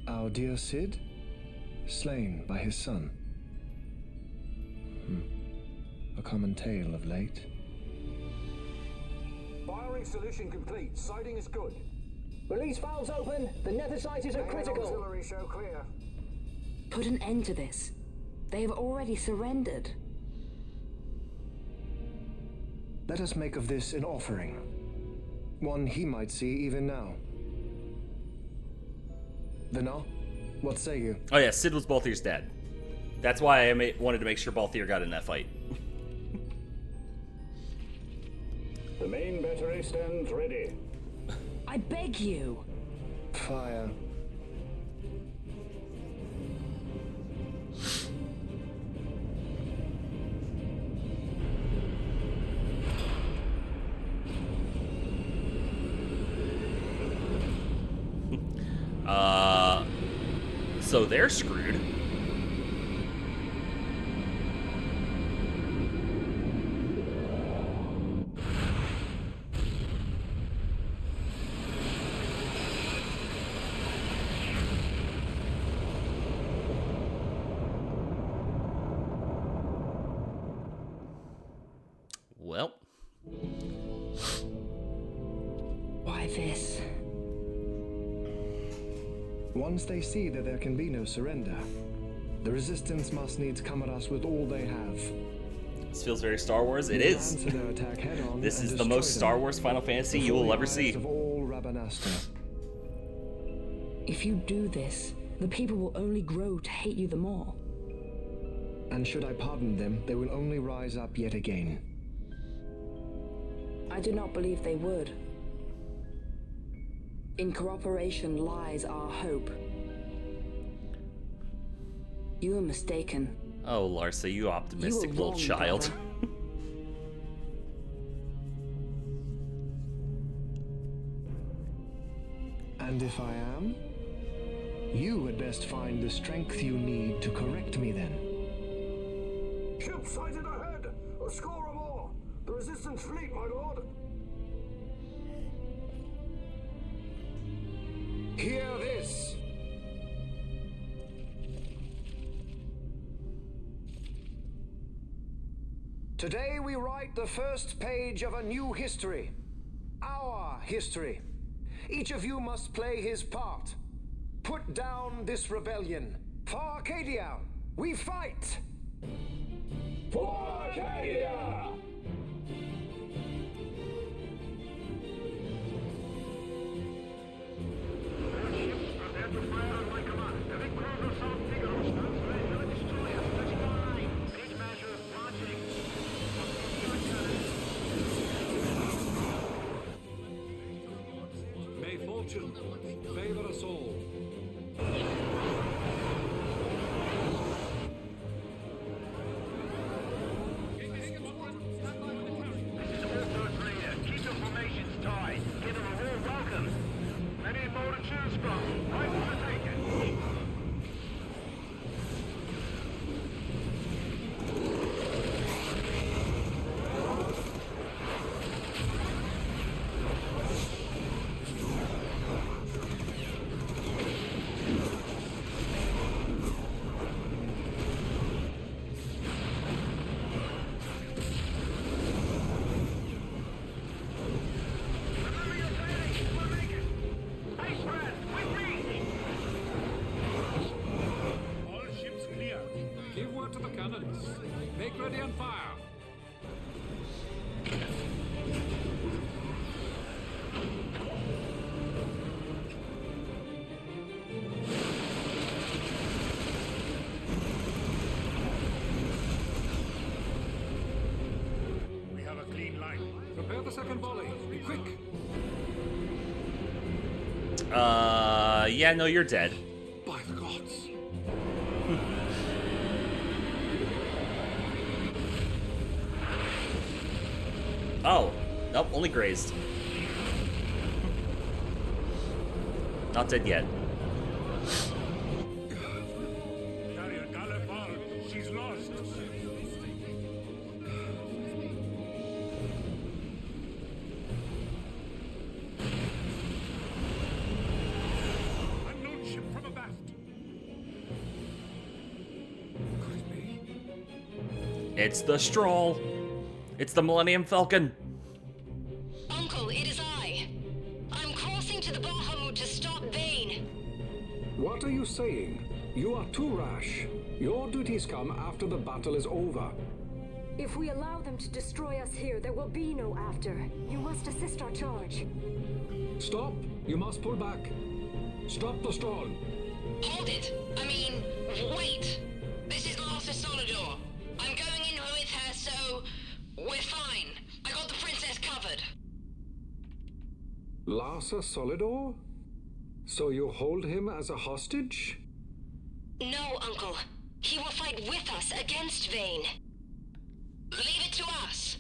Our dear Cid, slain by his son. A common tale of late. Firing solution complete. Sighting is good. Release valves open. The nethercities are critical. Auxiliary show clear. Put an end to this. They have already surrendered. Let us make of this an offering. One he might see even now. Vina, what say you? Oh yeah, Cid was Balthier's dad. That's why I wanted to make sure Balthier got in that fight. The main battery stands ready. I beg you. Fire. So they're screwed. Why this? Once they see that there can be no surrender, the Resistance must needs come at us with all they have. This feels very Star Wars. It We will is. answer their attack head-on This and is the destroy most them Star Wars Final Fantasy you before will the ever eyes see. of all Rabanastre. If you do this, the people will only grow to hate you the more. And should I pardon them, they will only rise up yet again. I do not believe they would. In cooperation lies our hope. You are mistaken. Oh, Larsa, you optimistic You were little wrong, child. brother. And if I am? You had best find the strength you need to correct me then. Ship sighted ahead! A score or more! The Resistance fleet, my lord! Hear this! Today we write the first page of a new history. Our history. Each of you must play his part. Put down this rebellion. For Arcadia, we fight! For Arcadia! May fortune favor us all. Keep your formations tight. Give them a warm welcome. Many more to choose from. Right for the taking. All ships clear. Give word to the cannons. Make ready and fire. We have a clean line. Prepare the second volley. Be quick. Yeah, no, you're dead. By the gods. Oh, nope, only grazed. Not dead yet. Carrier Galefal, she's lost. Unknown ship from abaft. Could it be? It's the Stroll. It's the Millennium Falcon. Uncle, it is I. I'm crossing to the Bahamut to stop Vane. What are you saying? You are too rash. Your duties come after the battle is over. If we allow them to destroy us here, there will be no after. You must assist our charge. Stop! You must pull back. Stop the storm. Hold it. I mean, wait. This is Master Solidor. I'm going in with her, so we're fine. I got the princess covered. Larsa Solidor? So you hold him as a hostage? No, Uncle. He will fight with us against Vane. Leave it to us.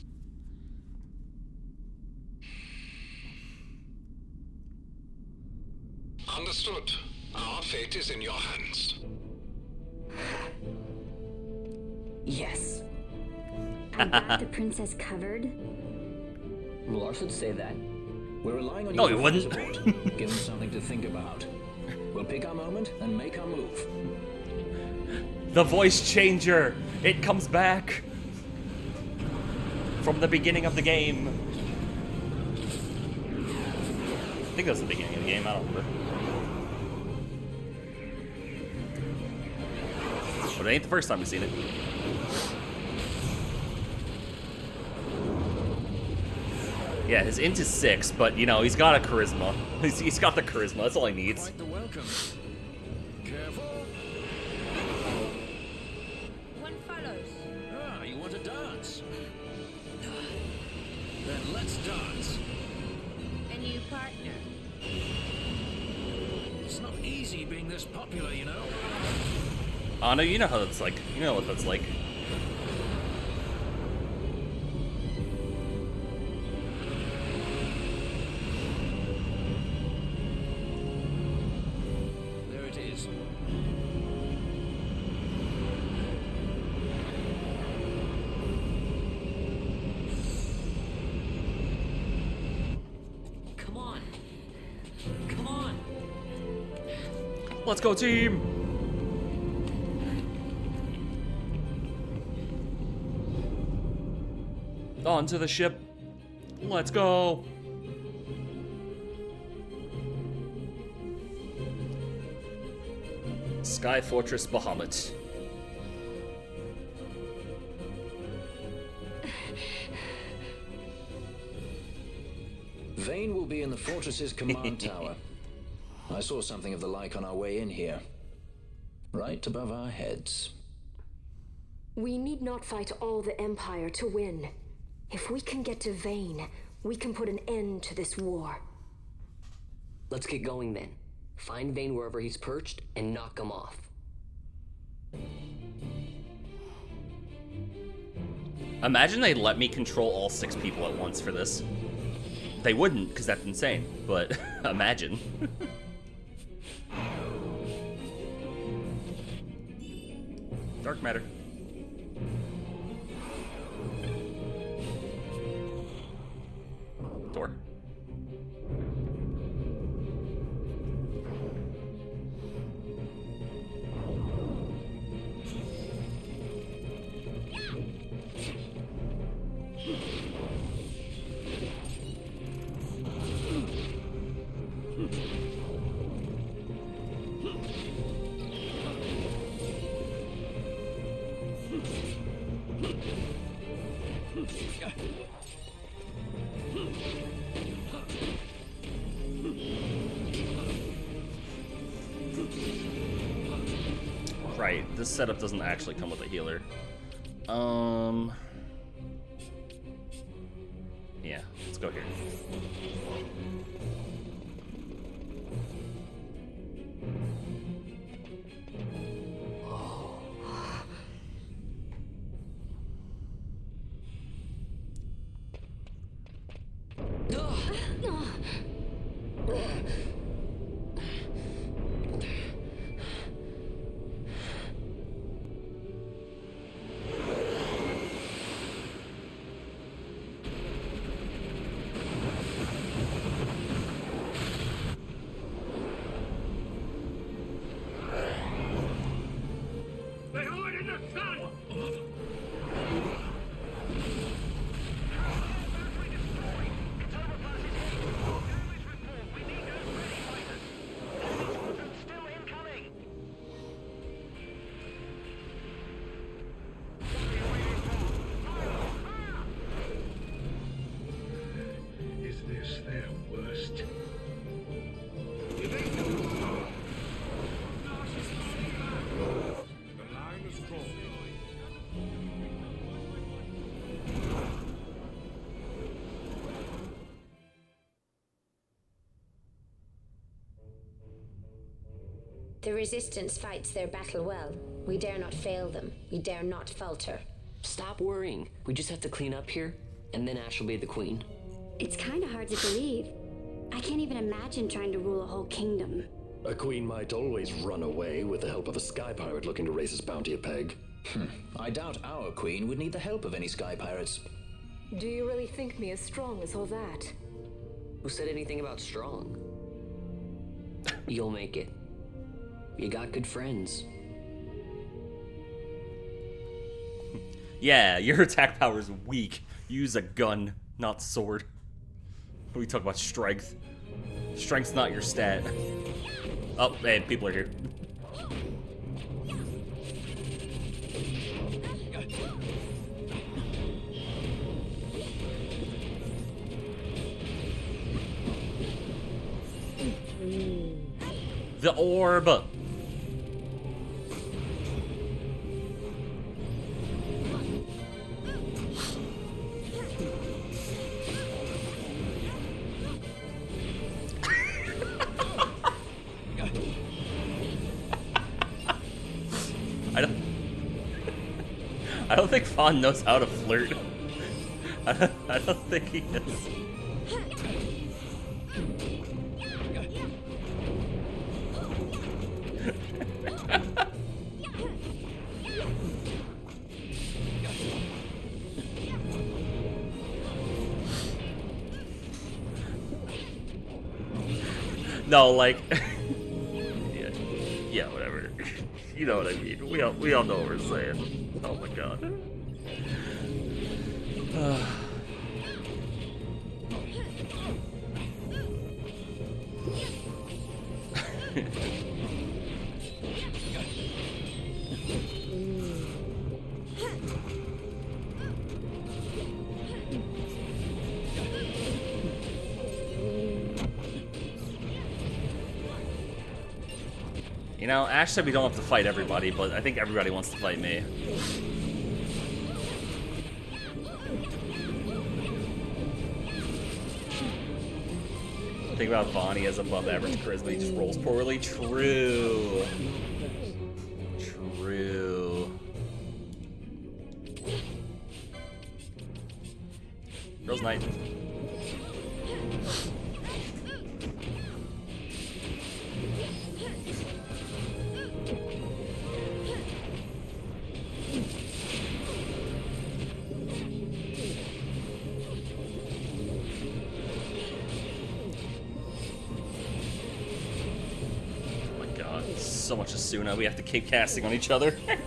Understood. Our fate is in your hands. Yes. I got the princess covered. Lars would say that. We're relying on No, your he wouldn't. support. Give them something to think about. We'll pick our moment and make our move. The voice changer. It comes back. From the beginning of the game. I think that was the beginning of the game, I don't remember. But it ain't the first time we've seen it. Yeah, his int is 6, but, you know, he's got a charisma. He's got the charisma, that's all he needs. Quite the welcome. Careful. One follows. Ah, you want to dance? Then let's dance. A new partner. It's not easy being this popular, you know. Oh, no, you know how that's like. You know what that's like. There it is. Come on. Come on. Let's go, team! Onto the ship. Let's go. Sky Fortress Bahamut. Vane will be in the fortress's command tower. I saw something of the like on our way in here. Right above our heads. We need not fight all the Empire to win. If we can get to Vane, we can put an end to this war. Let's get going then. Find Vane wherever he's perched and knock him off. Imagine they let me control all 6 people at once for this. They wouldn't, because that's insane, but imagine. Dark matter. Door. Right, this setup doesn't actually come with a healer. Yeah, let's go here. They hide in the sun! Is this their worst? The line is drawn. The Resistance fights their battle well. We dare not fail them. We dare not falter. Stop worrying. We just have to clean up here, and then Ash will be the queen. It's kind of hard to believe. I can't even imagine trying to rule a whole kingdom. A queen might always run away with the help of a sky pirate looking to raise his bounty a peg. I doubt our queen would need the help of any sky pirates. Do you really think me as strong as all that? Who said anything about strong? You'll make it. You got good friends. Yeah, your attack power is weak. Use a gun, not sword. What are we talking about? Strength. Strength's not your stat. Oh, hey, people are here. The orb. I don't think Fawn knows how to flirt. I don't think he is. No, like, yeah, whatever. You know what I mean. We all know what we're saying. Oh my god. You know, actually we don't have to fight everybody, but I think everybody wants to fight me. Think about Bonnie as above average charisma, he just rolls poorly. True. True. Girls' night. So much Asuna, we have to keep casting on each other. I'm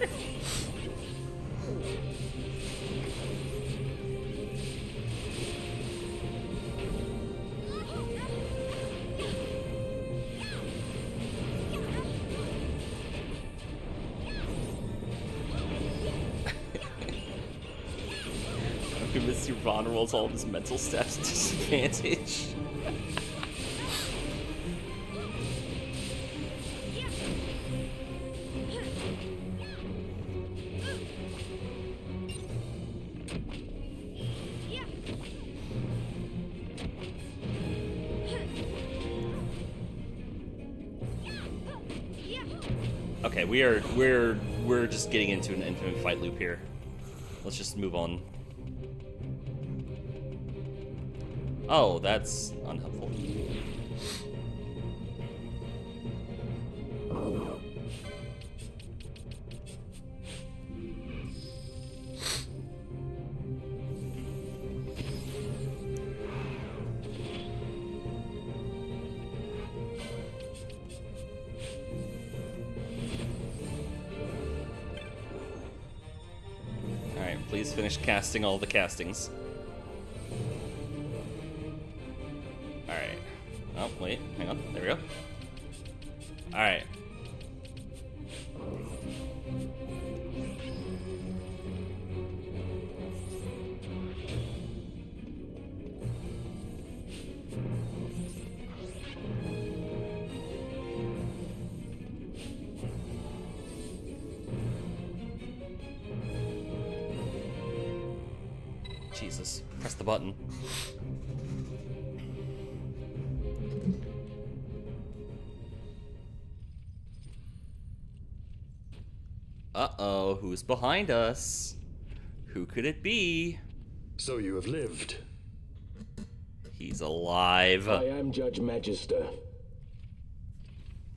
convinced Yvonne rolls all of his mental stats at disadvantage. Okay, we're just getting into an infinite fight loop here. Let's just move on. Oh, that's unhelpful. Please finish casting all the castings. Alright. Oh, wait. Hang on. There we go. Alright. Jesus, press the button. Uh-oh, who's behind us? Who could it be? So you have lived. He's alive. I am Judge Magister.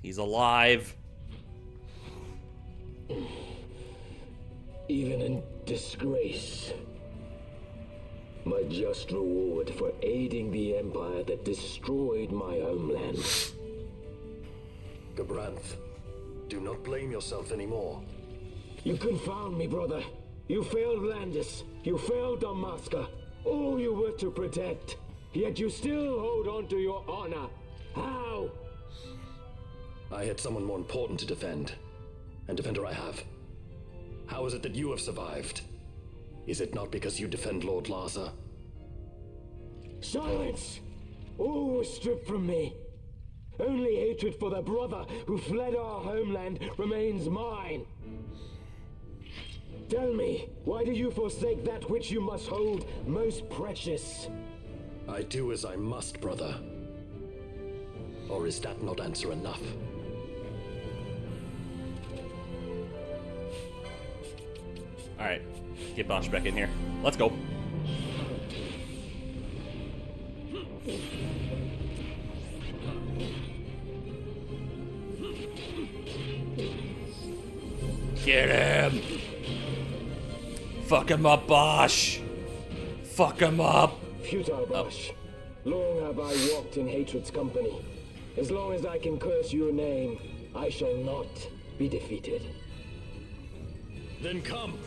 He's alive. Even in disgrace. My just reward for aiding the Empire that destroyed my homeland. Gabranth, do not blame yourself anymore. You confound me, brother. You failed Landis. You failed Damaska. All you were to protect, yet you still hold on to your honor. How? I had someone more important to defend. And defender I have. How is it that you have survived? Is it not because you defend Lord Larsa? Silence! All was stripped from me. Only hatred for the brother who fled our homeland remains mine. Tell me, why do you forsake that which you must hold most precious? I do as I must, brother. Or is that not answer enough? Alright, get Bosch back in here. Let's go. Get him! Fuck him up, Bosch! Fuck him up! Futile, Bosch. Long have I walked in hatred's company. As long as I can curse your name, I shall not be defeated. Then come!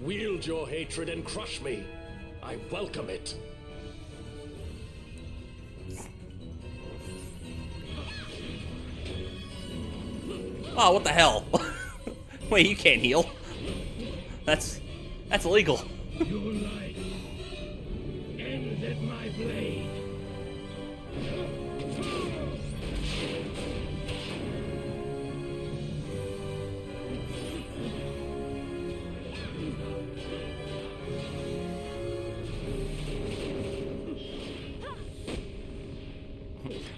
Wield your hatred and crush me. I welcome it. Oh, what the hell? Wait, you can't heal. That's illegal. Your life ends at my blade.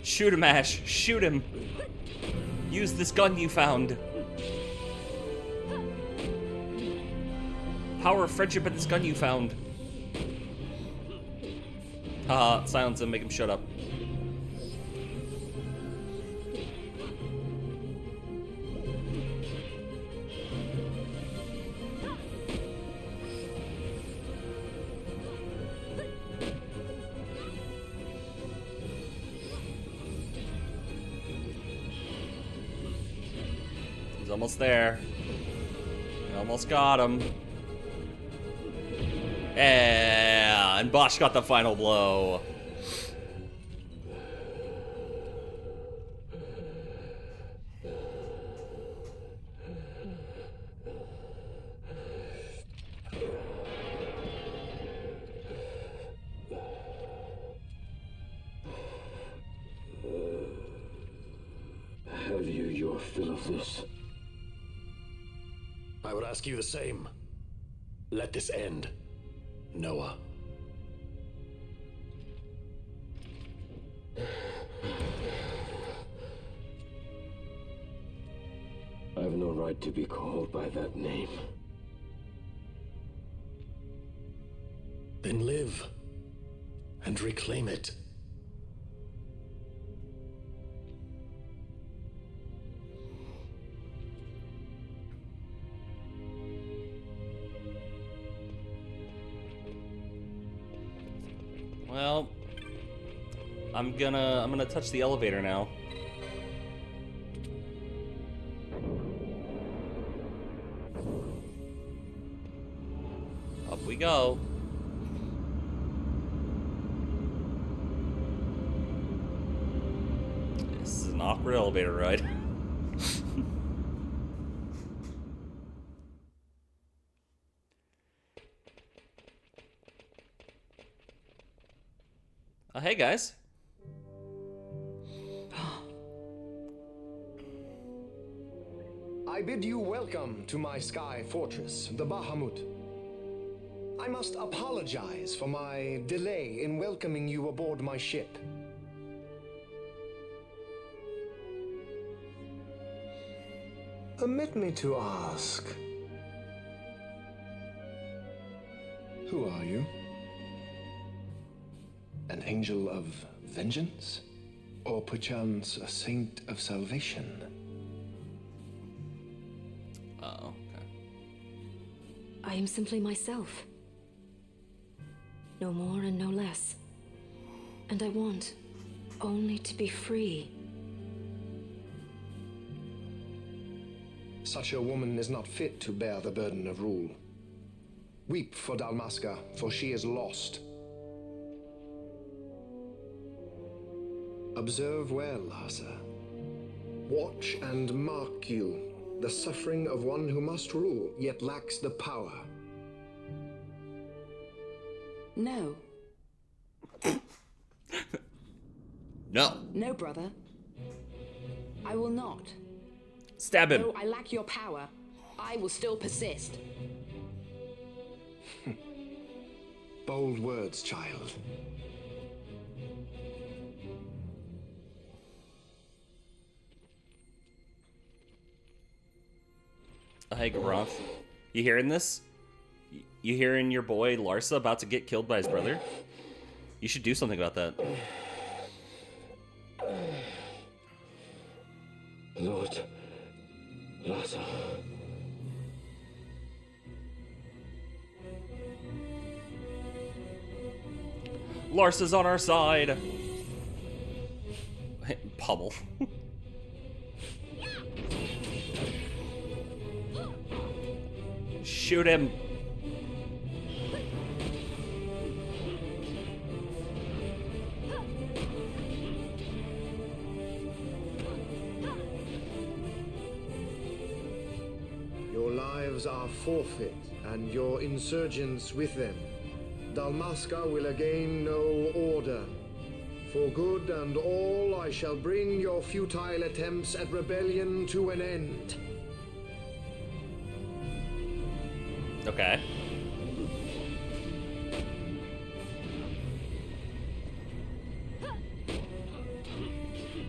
Shoot him, Ash. Shoot him. Use this gun you found. Power of friendship and this gun you found. Silence him, make him shut up. He's almost there. We almost got him. Yeah, and Bosch got the final blow. Have you your fill of this? I would ask you the same. Let this end, Noah. I have no right to be called by that name. Then live and reclaim it. Well, I'm gonna touch the elevator now. Up we go. This is an awkward elevator ride. Hey guys. I bid you welcome to my sky fortress, the Bahamut. I must apologize for my delay in welcoming you aboard my ship. Permit me to ask, who are you? An angel of vengeance? Or perchance a saint of salvation? Oh, okay. I am simply myself. No more and no less. And I want only to be free. Such a woman is not fit to bear the burden of rule. Weep for Dalmasca, for she is lost. Observe well, Larsa. Watch and mark you, the suffering of one who must rule, yet lacks the power. No. No. No, brother. I will not. Stab him. Though I lack your power, I will still persist. Bold words, child. Hey, Garoth. You hearing this? You hearing your boy Larsa about to get killed by his brother? You should do something about that. Lord Larsa. Larsa's on our side. Pummel. Shoot him. Your lives are forfeit, and your insurgents with them. Dalmasca will again know order. For good and all, I shall bring your futile attempts at rebellion to an end. Okay.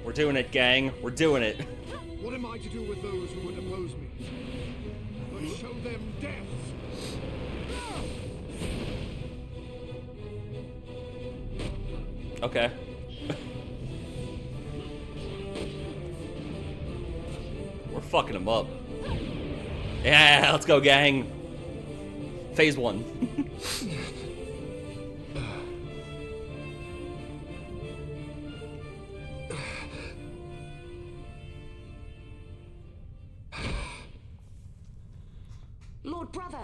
We're doing it, gang. We're doing it. What am I to do with those who would oppose me? But show them death! Okay. We're fucking them up. Yeah, let's go, gang. Phase 1. Lord brother!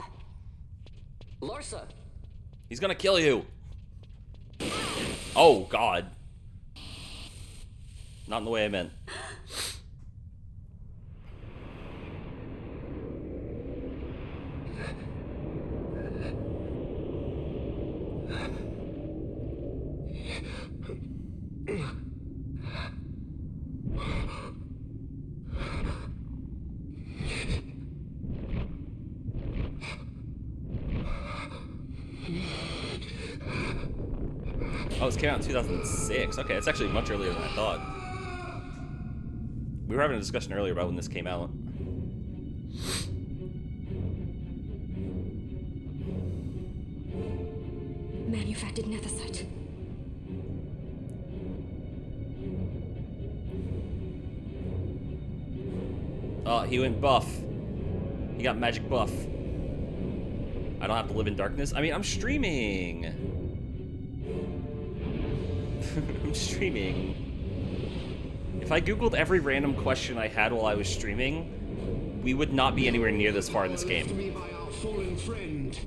Larsa! He's gonna kill you. Oh, God. Not in the way I meant. Oh, this came out in 2006. Okay, it's actually much earlier than I thought. We were having a discussion earlier about when this came out. Manufactured nethicite. Oh, he went buff. He got magic buff. I don't have to live in darkness. I mean, I'm streaming. I'm streaming. If I googled every random question I had while I was streaming, we would not be anywhere near this far in this game. Me by our fallen friend.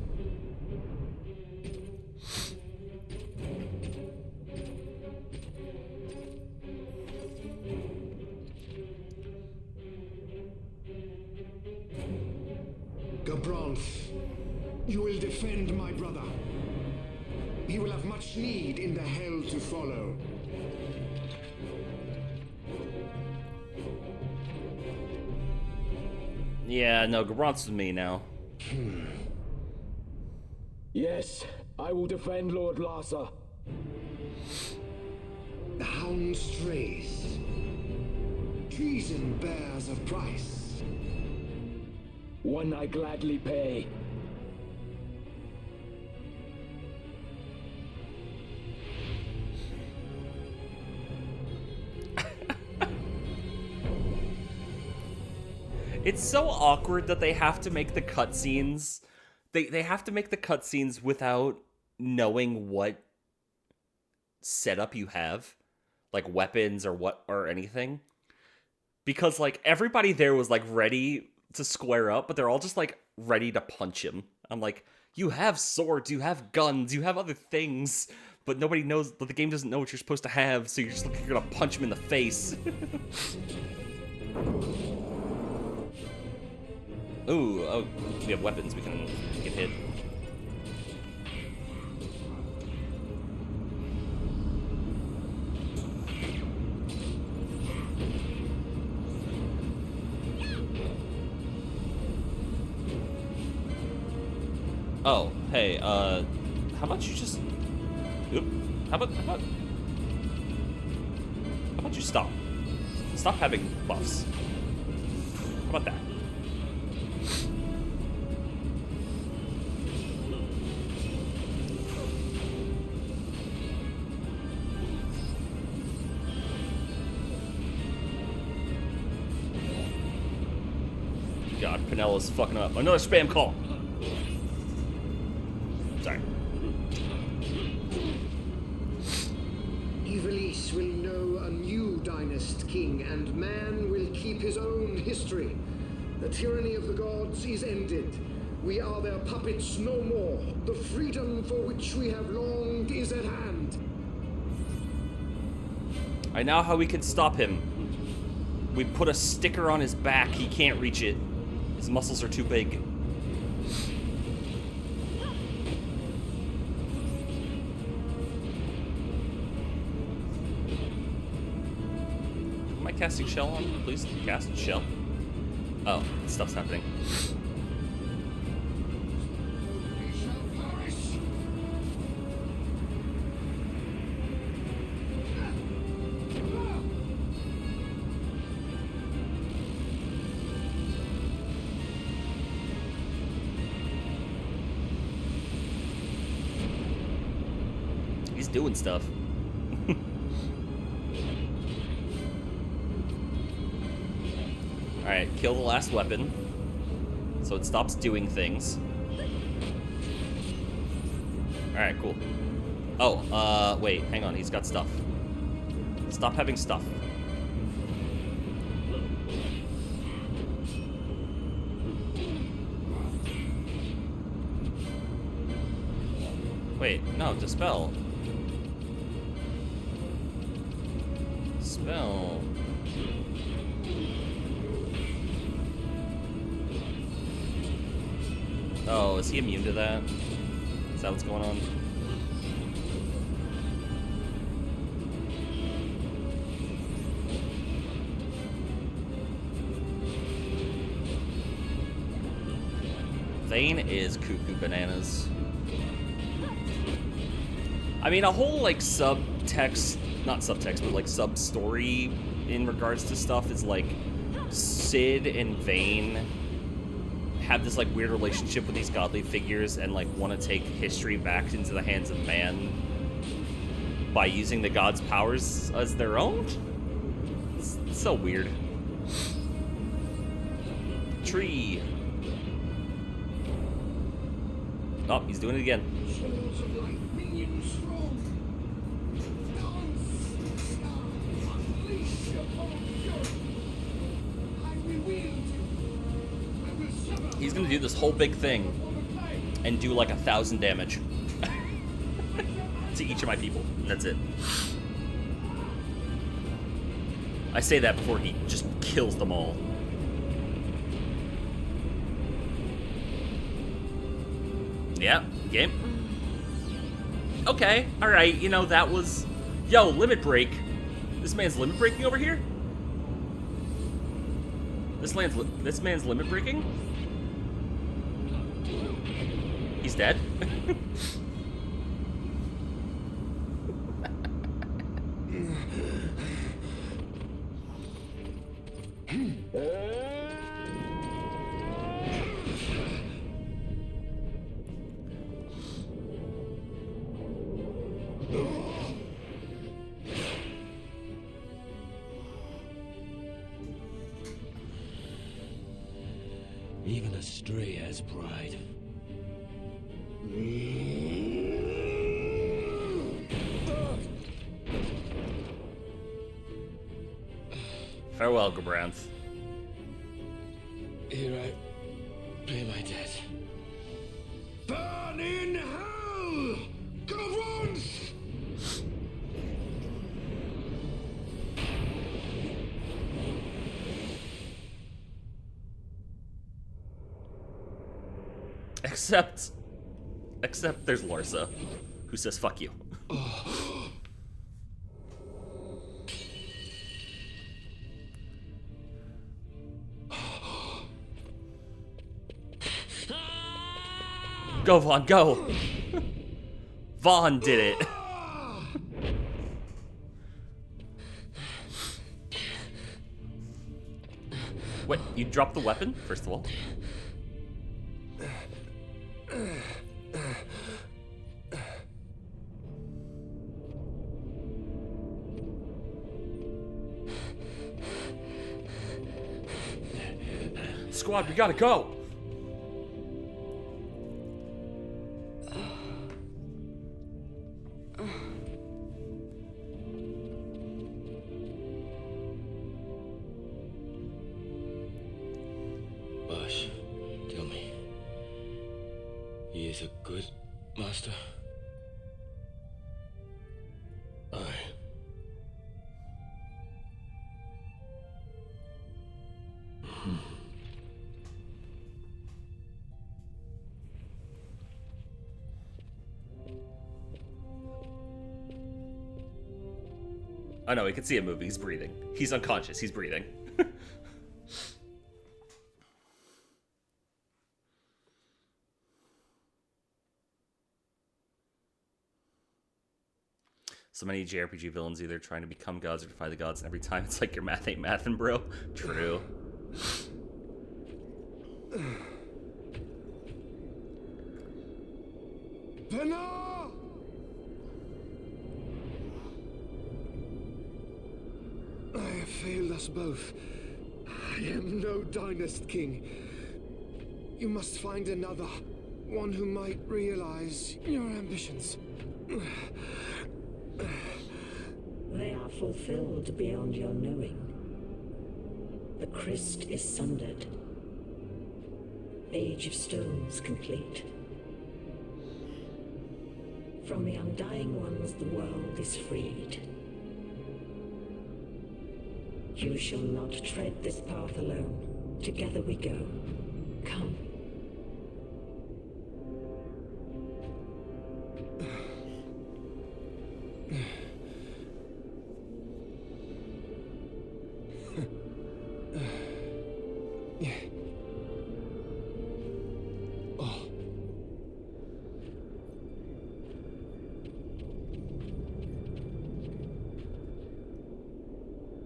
Gabranth, you will defend my brother. He will have much need in the hell to follow. Yeah, no, Gabranth's with me now. Yes, I will defend Lord Larsa. The hound strays. Treason bears a price. One I gladly pay. It's so awkward that they have to make the cutscenes. They have to make the cutscenes without knowing what setup you have, like weapons or anything. Because like everybody there was like ready to square up, but they're all just like ready to punch him. I'm like, You have swords, you have guns, you have other things, but nobody knows, but the game doesn't know what you're supposed to have, so you're just like, you're gonna punch him in the face. Ooh, oh, we have weapons we can get hit. Oh, hey, how about you just... Oop, how about you stop? Stop having buffs. How about that? God, Pinella's fucking up. Another spam call. Sorry. Ivalice will know a new dynast king, and man will keep his own history. The tyranny of the gods is ended. We are their puppets no more. The freedom for which we have longed is at hand. I know how we can stop him. We put a sticker on his back. He can't reach it. His muscles are too big. Am I casting shell on? Please cast shell. Oh, stuff's happening. He's doing stuff. Alright, kill the last weapon. So it stops doing things. Alright, cool. Oh, wait, hang on, he's got stuff. Stop having stuff. Wait, no, dispel. Spell. Oh, is he immune to that? Is that what's going on? Vayne is cuckoo bananas. I mean, a whole, like, subtext, not subtext, but, like, sub-story in regards to stuff is, like, Sid and Vayne have this, like, weird relationship with these godly figures and, like, want to take history back into the hands of man by using the gods' powers as their own? It's so weird. Tree. Oh, he's doing it again. He's gonna do this whole big thing and do like 1,000 damage to each of my people. And that's it. I say that before he just kills them all. Yeah, game. Okay, alright, you know, that was... Yo, limit break. This man's limit breaking over here? This man's limit breaking? He's dead? Even a stray has pride. Farewell, Gabranth. Here I pay my debt. Burn Except there's Larsa, who says fuck you. Go, Vaughn, go! Vaughn did it. Wait, you dropped the weapon, first of all? Squad, we gotta go! Boss, tell me, he is a good master? Aye. Oh no, he can see him moving. He's breathing. He's unconscious. He's breathing. So many JRPG villains either trying to become gods or defy the gods, and every time it's like your math ain't mathin', bro. True. Venna! I have failed us both. I am no Dynast King. You must find another, one who might realize your ambitions. They are fulfilled beyond your knowing. The Christ is sundered. Age of Stones complete. From the Undying Ones, the world is freed. You shall not tread this path alone. Together we go. Come.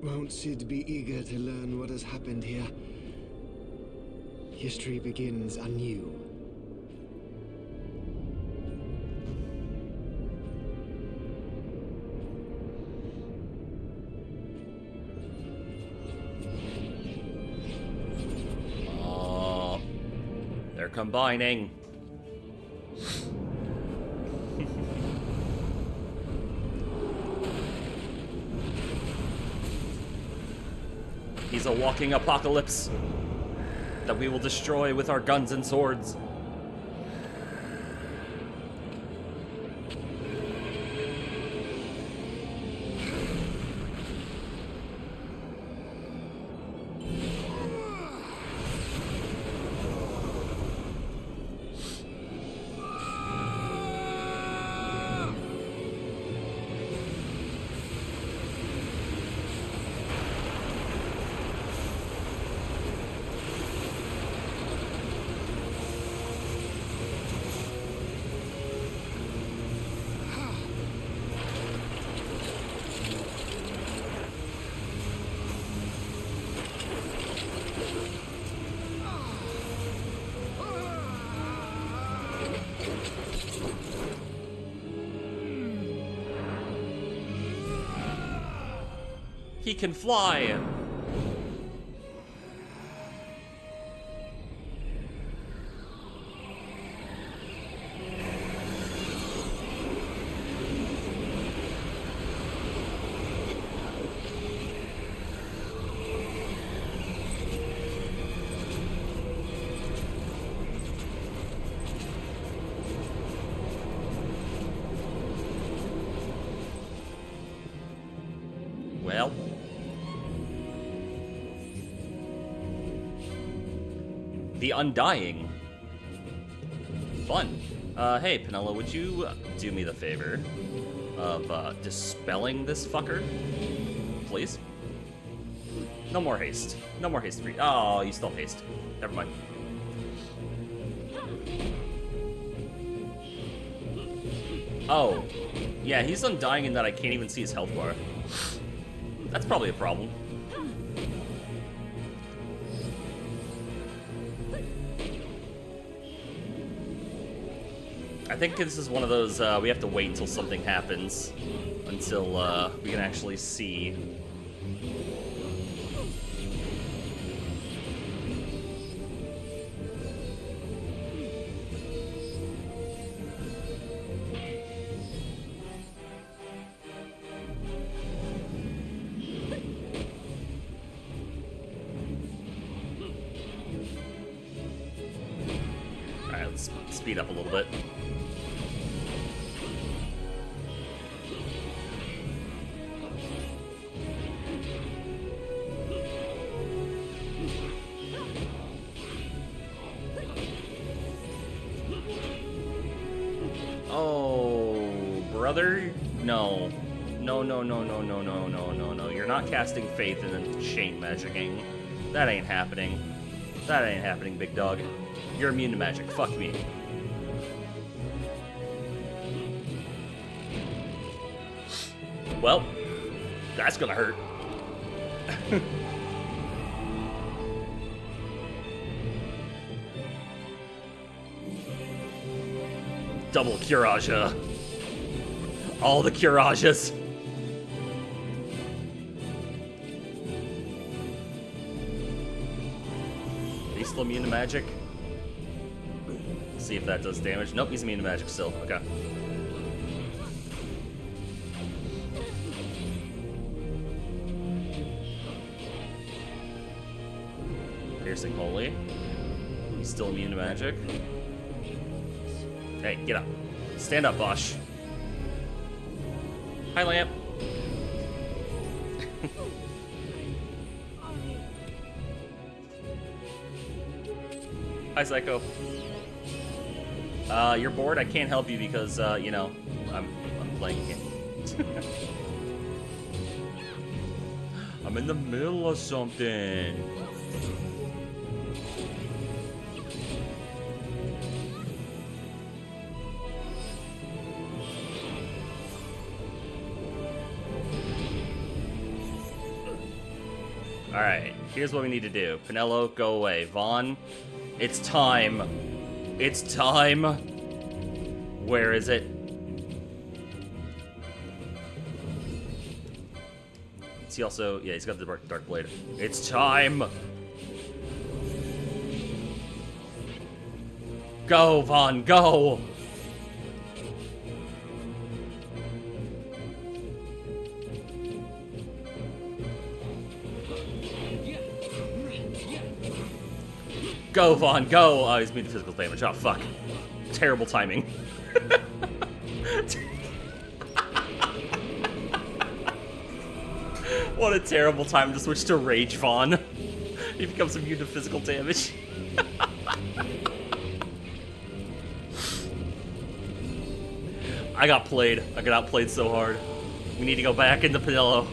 Won't Sid be eager to learn what has happened here? History begins anew. Oh, they're combining. He's a walking apocalypse that we will destroy with our guns and swords. He can fly! Well... The Undying Fun. Hey, Penelo, would you do me the favor of dispelling this fucker? Please? No more haste. No more haste for you. Oh, you still have haste. Never mind. Oh. Yeah, he's undying in that I can't even see his health bar. That's probably a problem. I think this is one of those, we have to wait until something happens. Until, we can actually see. Alright, let's speed up a little bit. Oh, brother? No. No, no, no, no, no, no, no, no, no. You're not casting faith and then chain magicking. That ain't happening. That ain't happening, big dog. You're immune to magic. Fuck me. Well, that's gonna hurt. Double Curaja. All the Curajas. He's still immune to magic. See if that does damage. Nope, he's immune to magic still. Okay. Piercing Holy. He's still immune to magic. Hey, get up. Stand up, Bosch. Hi, Lamp. Hi, Psycho. You're bored? I can't help you because, you know, I'm playing a game. I'm in the middle of something. Alright, here's what we need to do. Penelo, go away. Vaughn, it's time. It's time. Where is it? Is he also... Yeah, he's got the dark blade. It's time! Go, Vaughn, go! Go, Vaughn, go! Oh, he's meeting physical damage. Oh, fuck. Terrible timing. What a terrible time to switch to Rage, Vaughn. He becomes immune to physical damage. I got played. I got outplayed so hard. We need to go back into Penelo.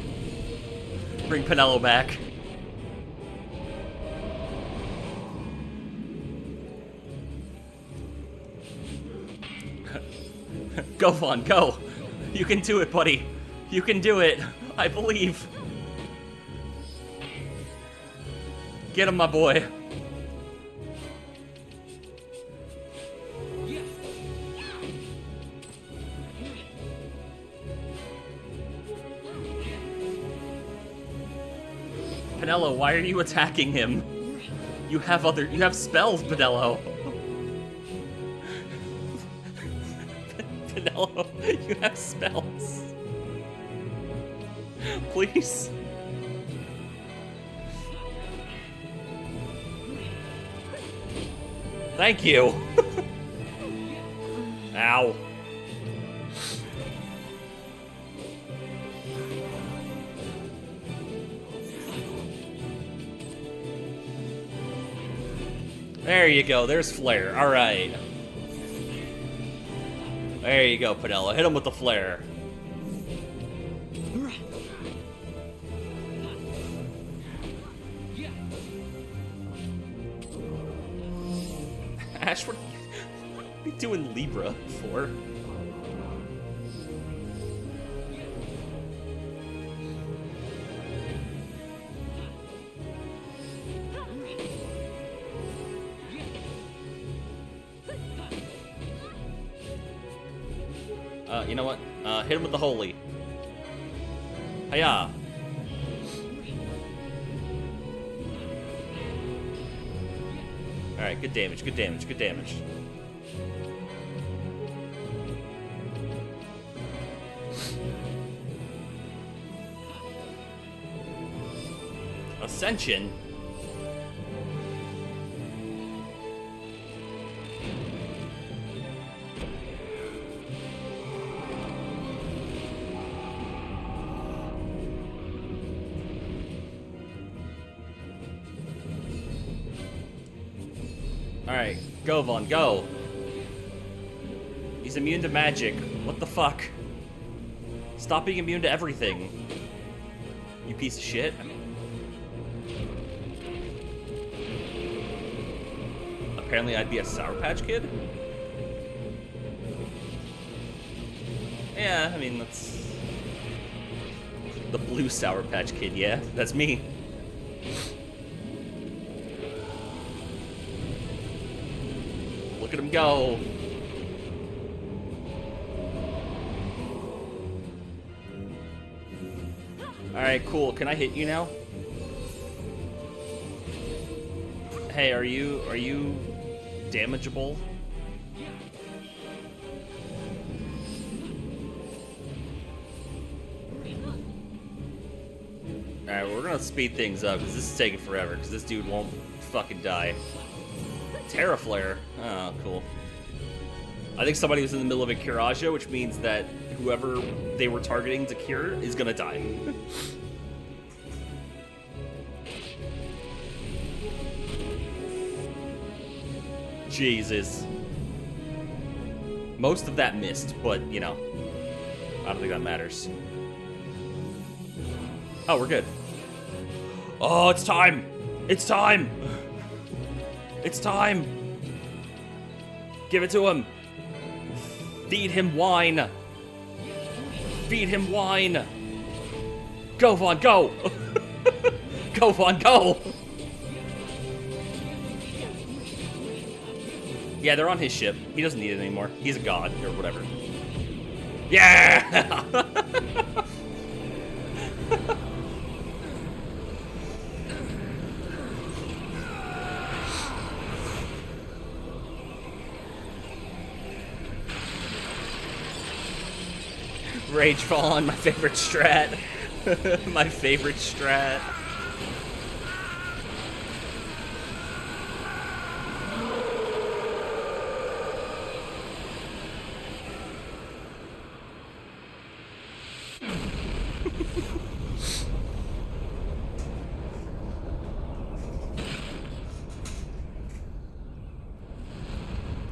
Bring Penelo back. Go, Vaughn, go! You can do it, buddy. You can do it. I believe. Get him, my boy. Penelo, why are you attacking him? You have spells, Penelo. Penelo, you have spells. Please. Thank you. Ow. There you go. There's Flare. All right. There you go, Pinella. Hit him with the flare. Ash, what are you doing Libra for? You know what? Hit him with the holy. Hiya! Alright, good damage, good damage, good damage. Ascension? Alright, go, Vaughn, go. He's immune to magic. What the fuck? Stop being immune to everything. You piece of shit. Apparently I'd be a Sour Patch Kid? Yeah, I mean, that's... the blue Sour Patch Kid, yeah? That's me. Look at him go. Alright, cool. Can I hit you now? Hey, are you damageable? Alright, we're gonna speed things up because this is taking forever because this dude won't fucking die. Terra Flare. Oh, cool. I think somebody was in the middle of a Curaja, which means that whoever they were targeting to cure is gonna die. Jesus. Most of that missed, but, you know, I don't think that matters. Oh, we're good. Oh, it's time! It's time! It's time! Give it to him! Feed him wine! Feed him wine! Go, Vaughn, go! Go, Vaughn, go! Yeah, they're on his ship. He doesn't need it anymore. He's a god, or whatever. Yeah! Rage Fawn, my favorite strat. My favorite strat.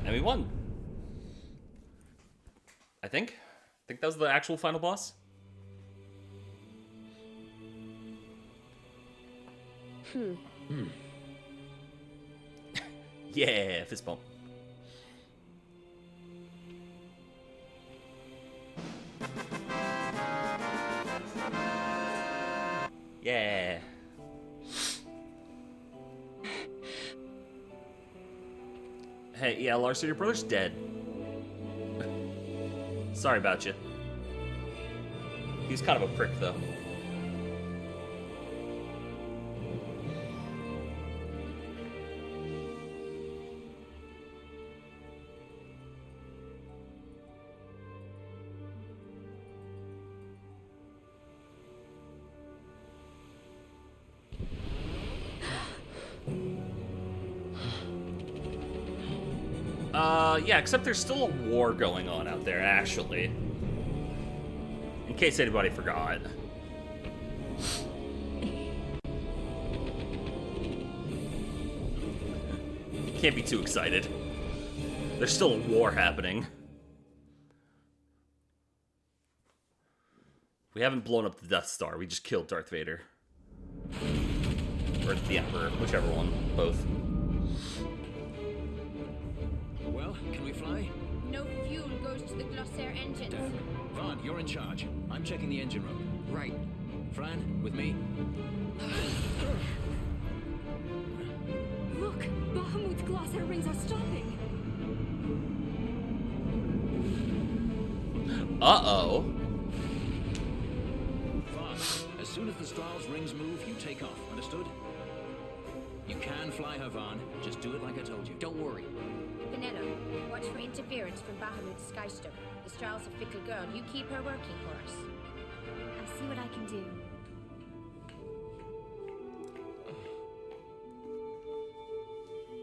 And we won. I think that was the actual final boss. Yeah, fist bump. Yeah. Hey, yeah, Larsa, your brother's dead. Sorry about you. He's kind of a prick, though. Yeah, except there's still a war going on out there, actually. In case anybody forgot. Can't be too excited. There's still a war happening. We haven't blown up the Death Star. We just killed Darth Vader. Or the Emperor, whichever one. Both. Well, can we fly? No fuel goes to the Glossair engines. Vaughn, you're in charge. I'm checking the engine room. Right. Fran, with me? Look! Bahamut's Glossair rings are stopping! Uh-oh. Vaughn, as soon as the Strahl's rings move, you take off. Understood? You can fly her, Vaughn. Just do it like I told you. Don't worry. Pinello, watch for interference from Bahamut's Skystone. The Strahl's a fickle girl. You keep her working for us. I'll see what I can do.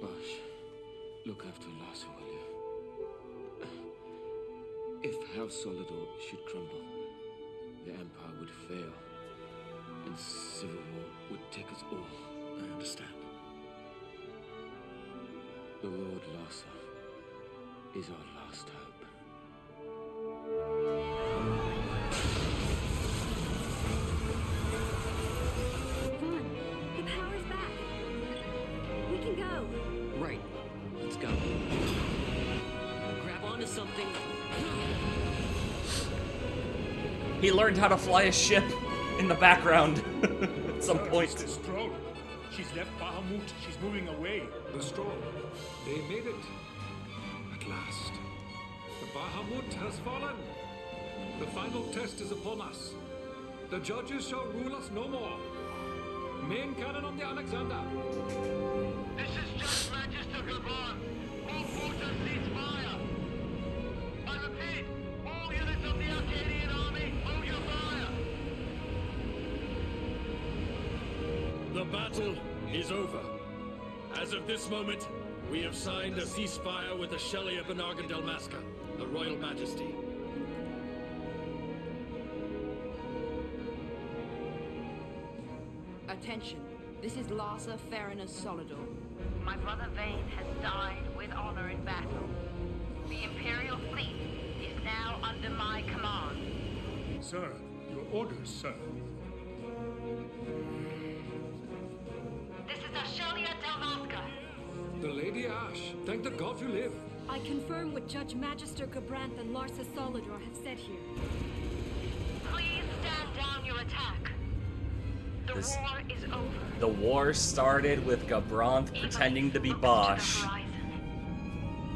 Bosh, look after Larsa, will you? If House Solidor should crumble, the Empire would fail, and civil war would take us all. I understand. The Lord Larsa is our last hope. Vaughn, the power's back. We can go. Right. Let's go. Grab onto something. He learned how to fly a ship in the background at some point. The Stroll. She's left Bahamut. She's moving away. The Stroll. They made it. At last. The Bahamut has fallen. The final test is upon us. The judges shall rule us no more. Main cannon on the Alexander. This is Judge Magister Gabon. All forces cease fire. I repeat, all units of the Arcadian army, hold your fire. The battle is over. As of this moment, we have signed a ceasefire with the Shelia Benagan Dalmasca, the Royal Majesty. Attention. This is Larsa Farina Solidor. My brother Vane has died with honor in battle. The Imperial fleet is now under my command. Sir, your orders, sir. This is Ashelia Dalmasca. The Lady Ash. Thank the gods you live. I confirm what Judge Magister Gabranth and Larsa Solidor have said here. Please stand down your attack. The war is over. The war started with Gabranth pretending to be Bosch.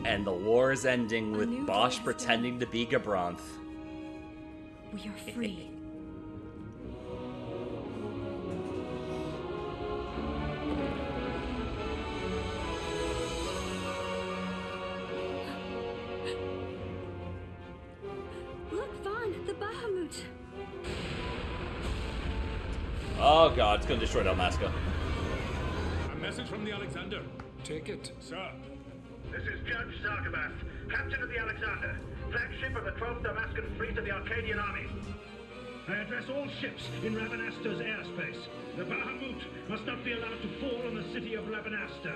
And the war is ending with Bosch pretending to be Gabranth. We are free. Look, Vaughn, the Bahamut. Oh god, it's gonna destroy Dalmasca. A message from the Alexander. Take it. Sir. This is Judge Sargabath, captain of the Alexander, flagship of the 12th Damascan Fleet of the Arcadian Army. I address all ships in Rabanasta's airspace. The Bahamut must not be allowed to fall on the city of Rabanasta.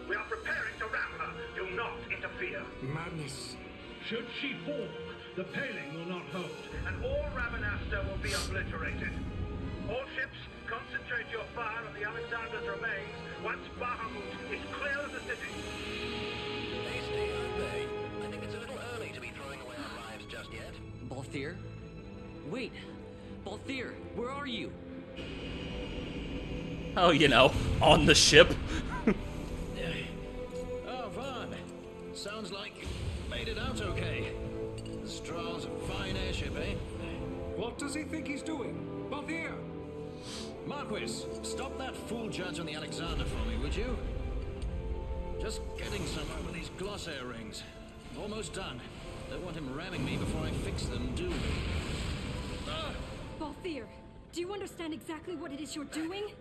We are preparing to ram her. Do not interfere. Madness. Should she fall, the paling will not hold, and all Rabanasta will be obliterated. All ships, concentrate your fire on the Alexander's remains once Bahamut is clear of the city. Hasty, aren't they? I think it's a little early to be throwing away our lives just yet. Balthier? Wait. Balthier, where are you? Oh, you know, on the ship. Oh, Vaughn. Sounds like you made it out okay. The Strahl's a fine airship, eh? What does he think he's doing? Balthier! Marquis, stop that fool judge on the Alexander for me, would you? Just getting somewhere with these Glossair rings. Almost done. Don't want him ramming me before I fix them, do we? Balthier, do you understand exactly what it is you're doing?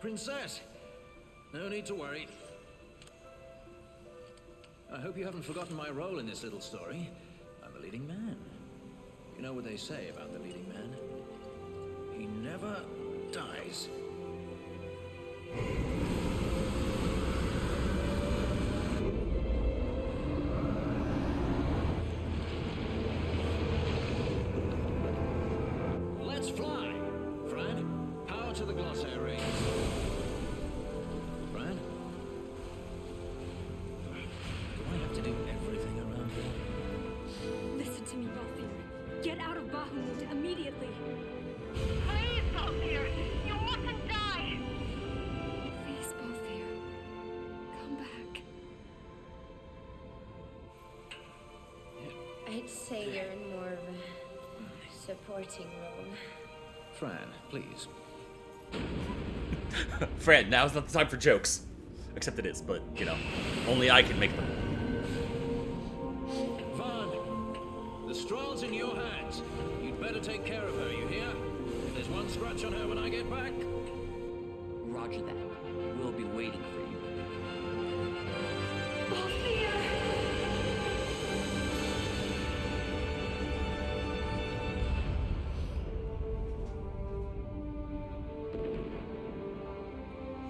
Princess, no need to worry. I hope you haven't forgotten my role in this little story. I'm a leading man. You know what they say about the leading man? He never dies. fly! Fran, power to the glossair rings. Fran? Do I have to do everything around here? Listen to me, Balthier. Get out of Bahamut immediately. Please, Balthier! You mustn't die! Please, Balthier. Come back. I'd say you're in more of a supporting role. Fran, please. Fred, now's not the time for jokes. Except it is, but, you know, only I can make them. Vaughn, the straw's in your hands. You'd better take care of her, you hear? If there's one scratch on her when I get back. Roger that. We'll be waiting for you.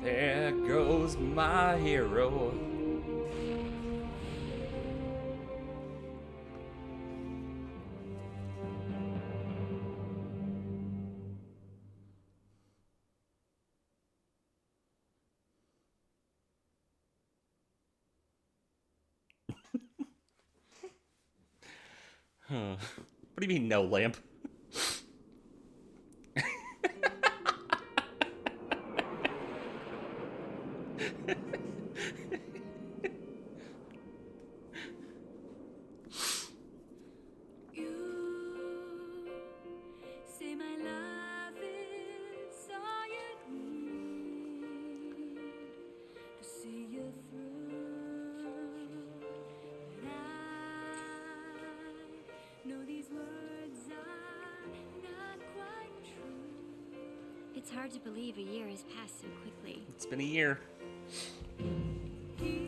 There goes my hero. Huh. What do you mean, no lamp? Say my love is all you need to see you through. But I know these words are not quite true. It's hard to believe a year has passed so quickly. It's been a year.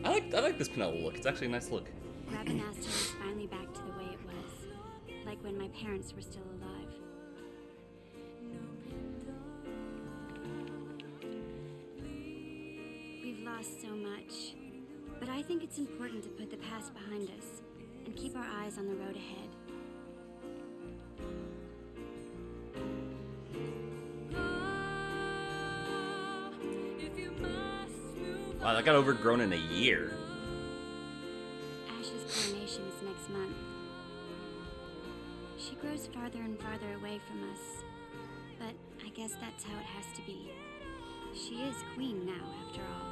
I like this Penelope look. It's actually a nice look. Rabanastre is finally back to the way it was, like when my parents were still alive. We've lost so much, but I think it's important to put the past behind us and keep our eyes on the road ahead. Wow, that got overgrown in a year. Ash's coronation is next month. She grows farther and farther away from us, but I guess that's how it has to be. She is queen now, after all.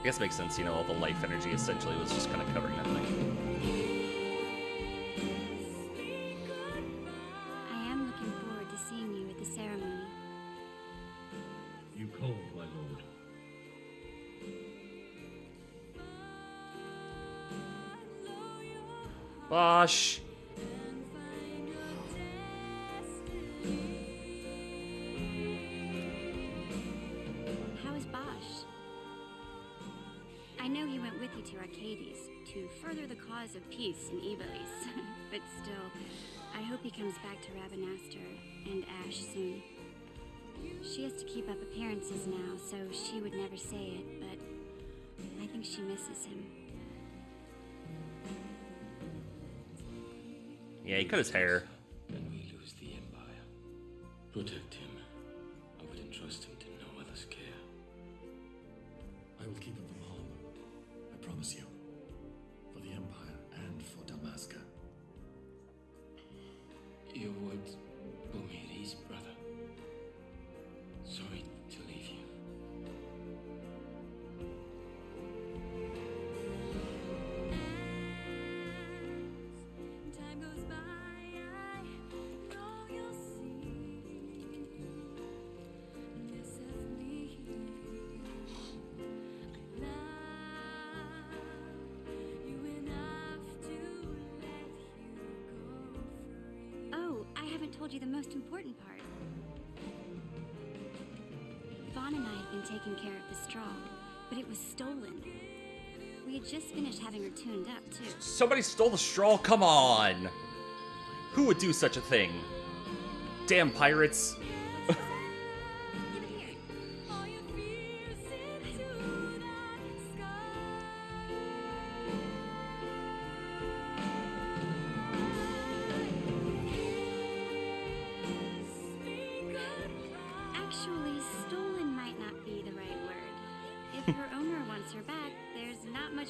I guess it makes sense, you know, all the life energy essentially was just kind of covering that thing. I am looking forward to seeing you at the ceremony. You called, my lord. Bosh. How is Bosch? I know he went with you to Arcades to further the cause of peace in Ivalice, but still, I hope he comes back to Rabanastre and Ash soon. She has to keep up appearances now, so she would never say it, but I think she misses him. Yeah, he cut his hair. Then we lose the Empire. Protect him. I would entrust him to no other's care. I will keep him from harm. I promise you. For the Empire and for Dalmasca. Your words bore me at ease, brother. Sorry to leave you. Time goes by, I know you'll see. This is me. I love you enough to let you go free. Oh, I haven't told you the most important part. Vaughn and I had been taking care of the straw, but it was stolen. We had just finished having her tuned up, too. Somebody stole the straw? Come on! Who would do such a thing? Damn pirates.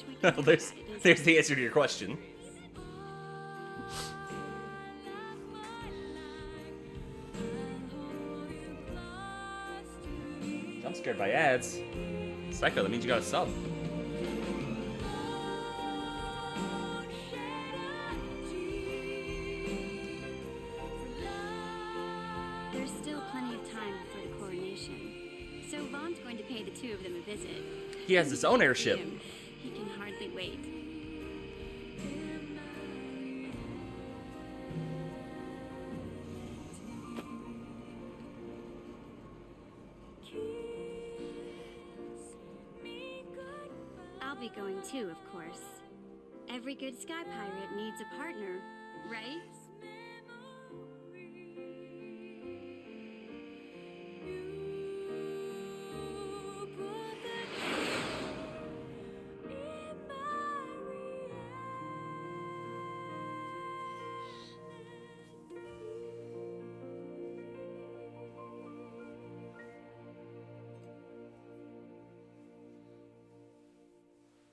we can Well, do there's that. there's the answer to your question. I'm scared by ads. Psycho, that means you got a sub. There's still plenty of time before the coronation. So Vaughn's going to pay the two of them a visit. He has his own airship. He can hardly wait. I'll be going too, of course. Every good sky pirate needs a partner, right?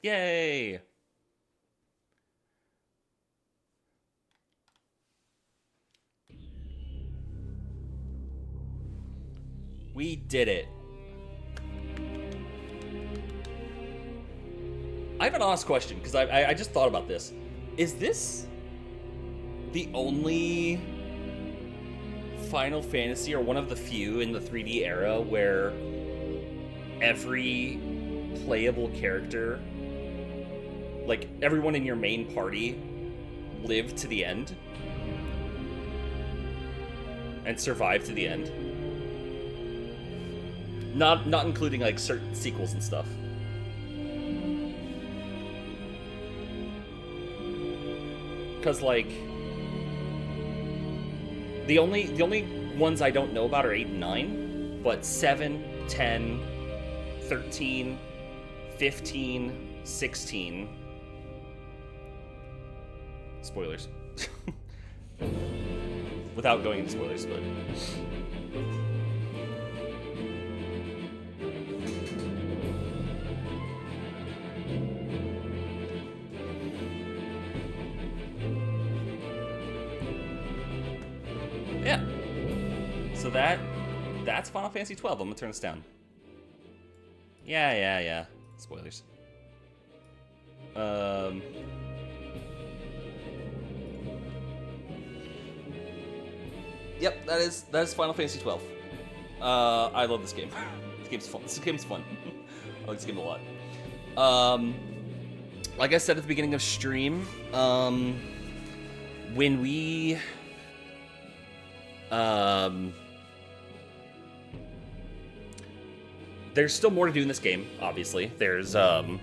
Yay! We did it. I have an honest question, because I just thought about this. Is this the only Final Fantasy, or one of the few in the 3D era, where every playable character, like everyone in your main party, lived to the end? And survived to the end? Not including like certain sequels and stuff. Cause like the only ones I don't know about are 8 and 9, but 7, 10, 13, 15, 16. Spoilers. Without going into spoilers, but yeah. So that's Final Fantasy 12. I'm gonna turn this down. Yeah. Spoilers. Yep, that is Final Fantasy 12. I love this game. This game's fun. I like this game a lot. Like I said at the beginning of stream, when we there's still more to do in this game, obviously. There's the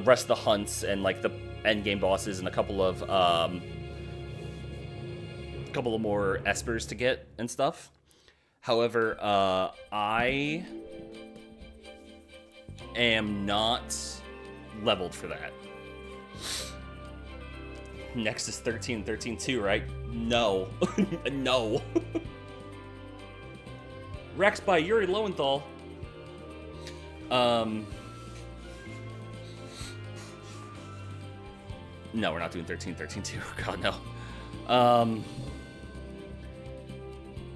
rest of the hunts and like the end game bosses and a couple of more espers to get and stuff. However, I am not leveled for that. Next is 13, 13-2, right? No. No. Rex by Yuri Lowenthal. No, we're not doing 13, 13-2. God, no.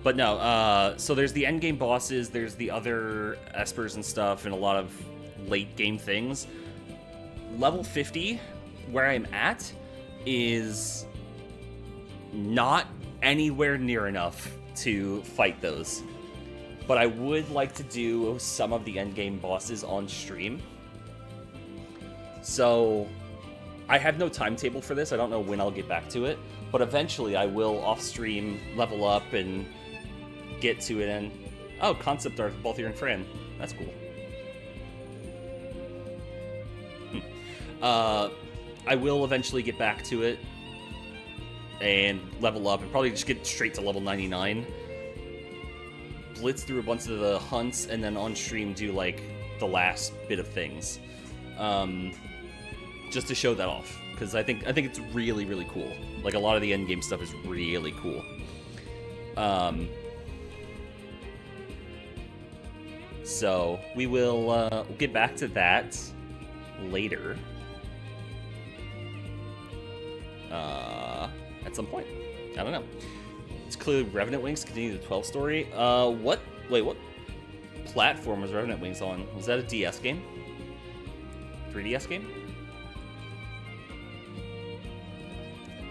But no, so there's the endgame bosses, there's the other espers and stuff, and a lot of late game things. Level 50, where I'm at, is not anywhere near enough to fight those. But I would like to do some of the endgame bosses on stream. So I have no timetable for this. I don't know when I'll get back to it. But eventually I will off stream level up and get to it. And oh, concept art, both here and Fran. That's cool. I will eventually get back to it and level up and probably just get straight to level 99. Blitz through a bunch of the hunts and then on stream do like the last bit of things, just to show that off, because I think it's really, really cool. Like a lot of the end game stuff is really cool. So we will get back to that later. At some point. I don't know. It's clearly Revenant Wings continue the 12 story. What? Wait, what platform was Revenant Wings on? Was that a DS game? 3DS game?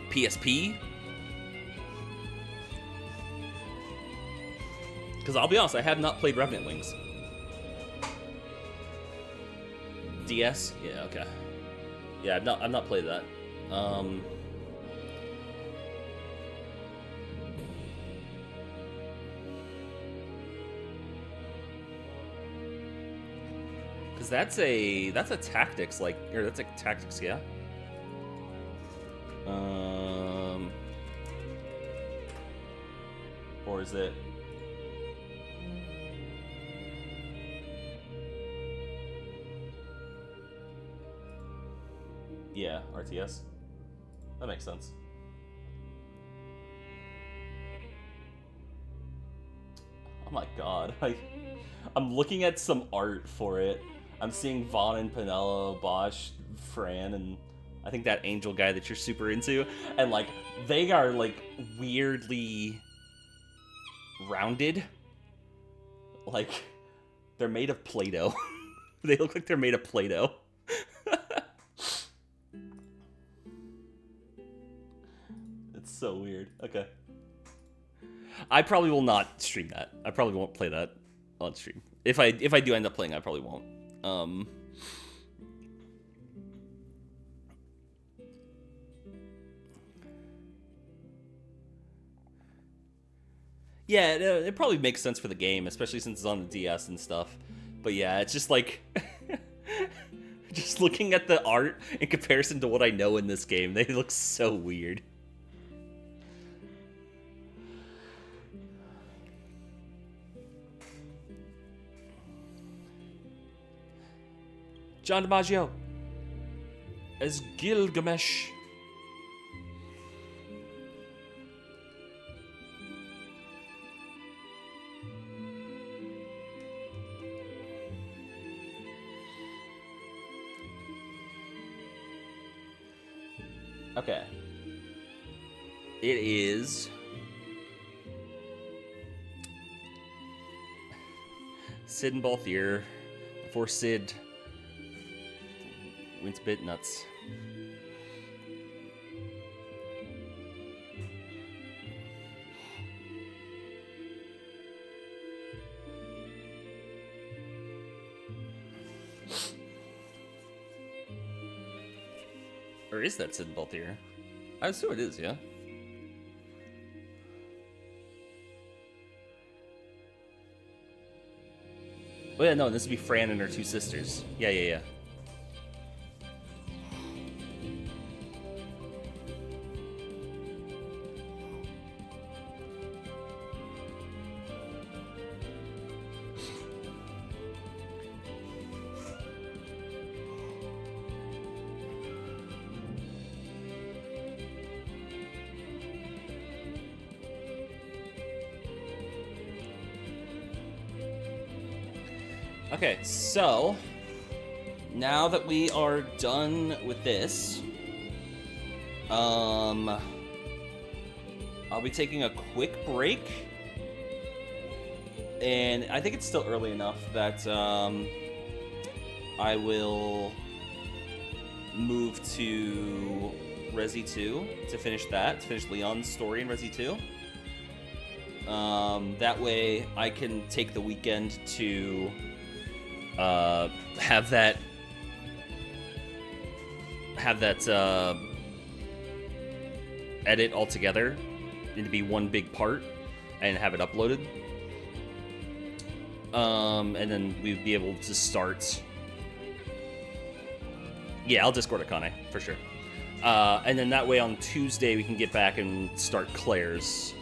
PSP? Because I'll be honest, I have not played Revenant Wings. DS? Yeah, okay. Yeah, I've not played that. Because that's a tactics, like, or that's a tactics, yeah. Or is it? Yeah, RTS. That makes sense. Oh my god, I'm looking at some art for it. I'm seeing Vaughn and Penelo, Bosch, Fran, and I think that Angel guy that you're super into. And, like, they are, like, weirdly rounded. Like, they're made of Play-Doh. They look like they're made of Play-Doh. It's so weird. Okay. I probably will not stream that. I probably won't play that on stream. If I do end up playing, I probably won't. Yeah, it probably makes sense for the game, especially since it's on the DS and stuff. But yeah, it's just like just looking at the art in comparison to what I know in this game, they look so weird. John DiMaggio as Gilgamesh. Okay. It is Sid and Balthier before Sid went a bit nuts. Or is that Sid and Balthier? I assume it is, yeah. Oh yeah, no, this would be Fran and her two sisters. Yeah. Okay, so now that we are done with this, I'll be taking a quick break, and I think it's still early enough that I will move to Resi 2 to finish Leon's story in Resi 2. That way I can take the weekend to have that edit all together into be one big part and have it uploaded. And then we'd be able to start. Yeah, I'll Discord Akane for sure. And then that way on Tuesday we can get back and start Claire's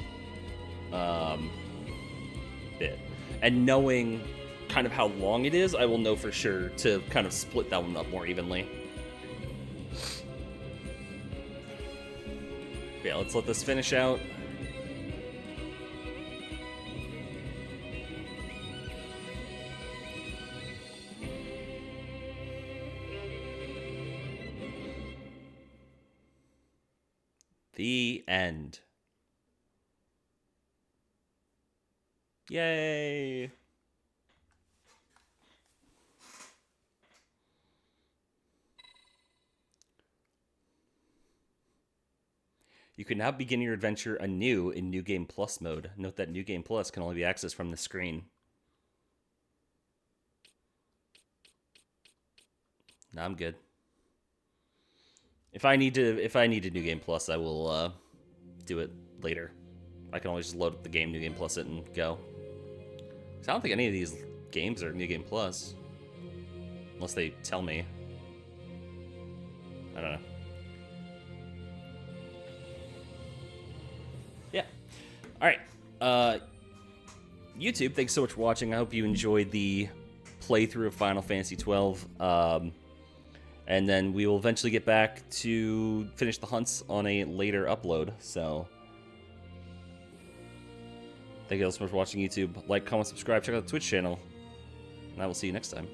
bit. And knowing kind of how long it is, I will know for sure to kind of split that one up more evenly. Yeah, let's let this finish out. The end. Yay! You can now begin your adventure anew in New Game Plus mode. Note that New Game Plus can only be accessed from the screen. No, I'm good. If I need a New Game Plus, I will do it later. I can always just load up the game, New Game Plus it, and go. 'Cause I don't think any of these games are New Game Plus. Unless they tell me. I don't know. Yeah. Alright. YouTube, thanks so much for watching. I hope you enjoyed the playthrough of Final Fantasy XII. And then we will eventually get back to finish the hunts on a later upload. So, thank you all so much for watching YouTube. Like, comment, subscribe, check out the Twitch channel. And I will see you next time.